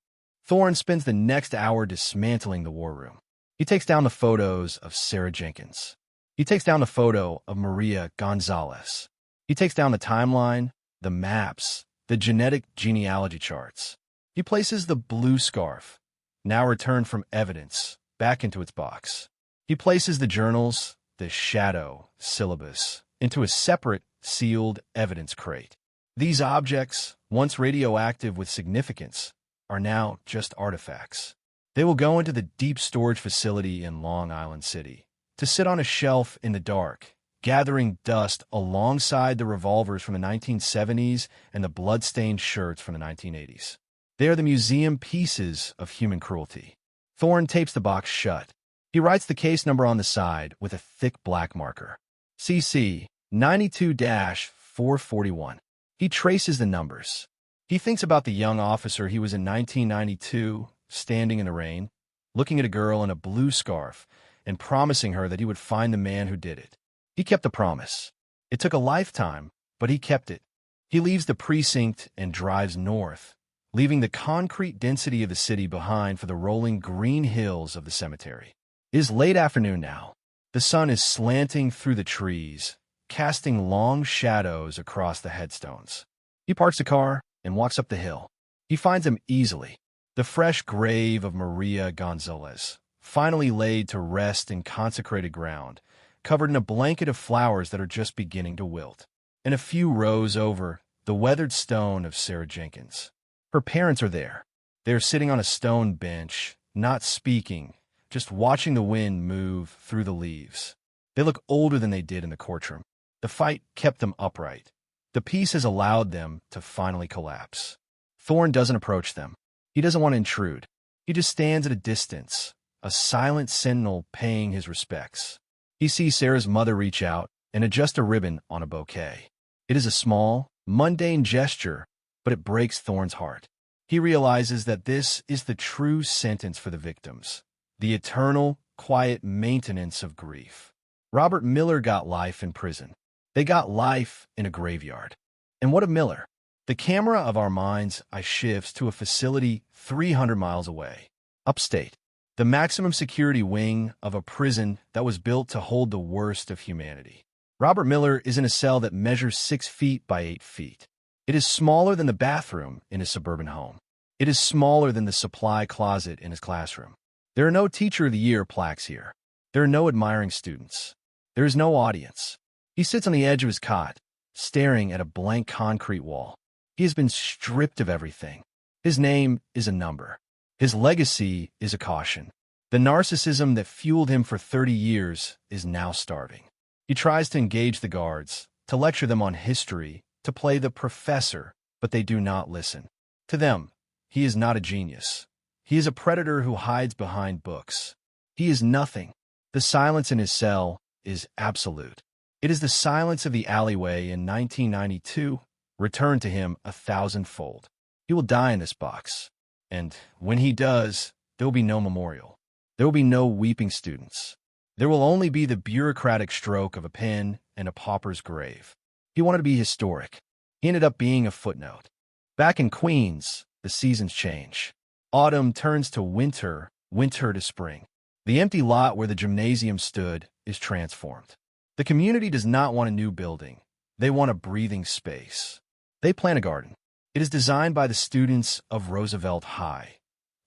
Thorne spends the next hour dismantling the war room. He takes down the photos of Sarah Jenkins. He takes down the photo of Maria Gonzalez. He takes down the timeline, the maps, the genetic genealogy charts. He places the blue scarf, now returned from evidence, back into its box. He places the journals, the shadow syllabus, into a separate, sealed evidence crate. These objects, once radioactive with significance, are now just artifacts. They will go into the deep storage facility in Long Island City, to sit on a shelf in the dark, gathering dust alongside the revolvers from the 1970s and the blood-stained shirts from the 1980s. They are the museum pieces of human cruelty. Thorne tapes the box shut. He writes the case number on the side with a thick black marker. CC 92-441. He traces the numbers. He thinks about the young officer he was in 1992, standing in the rain, looking at a girl in a blue scarf and promising her that he would find the man who did it. He kept the promise. It took a lifetime, but he kept it. He leaves the precinct and drives north, leaving the concrete density of the city behind for the rolling green hills of the cemetery. It is late afternoon now. The sun is slanting through the trees, casting long shadows across the headstones. He parks the car and walks up the hill. He finds them easily. The fresh grave of Maria Gonzalez, finally laid to rest in consecrated ground, covered in a blanket of flowers that are just beginning to wilt. And a few rows over, the weathered stone of Sarah Jenkins. Her parents are there. They are sitting on a stone bench, not speaking, just watching the wind move through the leaves. They look older than they did in the courtroom. The fight kept them upright. The peace has allowed them to finally collapse. Thorne doesn't approach them. He doesn't want to intrude. He just stands at a distance, a silent sentinel paying his respects. He sees Sarah's mother reach out and adjust a ribbon on a bouquet. It is a small, mundane gesture, but it breaks Thorne's heart. He realizes that this is the true sentence for the victims, the eternal, quiet maintenance of grief. Robert Miller got life in prison. They got life in a graveyard. And what of Miller? The camera of our mind's eye shifts to a facility 300 miles away, upstate, the maximum security wing of a prison that was built to hold the worst of humanity. Robert Miller is in a cell that measures 6 feet by 8 feet. It is smaller than the bathroom in his suburban home. It is smaller than the supply closet in his classroom. There are no Teacher of the Year plaques here. There are no admiring students. There is no audience. He sits on the edge of his cot, staring at a blank concrete wall. He has been stripped of everything. His name is a number. His legacy is a caution. The narcissism that fueled him for 30 years is now starving. He tries to engage the guards, to lecture them on history, to play the professor, but they do not listen. To them, he is not a genius. He is a predator who hides behind books. He is nothing. The silence in his cell is absolute. It is the silence of the alleyway in 1992, returned to him 1,000-fold. He will die in this box. And when he does, there will be no memorial. There will be no weeping students. There will only be the bureaucratic stroke of a pen and a pauper's grave. He wanted to be historic. He ended up being a footnote. Back in Queens, the seasons change. Autumn turns to winter, winter to spring. The empty lot where the gymnasium stood is transformed. The community does not want a new building. They want a breathing space. They plant a garden. It is designed by the students of Roosevelt High,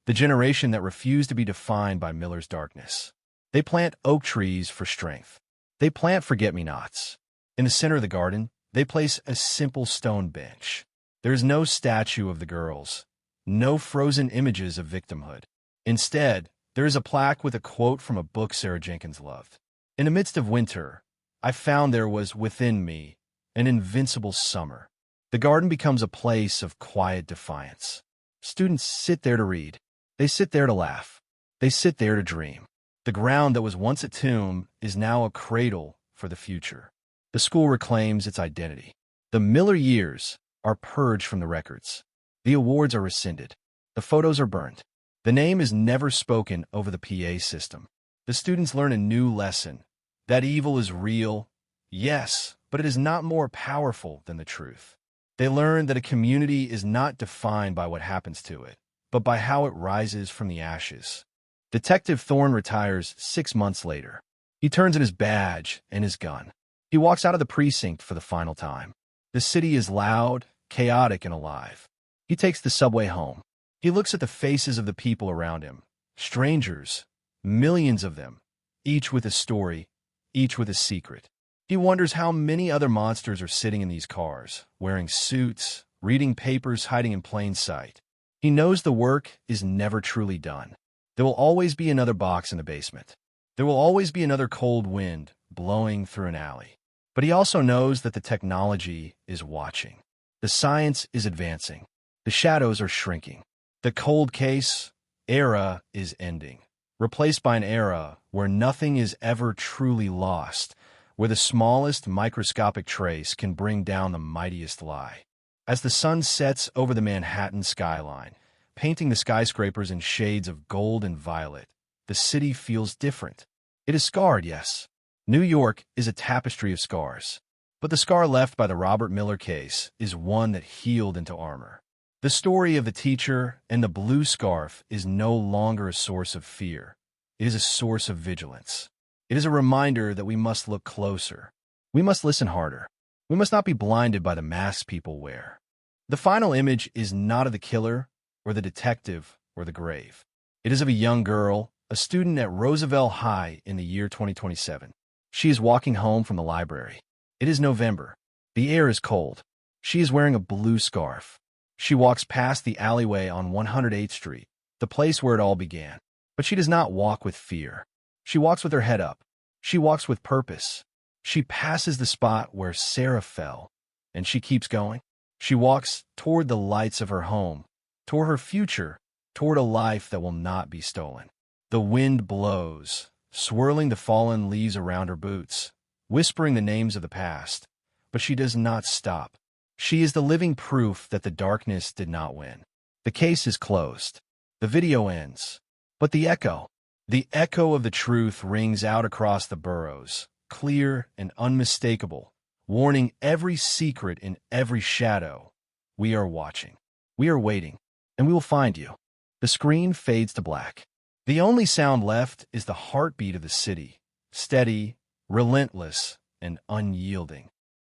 the generation that refused to be defined by Miller's darkness. They plant oak trees for strength. They plant forget-me-nots. In the center of the garden, they place a simple stone bench. There is no statue of the girls, no frozen images of victimhood. Instead, there is a plaque with a quote from a book Sarah Jenkins loved. In the midst of winter, I found there was within me an invincible summer. The garden becomes a place of quiet defiance. Students sit there to read. They sit there to laugh. They sit there to dream. The ground that was once a tomb is now a cradle for the future. The school reclaims its identity. The Miller years are purged from the records. The awards are rescinded. The photos are burned. The name is never spoken over the PA system. The students learn a new lesson. That evil is real, yes, but it is not more powerful than the truth. They learn that a community is not defined by what happens to it, but by how it rises from the ashes. Detective Thorne retires 6 months later. He turns in his badge and his gun. He walks out of the precinct for the final time. The city is loud, chaotic, and alive. He takes the subway home. He looks at the faces of the people around him. Strangers, millions of them, each with a story, each with a secret. He wonders how many other monsters are sitting in these cars, wearing suits, reading papers, hiding in plain sight. He knows the work is never truly done. There will always be another box in the basement. There will always be another cold wind blowing through an alley. But he also knows that the technology is watching. The science is advancing. The shadows are shrinking. The cold case era is ending, replaced by an era where nothing is ever truly lost, where the smallest microscopic trace can bring down the mightiest lie. As the sun sets over the Manhattan skyline, painting the skyscrapers in shades of gold and violet, the city feels different. It is scarred, yes. New York is a tapestry of scars. But the scar left by the Robert Miller case is one that healed into armor. The story of the teacher and the blue scarf is no longer a source of fear. It is a source of vigilance. It is a reminder that we must look closer. We must listen harder. We must not be blinded by the masks people wear. The final image is not of the killer or the detective or the grave. It is of a young girl, a student at Roosevelt High in the year 2027. She is walking home from the library. It is November. The air is cold. She is wearing a blue scarf. She walks past the alleyway on 108th Street, the place where it all began. But she does not walk with fear. She walks with her head up. She walks with purpose. She passes the spot where Sarah fell, and she keeps going. She walks toward the lights of her home, toward her future, toward a life that will not be stolen. The wind blows, swirling the fallen leaves around her boots, whispering the names of the past, but she does not stop. She is the living proof that the darkness did not win. The case is closed. The video ends. But the echo of the truth rings out across the boroughs, clear and unmistakable, warning every secret in every shadow. We are watching. We are waiting, and we will find you. The screen fades to black. The only sound left is the heartbeat of the city, steady, relentless, and unyielding.